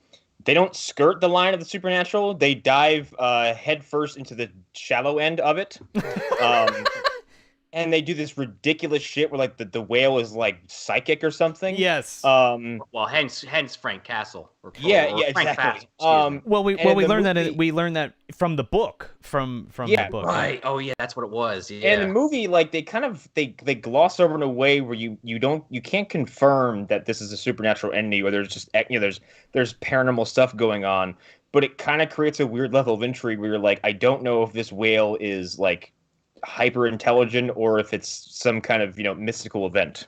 they don't skirt the line of the supernatural. They dive head first into the shallow end of it. And they do this ridiculous shit where, like, the whale is, like, psychic or something. Yes. Well, hence Frank Castle. Yeah, Frank exactly. Castle, we learned that from the book, from the book. Right. Oh yeah, that's what it was. Yeah. And the movie, like, they kind of they gloss over in a way where you can't confirm that this is a supernatural entity, or there's just there's paranormal stuff going on, but it kind of creates a weird level of intrigue where you're like, I don't know if this whale is, like, hyper intelligent or if it's some kind of mystical event.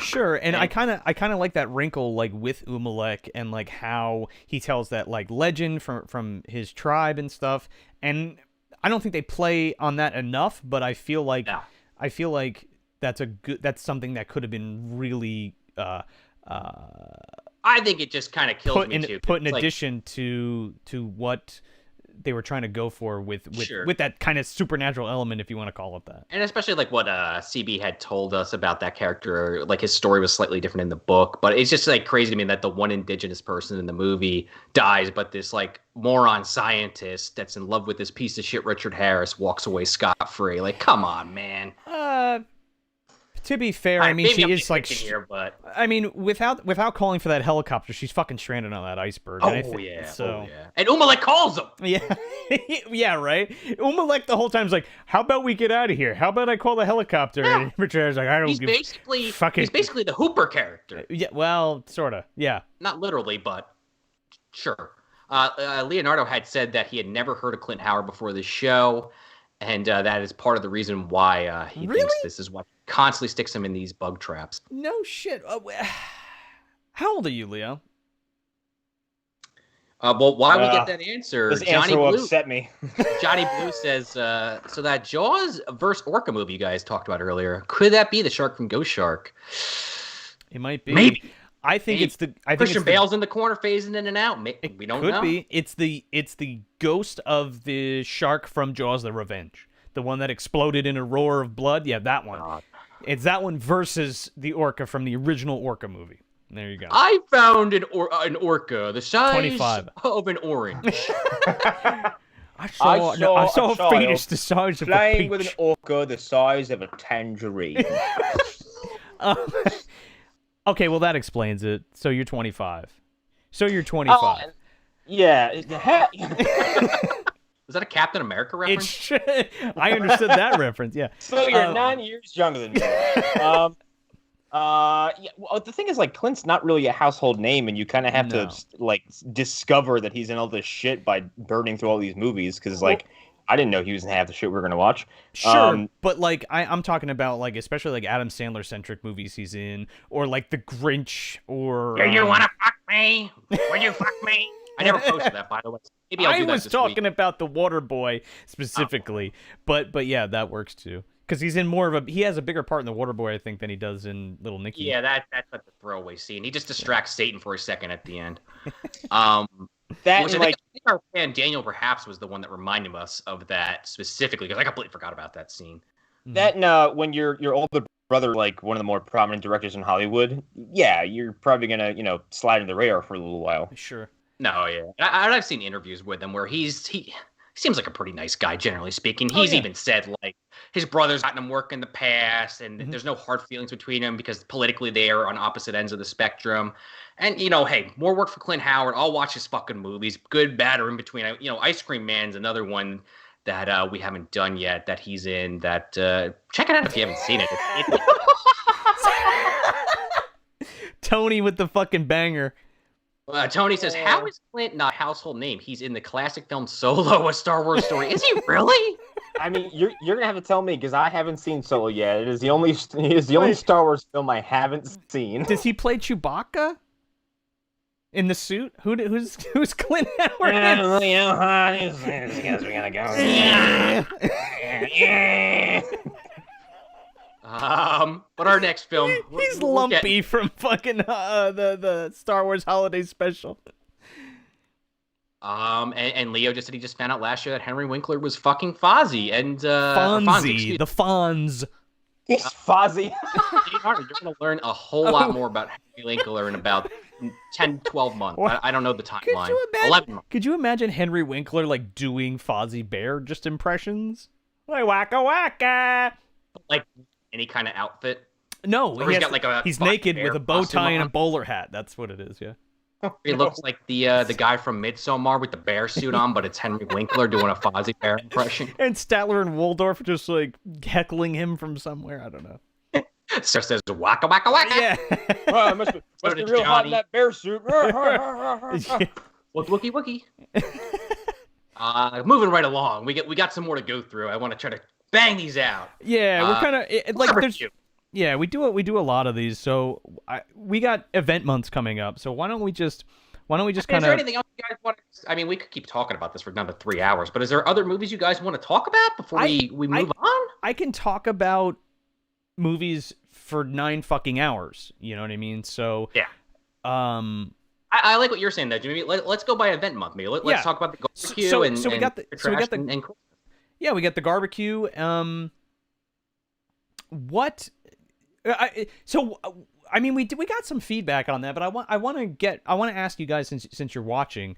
Sure, and I kind of like that wrinkle, like, with Umalek, and like how he tells that, like, legend from his tribe and stuff. And I don't think they play on that enough, but I feel like that's something that could have been really I think it just kind of kills me too. Put in addition to what they were trying to go for with that kind of supernatural element, if you want to call it that. And especially, like, what CB had told us about that character, like, his story was slightly different in the book, but it's just, like, crazy to me that the one indigenous person in the movie dies, but this, like, moron scientist that's in love with this piece of shit Richard Harris walks away scot-free. Like, come on, man. To be fair, I mean, she is, like, here, but I mean, without calling for that helicopter, she's fucking stranded on that iceberg. And Umalek calls him. Yeah, yeah, right. Umalek the whole time's like, "How about we get out of here? How about I call the helicopter?" Yeah. And Richard's like, "I don't give." He's basically the Hooper character. Yeah, well, sorta. Yeah, not literally, but sure. Leonardo had said that he had never heard of Clint Howard before this show, and that is part of the reason why he thinks this is what constantly sticks him in these bug traps. No shit. How old are you, Leo? Well, while we get that answer, this Johnny answer will Blue upset me. Johnny Blue says, so that Jaws versus Orca movie you guys talked about earlier, could that be the shark from Ghost Shark? It might be. Maybe. I think it's the. Christian Bale's in the corner, phasing in and out. We don't know. Could be. It's the ghost of the shark from Jaws: The Revenge, the one that exploded in a roar of blood. Yeah, that one. God. It's that one versus the orca from the original Orca movie. There you go. I found an orca the size 25. of an orange. I saw a fetus the size of a peach. Playing with an orca the size of a tangerine. Okay, well, that explains it. So you're 25. Yeah. Is that a Captain America reference? I understood that reference, yeah. So you're 9 years younger than me. Yeah, well, the thing is, like, Clint's not really a household name, and you kind of have to, like, discover that he's in all this shit by burning through all these movies, because, like, I didn't know he was in half the shit we were going to watch. Sure, but, like, I'm talking about, like, especially, like, Adam Sandler-centric movies he's in, or, like, The Grinch, or... Do you want to fuck me? Will you fuck me? I never posted that, by the way. Maybe I'll do that this week. I was talking about The Waterboy specifically, but yeah, that works too. Because he's in more of he has a bigger part in The Waterboy, I think, than he does in Little Nicky. Yeah, that's like the throwaway scene. He just distracts Satan for a second at the end. I think our fan Daniel perhaps was the one that reminded us of that specifically, because I completely forgot about that scene. That when your older brother, like one of the more prominent directors in Hollywood, yeah, you're probably gonna, slide in the radar for a little while. Sure. No, yeah. I've seen interviews with him where he seems like a pretty nice guy, generally speaking. He's even said, like, his brother's gotten him work in the past, and there's no hard feelings between them because politically they are on opposite ends of the spectrum. And, hey, more work for Clint Howard. I'll watch his fucking movies, good, bad, or in between. Ice Cream Man's another one that we haven't done yet that he's in. That check it out if you haven't seen it. Tony with the fucking banger. Tony says, how is Clint not a household name? He's in the classic film Solo, A Star Wars Story. Is he really? I mean, you're gonna have to tell me because I haven't seen Solo yet. It is the only Star Wars film I haven't seen. Does he play Chewbacca in the suit? Who's Clint Howard? These guys are gonna go. But our next film, he's Lumpy from fucking the Star Wars Holiday Special. And Leo just said he just found out last year that Henry Winkler was fucking Fozzie and Fonzie, the Fonz. He's Fozzie. You're gonna learn a whole lot more about Henry Winkler in about 10, 12 months. I don't know the timeline. 11 months. Could you imagine Henry Winkler like doing Fozzie Bear just impressions? Like waka waka. Like any kind of outfit? No, he's naked with a bow tie and a bowler hat. That's what it is, yeah. He looks like the guy from Midsommar with the bear suit on, but it's Henry Winkler doing a Fozzie Bear impression. And Statler and Waldorf just like heckling him from somewhere. I don't know. So says waka waka waka. Yeah. Well, must be real hot in that bear suit. Wookie wookie. Moving right along, we got some more to go through. I want to try to bang these out. Yeah, we're kind of like there's. Yeah, we do a lot of these. So we got event months coming up. So why don't we just kind of? Is there anything else you guys want? I mean, we could keep talking about this for another 3 hours. But is there other movies you guys want to talk about before we move on? I can talk about movies for 9 fucking hours. You know what I mean? So yeah. I like what you're saying, though, Jimmy. Let's go by event month. Maybe let's talk about the barbecue we got the yeah, we got the barbecue. What? I mean, we got some feedback on that, but I want to ask you guys since you're watching,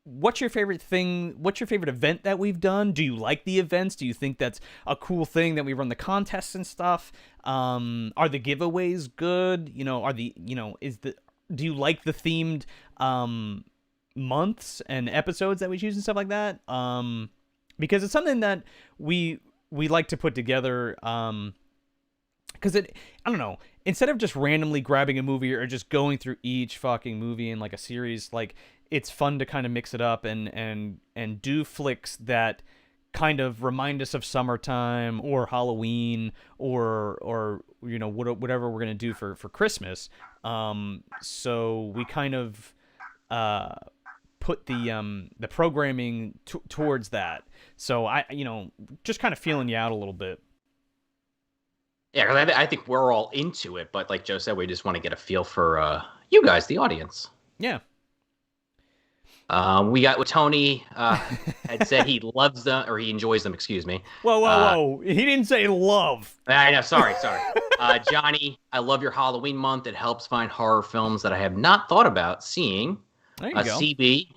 what's your favorite thing? What's your favorite event that we've done? Do you like the events? Do you think that's a cool thing that we run the contests and stuff? Are the giveaways good? Do you like the themed months and episodes that we choose and stuff like that? Because it's something that we like to put together, because I don't know, instead of just randomly grabbing a movie or just going through each fucking movie in like a series, like it's fun to kind of mix it up and do flicks that kind of remind us of summertime or Halloween or whatever we're gonna do for Christmas. So we kind of put the programming towards that. So I just kind of feeling you out a little bit. Yeah, because I think we're all into it, but like Joe said, we just want to get a feel for you guys, the audience. Yeah. We got what Tony had said he loves them, or he enjoys them, excuse me. Whoa. He didn't say love. I know, sorry. Johnny, I love your Halloween month. It helps find horror films that I have not thought about seeing. There you go. CB,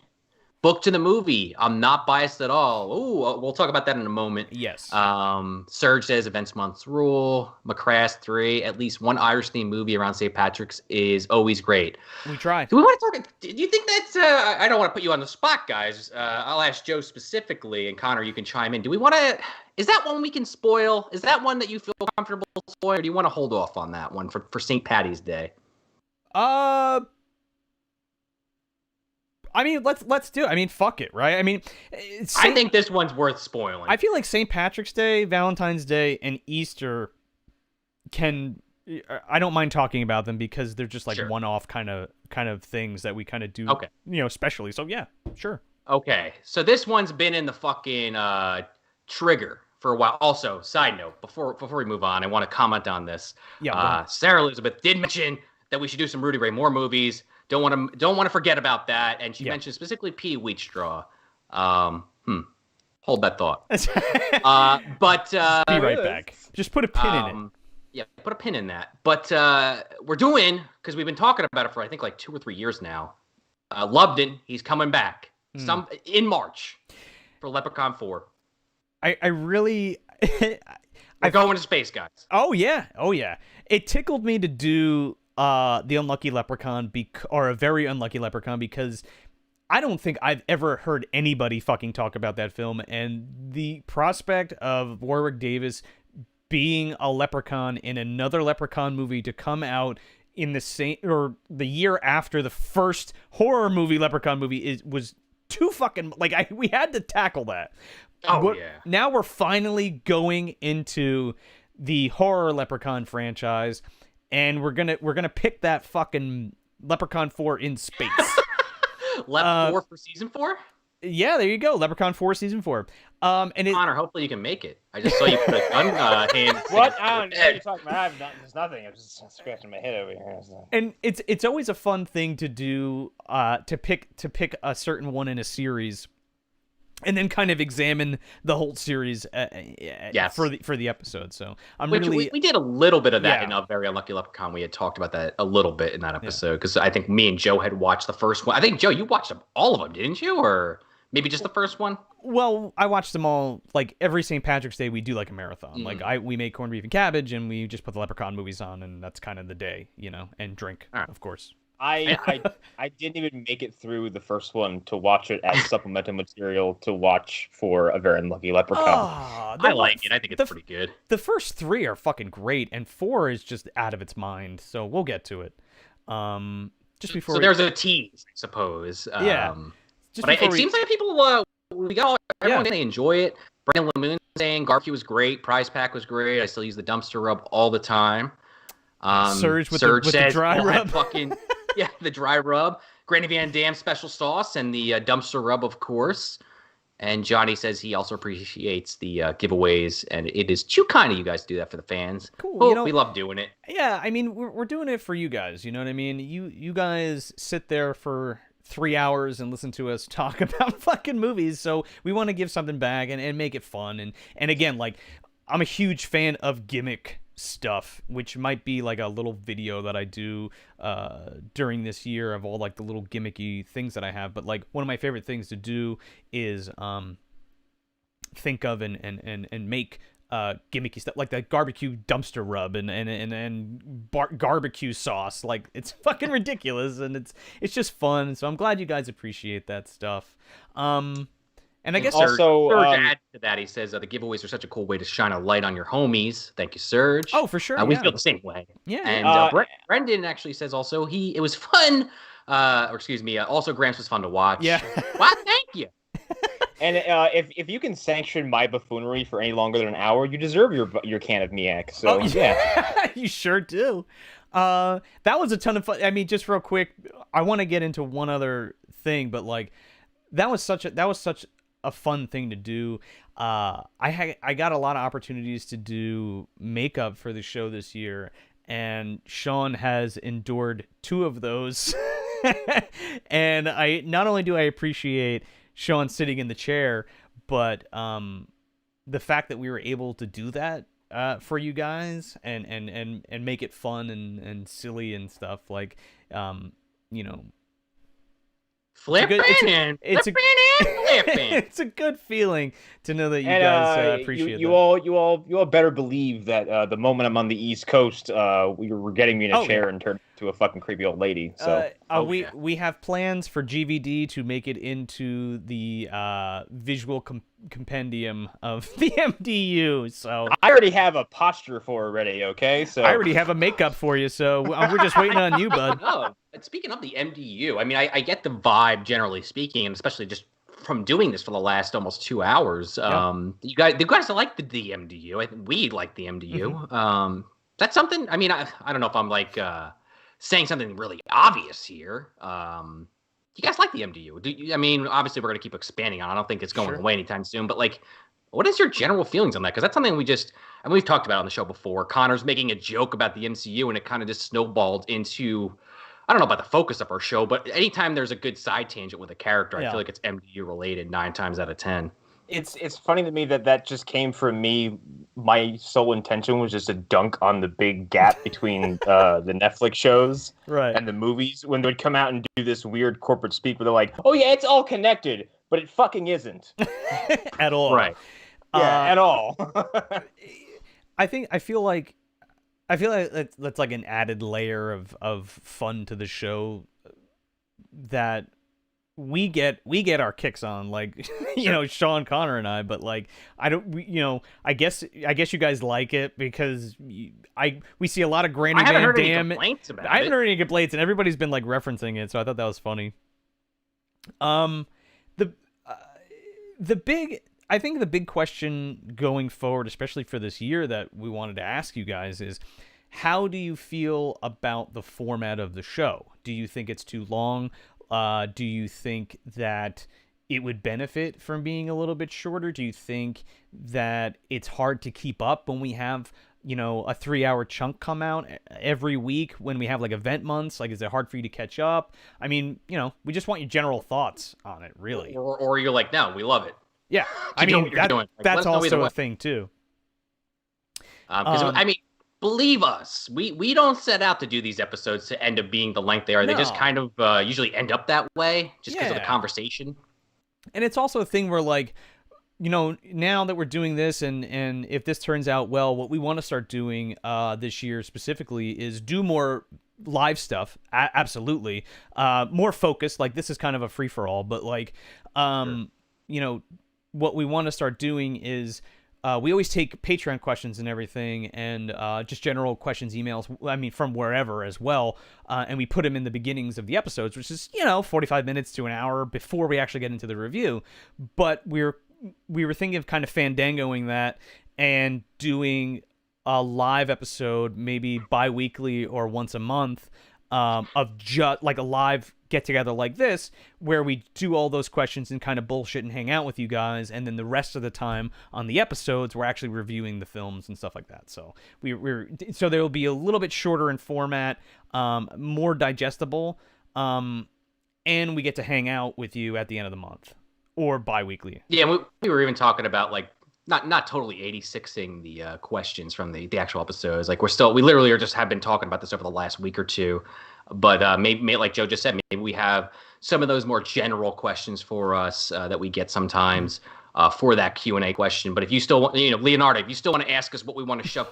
book to the movie. I'm not biased at all. Ooh, we'll talk about that in a moment. Yes. Serge says events months rule. McCrass 3, at least one Irish themed movie around St. Patrick's is always great. We try. Do we want to talk? Do you think that's? I don't want to put you on the spot, guys. I'll ask Joe specifically, and Connor, you can chime in. Do we want to? Is that one we can spoil? Is that one that you feel comfortable spoiling, or do you want to hold off on that one for St. Patty's Day? I mean, let's do it. I mean, fuck it, right? I mean, I think this one's worth spoiling. I feel like St. Patrick's Day, Valentine's Day, and Easter I don't mind talking about them because they're just like one-off kind of things that we kind of do, especially. So yeah, sure. Okay, so this one's been in the fucking trigger for a while. Also, side note, before we move on, I want to comment on this. Yeah. Sarah Elizabeth did mention that we should do some Rudy Ray Moore movies. Don't want to forget about that. And she mentioned specifically P. Wheatstraw. Hold that thought. But be right back. Just put a pin in it. Yeah, put a pin in that. But we're doing, because we've been talking about it for I think like 2 or 3 years now. Lubden, he's coming back in March for Leprechaun 4. I really. We're going to space, guys. Oh yeah. It tickled me to do the Unlucky Leprechaun or a Very Unlucky Leprechaun because I don't think I've ever heard anybody fucking talk about that film, and the prospect of Warwick Davis being a leprechaun in another Leprechaun movie to come out in the same or the year after the first horror movie Leprechaun movie was too fucking we had to tackle that. Yeah. Now we're finally going into the horror Leprechaun franchise, and we're gonna pick that fucking Leprechaun 4 in space. Lep 4 for season 4? Yeah, there you go. Leprechaun 4 season 4. Connor, hopefully you can make it. I just saw you put a gun hand. What? I don't know what you're talking about. There's nothing. I'm just scratching my head over here. And it's always a fun thing to do to pick a certain one in a series, and then kind of examine the whole series for the episode. So we did a little bit of that in A Very Unlucky Leprechaun. We had talked about that a little bit in that episode because I think me and Joe had watched the first one. I think Joe, you watched all of them, didn't you? Or maybe just the first one? Well, I watched them all. Like every St. Patrick's Day, we do like a marathon. We make corned beef and cabbage, and we just put the Leprechaun movies on, and that's kind of the day, and drink, of course. I didn't even make it through the first one to watch it as supplemental material to watch for A Very Unlucky Leprechaun. I like it. I think it's pretty good. The first 3 are fucking great, and 4 is just out of its mind. So we'll get to it. Just before. So there's a tease, I suppose. But it seems like people everyone they enjoy it. Brandon Lemoon saying Garfield was great, Prize Pack was great. I still use the dumpster rub all the time. Surge with the dry rub. The dry rub. Granny Van Dam special sauce and the dumpster rub, of course. And Johnny says he also appreciates the giveaways, and it is too kind of you guys to do that for the fans. Cool. We love doing it. Yeah, I mean, we're doing it for you guys. You know what I mean? You guys sit there for 3 hours and listen to us talk about fucking movies, so we want to give something back and make it fun. And again, I'm a huge fan of gimmick stuff, which might be like a little video that I do during this year of all like the little gimmicky things that I have. But like one of my favorite things to do is think of and make gimmicky stuff like the barbecue dumpster rub and barbecue sauce. Like it's fucking ridiculous and it's just fun. So I'm glad you guys appreciate that stuff. And I guess also Serge adds to that. He says the giveaways are such a cool way to shine a light on your homies. Thank you, Serge. Oh, for sure. We feel the same way. Yeah. And Brendan actually says also it was fun. Also Gramps was fun to watch. Yeah. Well, thank you. And if you can sanction my buffoonery for any longer than an hour, you deserve your can of Miak. So yeah, you sure do. That was a ton of fun. I mean, just real quick, I want to get into one other thing, but like that was such a fun thing to do. I got a lot of opportunities to do makeup for the show this year, and Sean has endured 2 of those. And I not only do I appreciate Sean sitting in the chair, but the fact that we were able to do that for you guys and make it fun and silly and stuff like flipping it's a good feeling to know that you guys appreciate you that. You all better believe that the moment I'm on the East Coast, we're getting me in a chair and turned into a fucking creepy old lady. So we have plans for GVD to make it into the visual compendium of the MDU. So I already have a posture for it ready. Okay, so I already have a makeup for you. So we're just waiting on you, bud. Speaking of the MDU, I mean, I get the vibe generally speaking, and especially just from doing this for the last almost 2 hours. You guys like the MDU. I think we like the MDU. Mm-hmm. That's something. I mean, I don't know if I'm like saying something really obvious here. You guys like the MDU? I mean, obviously we're gonna keep expanding on. I don't think it's going away anytime soon. But like, what is your general feelings on that? Because that's something we've talked about on the show before. Connor's making a joke about the MCU, and it kind of just snowballed into. I don't know about the focus of our show, but anytime there's a good side tangent with a character, I feel like it's MDU related 9 times out of 10. It's funny to me that just came from me. My sole intention was just to dunk on the big gap between the Netflix shows Right. and the movies when they would come out and do this weird corporate speak where they're like, "Oh yeah, it's all connected," but it fucking isn't At all. Right. Yeah, at all. I feel like that's like an added layer of fun to the show that we get our kicks on, like, you know, Sean, Connor, and I. But like, I guess you guys like it because we see a lot of Granny I haven't Van heard any Dam. complaints about I haven't it. heard any complaints, and everybody's been like referencing it, so I thought that was funny. I think the big question going forward, especially for this year, that we wanted to ask you guys is, how do you feel about the format of the show? Do you think it's too long? Do you think that it would benefit from being a little bit shorter? Do you think that it's hard to keep up when we have, you know, a 3-hour chunk come out every week when we have like event months? Like, is it hard for you to catch up? I mean, you know, we just want your general thoughts on it, really. Or you're like, no, we love it. Yeah, I You know mean, what you're doing. Like, let that's us know either also way. a thing too. Because I mean, believe us, we don't set out to do these episodes to end up being the length they are. They just No. kind of usually end up that way just because of the Yeah. conversation. And it's also a thing where, like, you know, now that we're doing this, and if this turns out well, what we want to start doing this year specifically is do more live stuff. Absolutely, more focused. Like, this is kind of a free for all, but like, you know, what we want to start doing is. We always take Patreon questions and everything, and just general questions, emails, I mean, from wherever as well, and we put them in the beginnings of the episodes, which is, you know, 45 minutes to an hour before we actually get into the review. But we were thinking of kind of fandangoing that and doing a live episode, maybe bi-weekly or once a month, of just like a live get-together like this, where we do all those questions and kind of bullshit and hang out with you guys, and then the rest of the time on the episodes we're actually reviewing the films and stuff like that. So so there will be a little bit shorter in format, more digestible, and we get to hang out with you at the end of the month or bi-weekly. Yeah, we were even talking about like not totally 86ing the questions from the actual episodes. Like, we literally have been talking about this over the last week or two. But maybe, like Joe just said, maybe we have some of those more general questions for us that we get sometimes for that Q&A question. But if you still want, you know, Leonardo, if you still want to ask us what we want to shove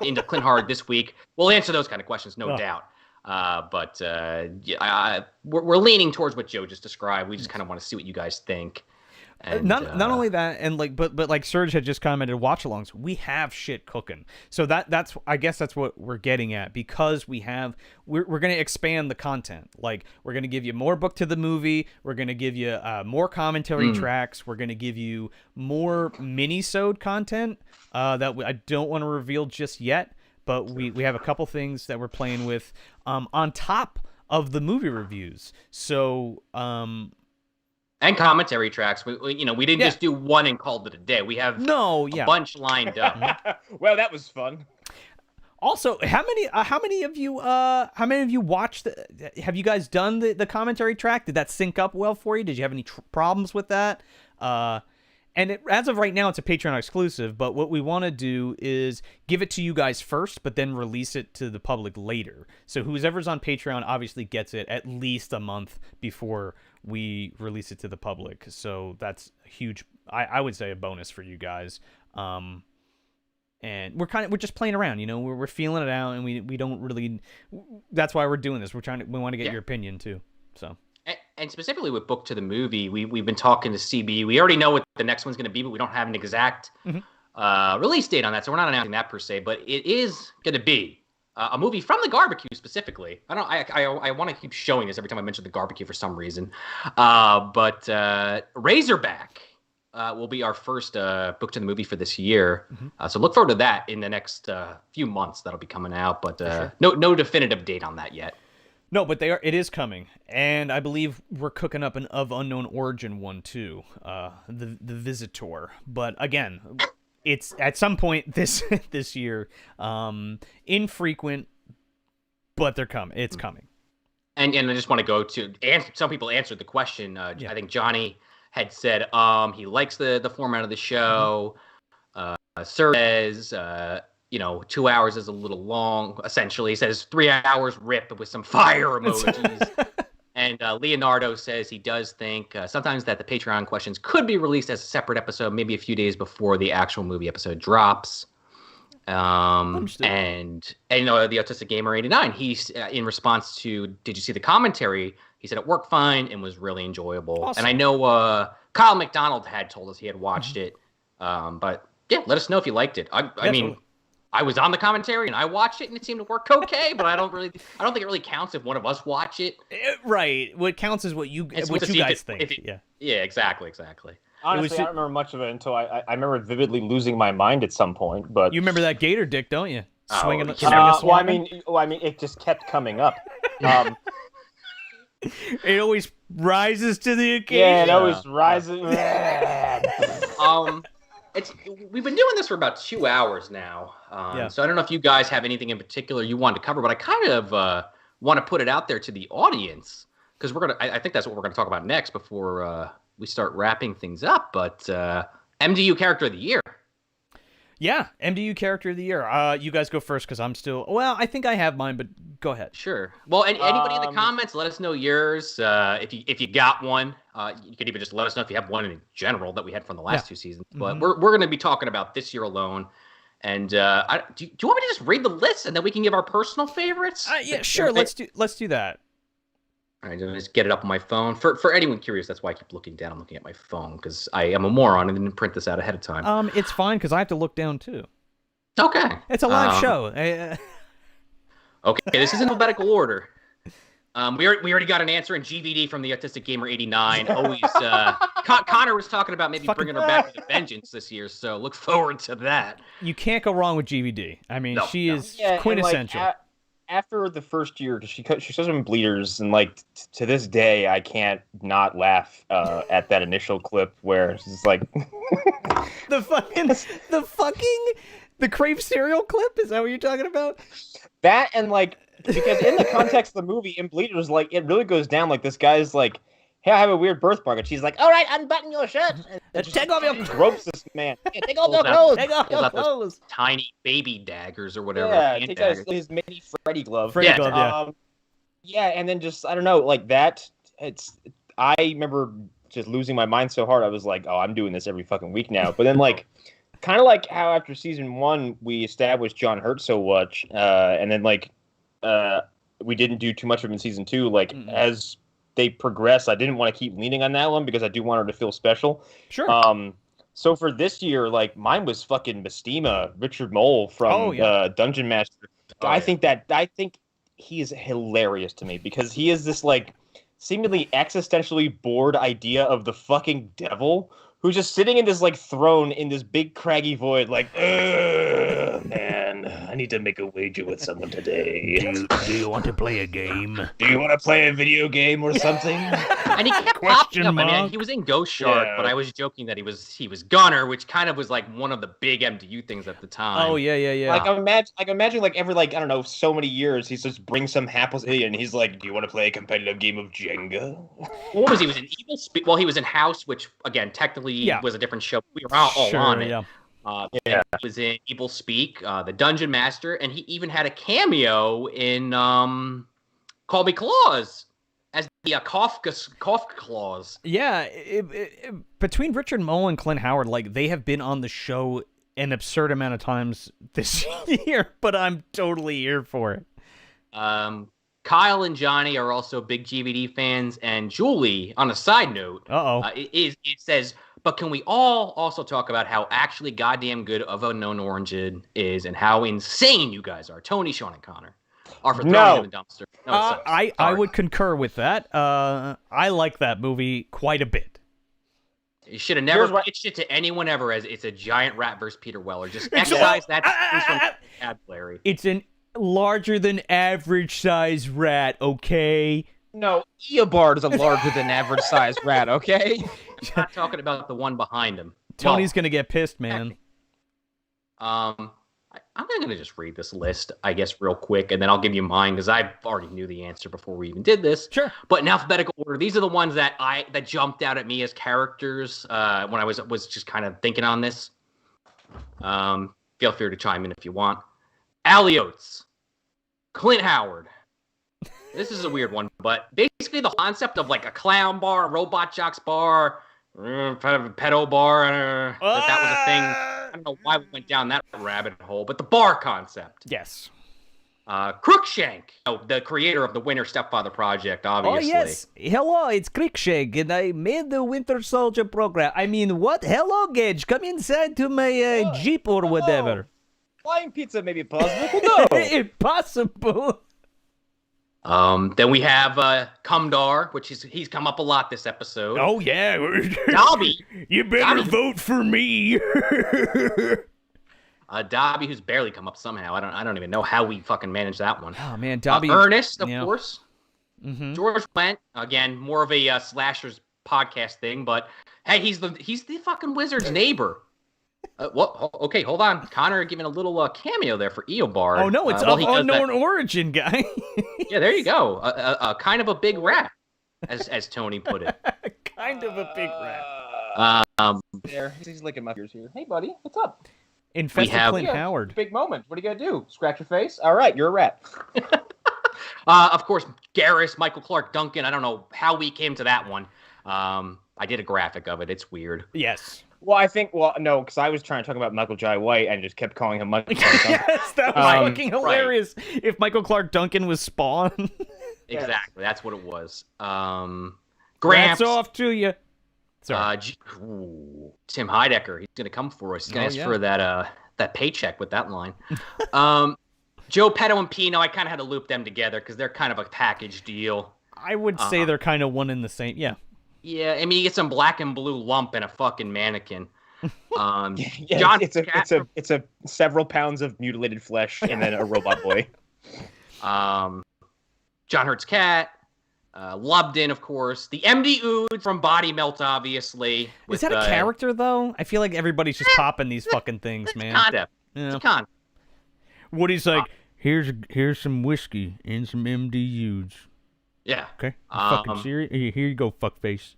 into Clint Hard this week, we'll answer those kind of questions, no doubt. But we're leaning towards what Joe just described. We just kind of want to see what you guys think. And, not only that, and like, but like Serge had just commented, watch-alongs. We have shit cooking, so that's I guess that's what we're getting at, because we're going to expand the content. Like, we're going to give you more book to the movie. We're going to give you more commentary tracks. We're going to give you more mini-sode content that I don't want to reveal just yet. But we have a couple things that we're playing with on top of the movie reviews. So. And commentary tracks. We didn't just do one and called it a day. We have a bunch lined up. Well, that was fun. Also, how many of you watched? Have you guys done the commentary track? Did that sync up well for you? Did you have any problems with that? As of right now, it's a Patreon exclusive, but what we want to do is give it to you guys first, but then release it to the public later. So whoever's on Patreon obviously gets it at least a month before we release it to the public. So that's a huge, I would say, a bonus for you guys. And we're just playing around, you know, we're feeling it out, and we don't really, that's why we're doing this. We want to get your opinion too. So. And specifically with book to the movie, we've been talking to CB. We already know what the next one's going to be, but we don't have an exact release date on that, so we're not announcing that per se. But it is going to be a movie from the Barbecue specifically. I want to keep showing this every time I mention the Barbecue for some reason. But Razorback will be our first book to the movie for this year. So look forward to that in the next few months. That'll be coming out, but no definitive date on that yet. No, but it is coming, and I believe we're cooking up an Of Unknown Origin one too, the Visitor. But again, it's at some point this year, infrequent, but they're coming. It's coming. And I just want to go to, some people answered the question. I think Johnny had said he likes the format of the show. Sir says 2 hours is a little long. Essentially, he says 3 hours rip with some fire emojis. And Leonardo says he does think sometimes that the Patreon questions could be released as a separate episode, maybe a few days before the actual movie episode drops. And the Autistic Gamer 89, he's in response to, did you see the commentary? He said it worked fine and was really enjoyable. Awesome. And I know Kyle McDonald had told us he had watched it. But yeah, let us know if you liked it. I mean, I was on the commentary and I watched it and it seemed to work okay, but I don't think it really counts if one of us watch it. Right. What counts is what you guys think. Yeah, exactly. Honestly, I don't remember much of it until I remember vividly losing my mind at some point. But you remember that gator dick, don't you? Swinging. Well, I mean, it just kept coming up. It always rises to the occasion. Yeah, it always rises. We've been doing this for about 2 hours now. So I don't know if you guys have anything in particular you wanted to cover, but I kind of want to put it out there to the audience because I think that's what we're gonna talk about next before we start wrapping things up. But MDU Character of the Year. Yeah, MDU Character of the Year. You guys go first because I'm still. Well, I think I have mine, but go ahead. Sure. Well, anybody in the comments, let us know yours. If you got one, you could even just let us know if you have one in general that we had from the last 2 seasons. But we're going to be talking about this year alone. And do you want me to just read the list and then we can give our personal favorites? Yeah, sure. Let's do that. All right, just get it up on my phone. For anyone curious, that's why I keep looking down. I'm looking at my phone because I am a moron and didn't print this out ahead of time. It's fine because I have to look down too. Okay. It's a live show. Okay, this is in alphabetical order. We already got an answer in GVD from the Autistic Gamer 89. Always, Connor was talking about maybe bringing her back with a vengeance this year, so look forward to that. You can't go wrong with GVD. I mean, she is quintessential. After the first year, she shows them bleeders, and to this day, I can't not laugh at that initial clip where it's just like the Crave cereal clip. Is that what you're talking about? That and because in the context of the movie, in bleeders, it really goes down. This guy's like, "Hey, I have a weird birthmark," and she's like, "All right, unbutton your shirt. Take off your gropes this man. Yeah, take off your clothes. Take off your clothes." Tiny baby daggers or whatever. Yeah, take out his mini Freddy glove. Yeah, and then just I don't know, that. I remember just losing my mind so hard. I was like, "Oh, I'm doing this every fucking week now." But then kind of like how after season 1 we established John Hurt so much, and then we didn't do too much of him in season 2. As they progress, I didn't want to keep leaning on that one because I do want her to feel special. Sure. So for this year, mine was fucking Mestima, Richard Mole from Dungeon Master. I think he is hilarious to me because he is this seemingly existentially bored idea of the fucking devil who's just sitting in this throne in this big craggy void, man, I need to make a wager with someone today. Do you want to play a game? Do you want to play a video game or something? And he kept popping up. I mean, he was in Ghost Shark, but I was joking that he was Gunner, which kind of was one of the big MDU things at the time. Oh yeah. I imagine every I don't know so many years he just brings some hapless idiot and he's like, "Do you want to play a competitive game of Jenga?" What was he? Was in Evil Speak? Well, he was in House, which again technically was a different show. We were all on it. He was in Evil Speak, the Dungeon Master, and he even had a cameo in Call Me Claus as the Kafka Claus. Yeah, between Richard Mole and Clint Howard, they have been on the show an absurd amount of times this year, but I'm totally here for it. Kyle and Johnny are also big GVD fans, and Julie, on a side note, it says, but can we all also talk about how actually goddamn good of a known orange is and how insane you guys are? Tony, Sean, and Connor are for throwing in the dumpster. No, I would concur with that. I like that movie quite a bit. You should have never pitched it to anyone ever as it's a giant rat versus Peter Weller. Just excise that from the vocabulary. It's an larger than average size rat, okay? No, Eobard is a larger than average size rat, okay? I'm not talking about the one behind him. Tony's gonna get pissed, man. I'm I'm going to just read this list, I guess, real quick, and then I'll give you mine because I already knew the answer before we even did this. Sure. But in alphabetical order, these are the ones that jumped out at me as characters when I was just kind of thinking on this. Feel free to chime in if you want. Oates, Clint Howard. This is a weird one, but basically the concept of like a clown bar, a robot jocks bar, pedo bar, that was a thing. I don't know why we went down that rabbit hole, but the bar concept. Yes. Crookshank, the creator of the Winter Stepfather Project, obviously. Oh, yes. Hello, it's Crookshank, and I made the Winter Soldier program. I mean, what? Hello, Gage. Come inside to my Jeep or whatever. Flying pizza may be possible. No. Impossible. Then we have Condor, which he's come up a lot this episode. Oh, yeah. Dobby. You better vote for me. Dobby, who's barely come up somehow. I don't even know how we fucking managed that one. Oh, man, Dobby. Ernest, of course. Mm-hmm. George Wendt, again, more of a slashers podcast thing, but hey, he's the fucking wizard's neighbor. What? Okay, hold on. Connor giving a little cameo there for Eobard. Oh, no, it's of unknown origin, guy. Yeah, there you go. A kind of a big rat, as Tony put it. Kind of a big rat. There, he's licking my ears here. Hey, buddy, what's up? Infested Clint Howard. Big moment. What are you gonna do? Scratch your face? All right, you're a rat. Of course, Garrus, Michael Clark Duncan. I don't know how we came to that one. I did a graphic of it. It's weird. Yes. Well, no, because I was trying to talk about Michael Jai White and just kept calling him Michael Clark Duncan. Yes, that was fucking hilarious. Right. If Michael Clark Duncan was Spawn. Exactly, that's what it was. Gramps. That's off to you. Sorry. Tim Heidecker, he's gonna come for us. He's gonna ask for that paycheck with that line. Joe Petto and Pino, I kind of had to loop them together because they're kind of a package deal. I would say they're kind of one in the same. Yeah. Yeah, I mean, you get some black and blue lump and a fucking mannequin. John, it's a several pounds of mutilated flesh and then a robot boy. John Hurt's cat. Lubden, of course. The MD Oods from Body Melt, obviously. Is that a character, though? I feel like everybody's just popping these fucking things, man. Concept. Yeah. It's a concept. Woody's like, here's some whiskey and some MDUs. Yeah. Okay. Fucking serious? Here you go, fuckface.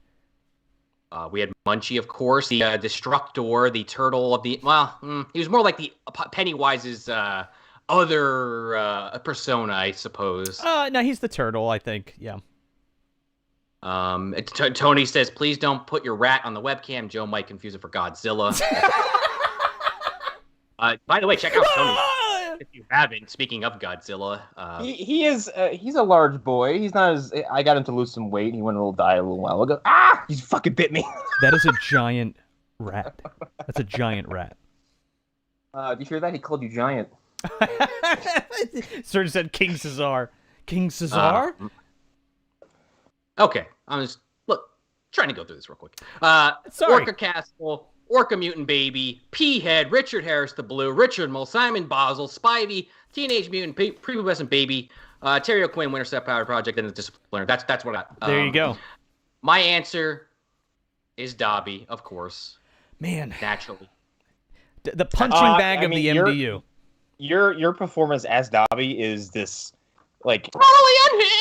We had Munchie, of course, the Destructor, the turtle of the... Well, he was more like the Pennywise's other persona, I suppose. No, he's the turtle, I think. Yeah. Tony says, please don't put your rat on the webcam. Joe might confuse it for Godzilla. By the way, check out Tony. If you haven't, speaking of Godzilla, he's a large boy. He's not as... I got him to lose some weight. He went a little diet a little while ago. Ah! He fucking bit me. That is a giant rat. That's a giant rat. Do you hear that? He called you giant. Sir said King Caesar. King Caesar? Okay. I'm just trying to go through this real quick. Sorry. Orca Castle, Orca Mutant Baby, P-Head, Richard Harris the Blue, Richard Mull, Simon Basel, Spivey, Teenage Mutant Prepubescent Baby, Terry O'Quinn, Winter Step Power Project, and the Discipliner. That's what I got. There you go. My answer is Dobby, of course. Man. Naturally. The punching bag of the MDU. Your performance as Dobby is this, like... Totally unhinged!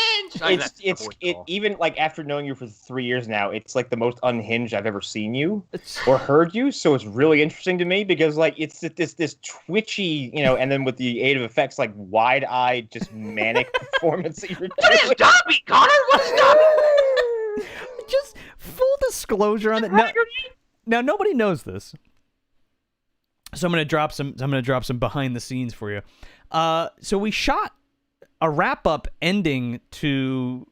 It's even, like, after knowing you for 3 years now, it's, like, the most unhinged I've ever seen you or heard you, so it's really interesting to me because, like, it's this twitchy, and then with the aid of effects, like, wide-eyed, just manic performance that you're doing. What is Dobby, Connor? What is Dobby? Just full disclosure on it. Now, nobody knows this. So I'm gonna drop some behind the scenes for you. So we shot a wrap-up ending to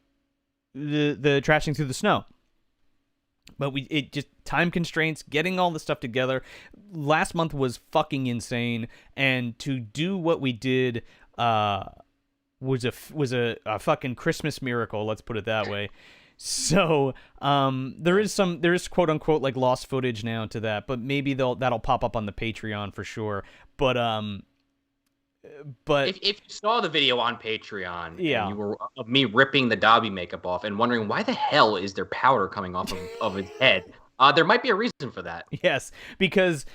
the Trashing Through the Snow, but it just time constraints, getting all the stuff together. Last month was fucking insane, and to do what we did was a fucking Christmas miracle. Let's put it that way. So there is quote unquote like lost footage now to that, but maybe that'll pop up on the Patreon for sure. But if you saw the video on Patreon, yeah, and you were of me ripping the Dobby makeup off and wondering why the hell is there powder coming off of his head, there might be a reason for that. Yes, because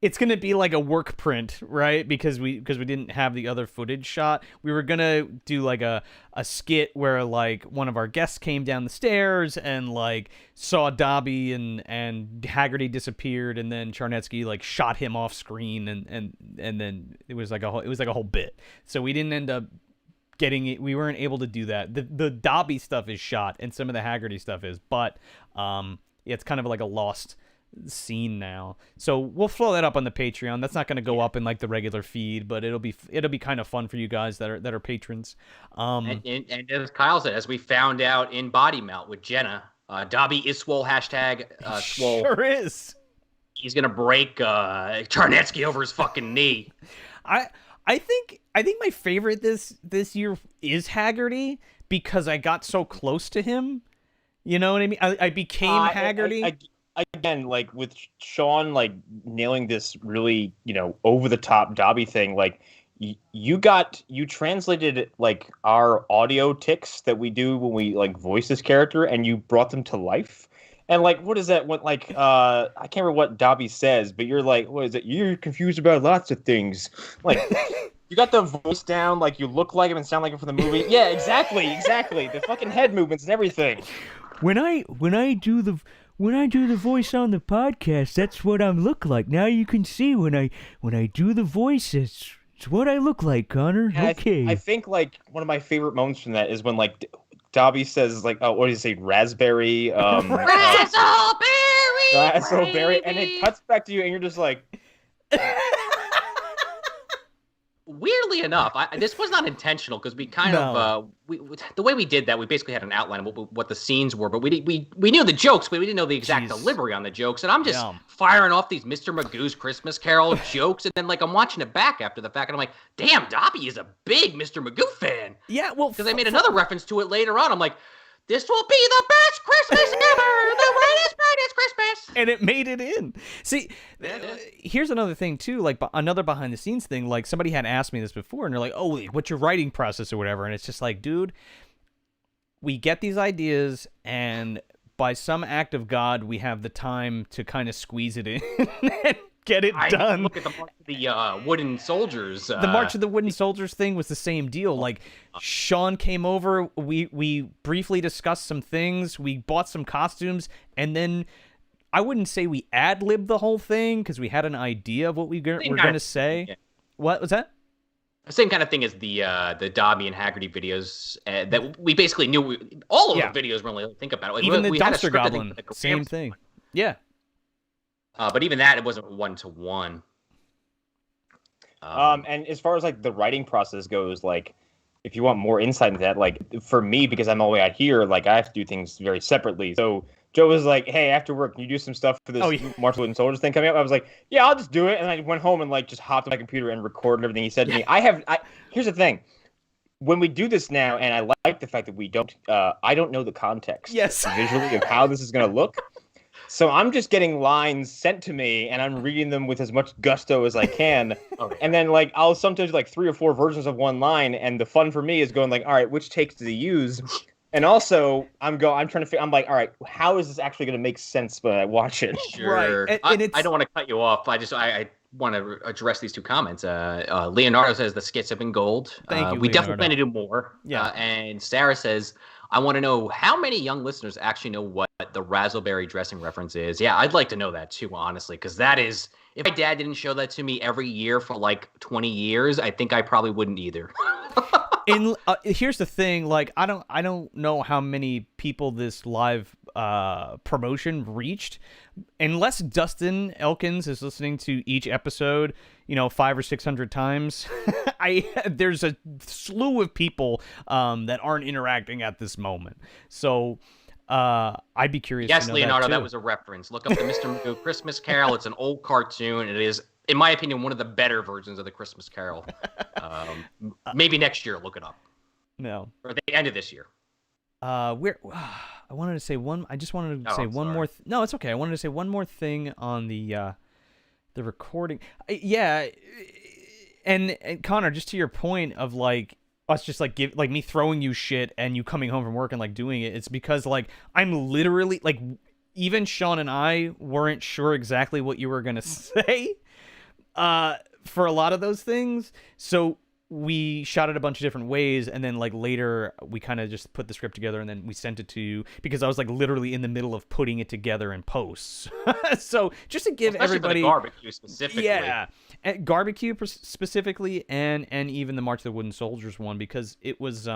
it's gonna be like a work print, right? Because we didn't have the other footage shot. We were gonna do like a skit where like one of our guests came down the stairs and like saw Dobby and Haggerty disappeared, and then Charnetsky like shot him off screen, and then it was like a whole bit. So we didn't end up getting it. We weren't able to do that. The Dobby stuff is shot, and some of the Haggerty stuff is, but it's kind of like a lost scene now. So we'll throw that up on the Patreon. That's not going to go up in like the regular feed, but it'll be kind of fun for you guys that are patrons. And as Kyle said, as we found out in Body Melt with Jenna, Dobby is swole. Hashtag swole. Sure is. He's gonna break Charnetsky over his fucking knee. I think my favorite this year is Haggerty, because I got so close to him. You know what I mean? I became Haggerty. Again, like with Sean, like nailing this really, over the top Dobby thing, like you translated like our audio tics that we do when we like voice this character, and you brought them to life. And like, what is that? What like I can't remember what Dobby says, but you're like, what is it? You're confused about lots of things. Like you got the voice down, like you look like him and sound like him for the movie. Yeah, exactly. The fucking head movements and everything. When I do the voice on the podcast, that's what I look like. Now you can see when I do the voice, it's what I look like, Connor. Yeah, okay. I think like one of my favorite moments from that is when like Dobby says like, oh, what do you say, raspberry? Raspberry, and it cuts back to you, and you're just like. Weirdly enough, this was not intentional, because we kind of the way we did that, we basically had an outline of what the scenes were, but we knew the jokes, but we didn't know the exact delivery on the jokes. And I'm just firing off these Mr. Magoo's Christmas Carol jokes, and then like I'm watching it back after the fact, and I'm like, damn, Dobby is a big Mr. Magoo fan. Yeah, well, because I made another reference to it later on. I'm like, this will be the best Christmas ever, the brightest Christmas. And it made it in. See, here's another thing too, like another behind the scenes thing. Like somebody had asked me this before, and they're like, "Oh, what's your writing process or whatever?" And it's just like, dude, we get these ideas, and by some act of God, we have the time to kind of squeeze it in and get it done. Look at the March of the Wooden Soldiers. The March of the Wooden Soldiers thing was the same deal. Like Sean came over, we briefly discussed some things, we bought some costumes, and then I wouldn't say we ad-libbed the whole thing, because we had an idea of what we were going to say. Yeah. What was that? The same kind of thing as the Dobby and Haggerty videos that we basically knew. All of the videos, really think about it. Like, even the Dumpster Goblin, same thing. Yeah. But even that, it wasn't one-to-one. And as far as like the writing process goes, like if you want more insight into that, like for me, because I'm all the way out here, like I have to do things very separately. So Joe was like, "Hey, after work, can you do some stuff for this March of the Wooden Soldiers thing coming up?" I was like, "Yeah, I'll just do it." And I went home and like just hopped on my computer and recorded everything he said to me. Here's the thing. When we do this now, and I like the fact that I don't know the context visually of how this is going to look. So I'm just getting lines sent to me, and I'm reading them with as much gusto as I can. And then like I'll sometimes like 3 or 4 versions of one line, and the fun for me is going like, all right, which takes do they use? And also I'm trying to figure. I'm like, all right, how is this actually going to make sense when I watch it? Sure. Right. And I don't want to cut you off. I want to address these 2 comments. Leonardo says the skits have been gold. Thank you, we Leonardo. definitely plan to do more. Yeah. And Sarah says, I want to know how many young listeners actually know what the Razzleberry dressing reference is. Yeah, I'd like to know that too, honestly, because that is, if my dad didn't show that to me every year for like 20 years, I think I probably wouldn't either. Here's the thing, like I don't know how many people this live promotion reached, unless Dustin Elkins is listening to each episode, 500 or 600 times. There's a slew of people that aren't interacting at this moment, so I'd be curious. Yes, to know Leonardo, that was a reference. Look up the Mr. Magoo Christmas Carol. It's an old cartoon. It is, in my opinion, one of the better versions of the Christmas Carol. Maybe next year, look it up. No, or at the end of this year. I wanted to say one. I just wanted to say one more. No, it's okay. I wanted to say one more thing on the recording. Yeah, and Connor, just to your point of like us just like me throwing you shit and you coming home from work and like doing it. It's because like I'm literally like, even Sean and I weren't sure exactly what you were gonna say. for a lot of those things. So we shot it a bunch of different ways, and then like later we kind of just put the script together, and then we sent it to you because I was like literally in the middle of putting it together in post. So just to give everybody for the barbecue specifically. Yeah, barbecue specifically, and even the March of the Wooden Soldiers one, because it was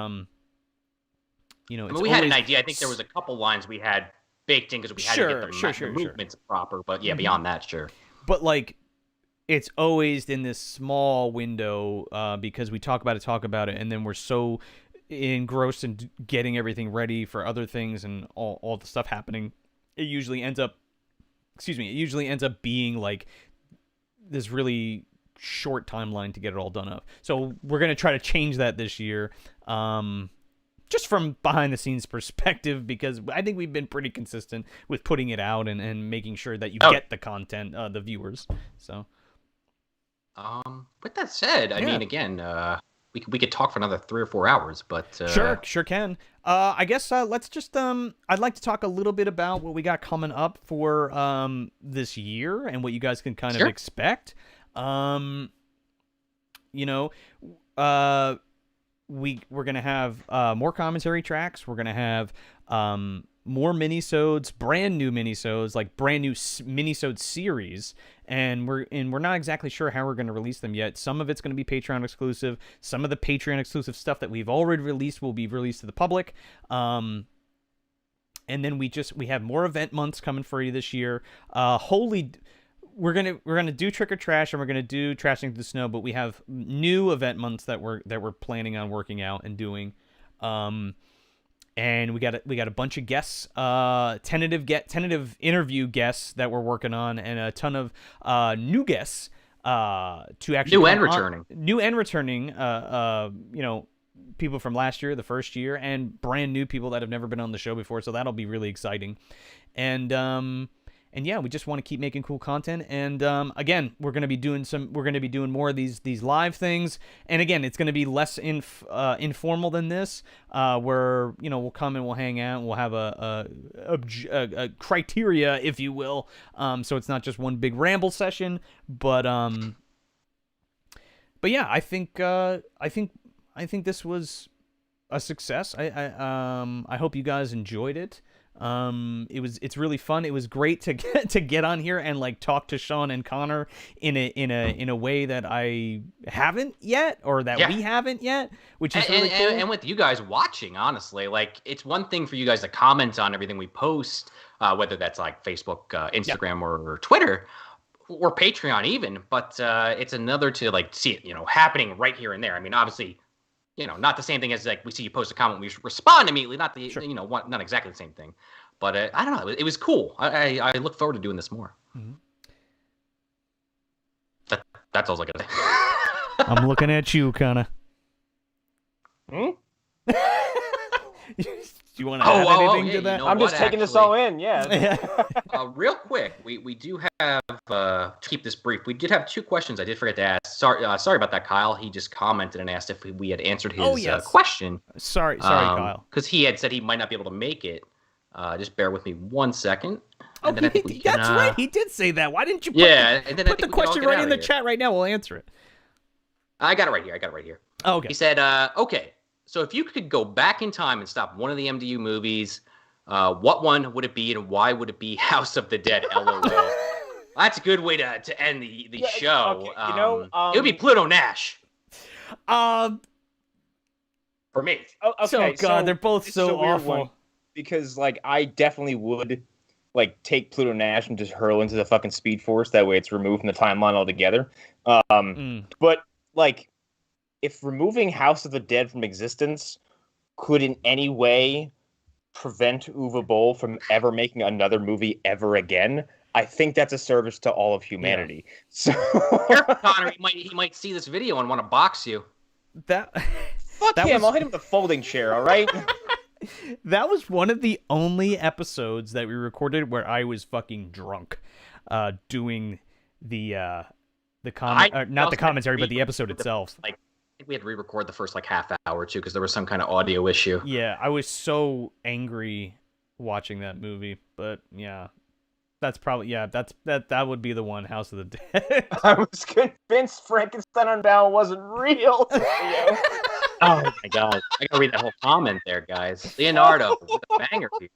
you know, we had an idea. I think there was a couple lines we had baked in because we had to get the movements proper. But yeah, beyond that, sure. But like, it's always in this small window because we talk about it, and then we're so engrossed in getting everything ready for other things and all the stuff happening. It usually ends up, being like this really short timeline to get it all done up. So we're gonna try to change that this year. Just from behind the scenes perspective, because I think we've been pretty consistent with putting it out and making sure that you get the content, the viewers. So, with that said, I mean, again, we could talk for another 3 or 4 hours, but sure can. I guess let's just I'd like to talk a little bit about what we got coming up for this year and what you guys can kind of expect. You know, we're gonna have more commentary tracks. We're gonna have more minisodes, brand new minisodes, like brand new minisode series, and we're not exactly sure how we're gonna release them yet. Some of it's gonna be Patreon exclusive. Some of the Patreon exclusive stuff that we've already released will be released to the public. And then we have more event months coming for you this year. We're gonna do Trick or Trash, and we're gonna do Trashing Through the Snow, but we have new event months that we're planning on working out and doing, and we got a bunch of guests, tentative interview guests that we're working on, and a ton of new guests to actually new and returning, you know, people from last year, the first year, and brand new people that have never been on the show before. So that'll be really exciting, and yeah, we just want to keep making cool content. And again, we're gonna be doing more of these live things. And again, it's gonna be less informal than this, where you know we'll come and we'll hang out and we'll have a criteria, if you will. So it's not just one big ramble session, but yeah, I think this was a success. I hope you guys enjoyed it. It's really fun. It was great to get on here and like talk to Sean and Connor in a way that I haven't yet, or that we haven't yet, which is really cool. And with you guys watching, honestly, like it's one thing for you guys to comment on everything we post, whether that's like Facebook, Instagram, or Twitter, or Patreon even, but it's another to like see it, you know, happening right here and there. I mean, obviously, you know, not the same thing as like we see you post a comment, we respond immediately. Not the you know, not exactly the same thing, but I don't know. It was cool. I look forward to doing this more. Mm-hmm. That's all I gotta say. I'm looking at you, Connor. Hmm? Do you want to add anything to that? You know I'm just taking this all in. Yeah. Real quick, we do have to keep this brief. We did have 2 questions I did forget to ask. Sorry about that, Kyle. He just commented and asked if we had answered his question. Sorry, Kyle. Because he had said he might not be able to make it. Just bear with me 1 second. And then that's right. He did say that. Why didn't you put the question right in the chat right now? We'll answer it. I got it right here. Oh, okay. He said, okay, so if you could go back in time and stop one of the MDU movies, what one would it be, and why would it be House of the Dead? LOL. That's a good way to end the show. Okay, you know, it would be Pluto Nash. For me. Okay, God, they're both so awful. Because like I definitely would like take Pluto Nash and just hurl into the fucking Speed Force. That way, it's removed from the timeline altogether. But like, if removing House of the Dead from existence could in any way prevent Uwe Boll from ever making another movie ever again, I think that's a service to all of humanity. Yeah. So, Careful, Connor, he might see this video and want to box you. Fuck him! I'll hit him with a folding chair. All right. That was one of the only episodes that we recorded where I was fucking drunk, doing the commentary, but the episode itself. Like, I think we had to re-record the first like half hour too because there was some kind of audio issue. Yeah, I was so angry watching that movie, but yeah. That's probably that would be the one. House of the Dead. I was convinced Frankenstein Unbound wasn't real. Oh my god, I gotta read that whole comment there, guys. Leonardo, what a banger here.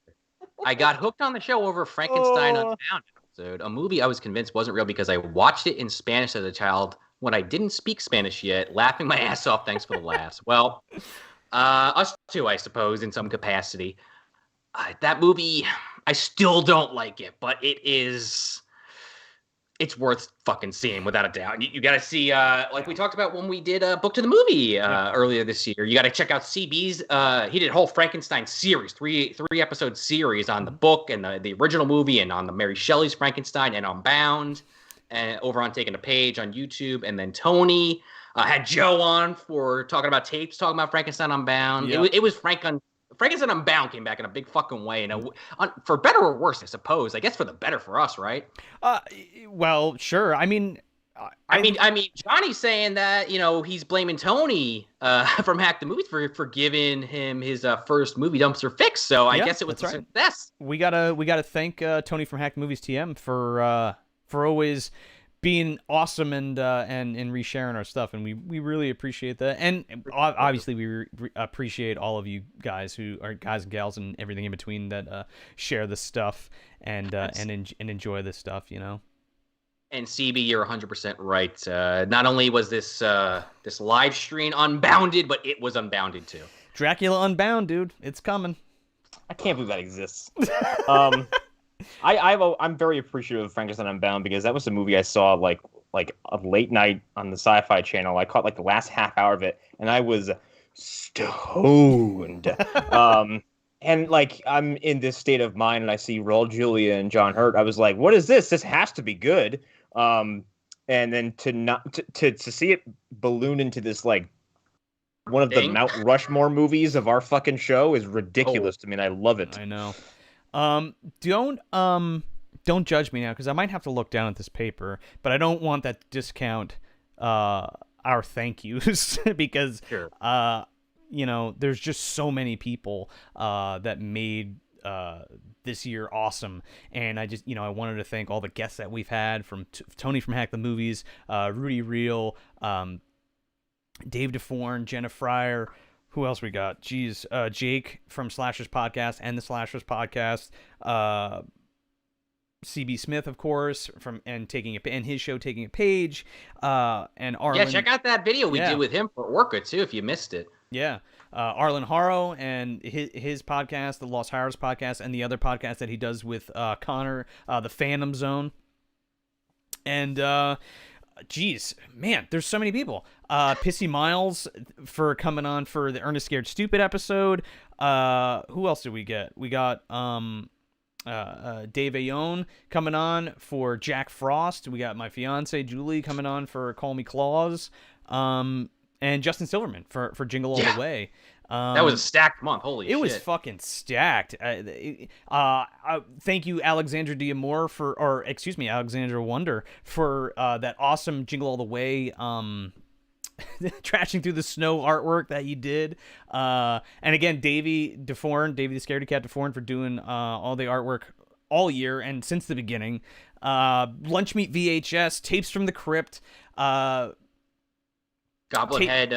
I got hooked on the show over Frankenstein Unbound episode, a movie I was convinced wasn't real because I watched it in Spanish as a child when I didn't speak Spanish yet, laughing my ass off. Thanks for the laughs. Well, us too, I suppose, in some capacity. That movie, I still don't like it, but it's worth fucking seeing without a doubt. You got to see, like we talked about when we did Book to the Movie earlier this year. You got to check out CB's. He did a whole Frankenstein series, three episode series on the book and the original movie, and on the Mary Shelley's Frankenstein and Unbound, and over on Taking a Page on YouTube. And then Tony had Joe on for talking about tapes, talking about Frankenstein Unbound. Yep. It was Frankenstein Unbound came back in a big fucking way, and for better or worse, I suppose. I guess for the better for us, right? Well, sure. I mean, Johnny's saying that he's blaming Tony from Hack the Movies for giving him his first movie Dumpster Fix. So I guess it was a success. We gotta thank Tony from Hack the Movies TM for always being awesome and resharing our stuff, and we really appreciate that. And obviously we appreciate all of you guys who are guys and gals and everything in between that share this stuff and enjoy this stuff, And CB, you're 100% right. Not only was this live stream unbounded, but it was unbounded too. Dracula Unbound, dude, it's coming. I can't believe that exists. I'm very appreciative of Frankenstein Unbound because that was a movie I saw like a late night on the Sci-Fi Channel. I caught like the last half hour of it, and I was stoned. And like I'm in this state of mind, and I see Raul Julia and John Hurt. I was like, "What is this? This has to be good." And then to see it balloon into this like one of the Mount Rushmore movies of our fucking show is ridiculous to me, and I love it. I know. Don't judge me now, because I might have to look down at this paper, but I don't want that to discount our thank yous because sure. There's just so many people that made this year awesome, and I just I wanted to thank all the guests that we've had, from Tony from Hack the Movies, Rudy Reel, Dave DeForn, Jenna Fryer. Who else we got? Jake from Slashers Podcast and the Slashers Podcast. CB Smith, of course, and his show Taking a Page. And Arlen. Yeah, check out that video we did with him for Orca too, if you missed it. Yeah, Arlen Haro and his podcast, the Lost Horrors Podcast, and the other podcast that he does with Connor, the Phantom Zone. And geez, man, there's so many people. Pissy Miles for coming on for the Ernest Scared Stupid episode. Who else did we get? We got Dave Ayon coming on for Jack Frost. We got my fiance Julie coming on for Call Me Claus. And Justin Silverman for Jingle All the Way. That was a stacked month. Holy shit. It was fucking stacked. Thank you, Alexandra Wonder, for that awesome Jingle All the Way trashing through the snow artwork that you did. And again, Davey the Scaredy Cat DeForn, for doing all the artwork all year and since the beginning. Lunch Meat VHS, Tapes from the Crypt, Goblin Head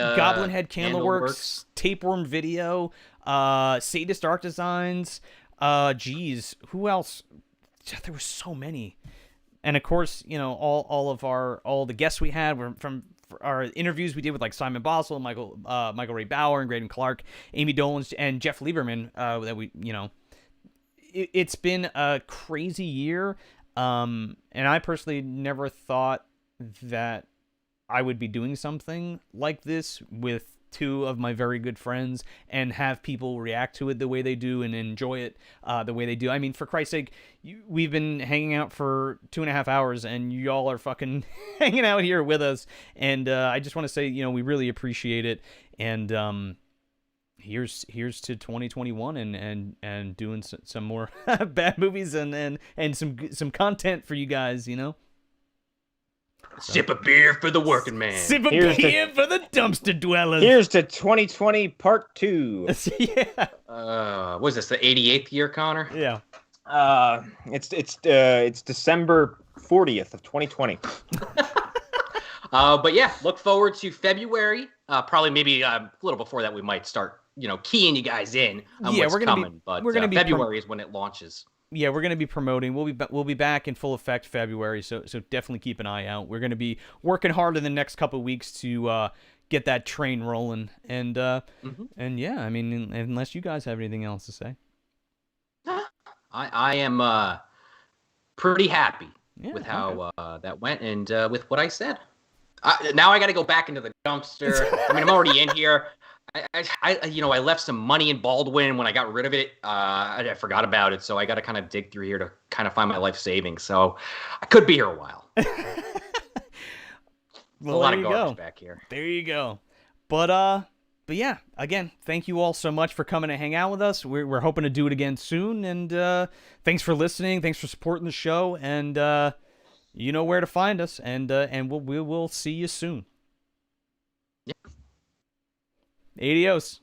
Candleworks, Tapeworm Video, Sadist Art Designs. Who else? There were so many. And of course, all the guests we had were from our interviews we did with like Simon Boswell, Michael Ray Bauer, and Graydon Clark, Amy Dolan, and Jeff Lieberman. That we, it's been a crazy year. And I personally never thought that I would be doing something like this with two of my very good friends and have people react to it the way they do and enjoy it the way they do. I mean, for Christ's sake, we've been hanging out for 2.5 hours and y'all are fucking hanging out here with us. And I just want to say, we really appreciate it. And here's to 2021 and doing some more bad movies and some content for you guys, Sip a beer for the working man. Sip a beer for the dumpster dwellers. Here's to 2020 Part 2. Yeah. Was this the 88th year, Connor? Yeah. It's December 40th of 2020. But yeah, look forward to February. Probably maybe a little before that we might start, keying you guys in on what's coming. But February is when it launches. Yeah, we're going to be promoting. We'll be back in full effect February, so definitely keep an eye out. We're going to be working hard in the next couple of weeks to get that train rolling. And yeah, I mean, unless you guys have anything else to say. I am pretty happy with how that went and with what I said. Now I got to go back into the dumpster. I mean, I'm already in here. I left some money in Baldwin when I got rid of it. I forgot about it, so I got to kind of dig through here to kind of find my life savings. So I could be here a while. Well, a lot of garbage back here. There you go. But yeah, again, thank you all so much for coming to hang out with us. We're hoping to do it again soon. And thanks for listening. Thanks for supporting the show. And you know where to find us. And we'll see you soon. Yeah. Adios.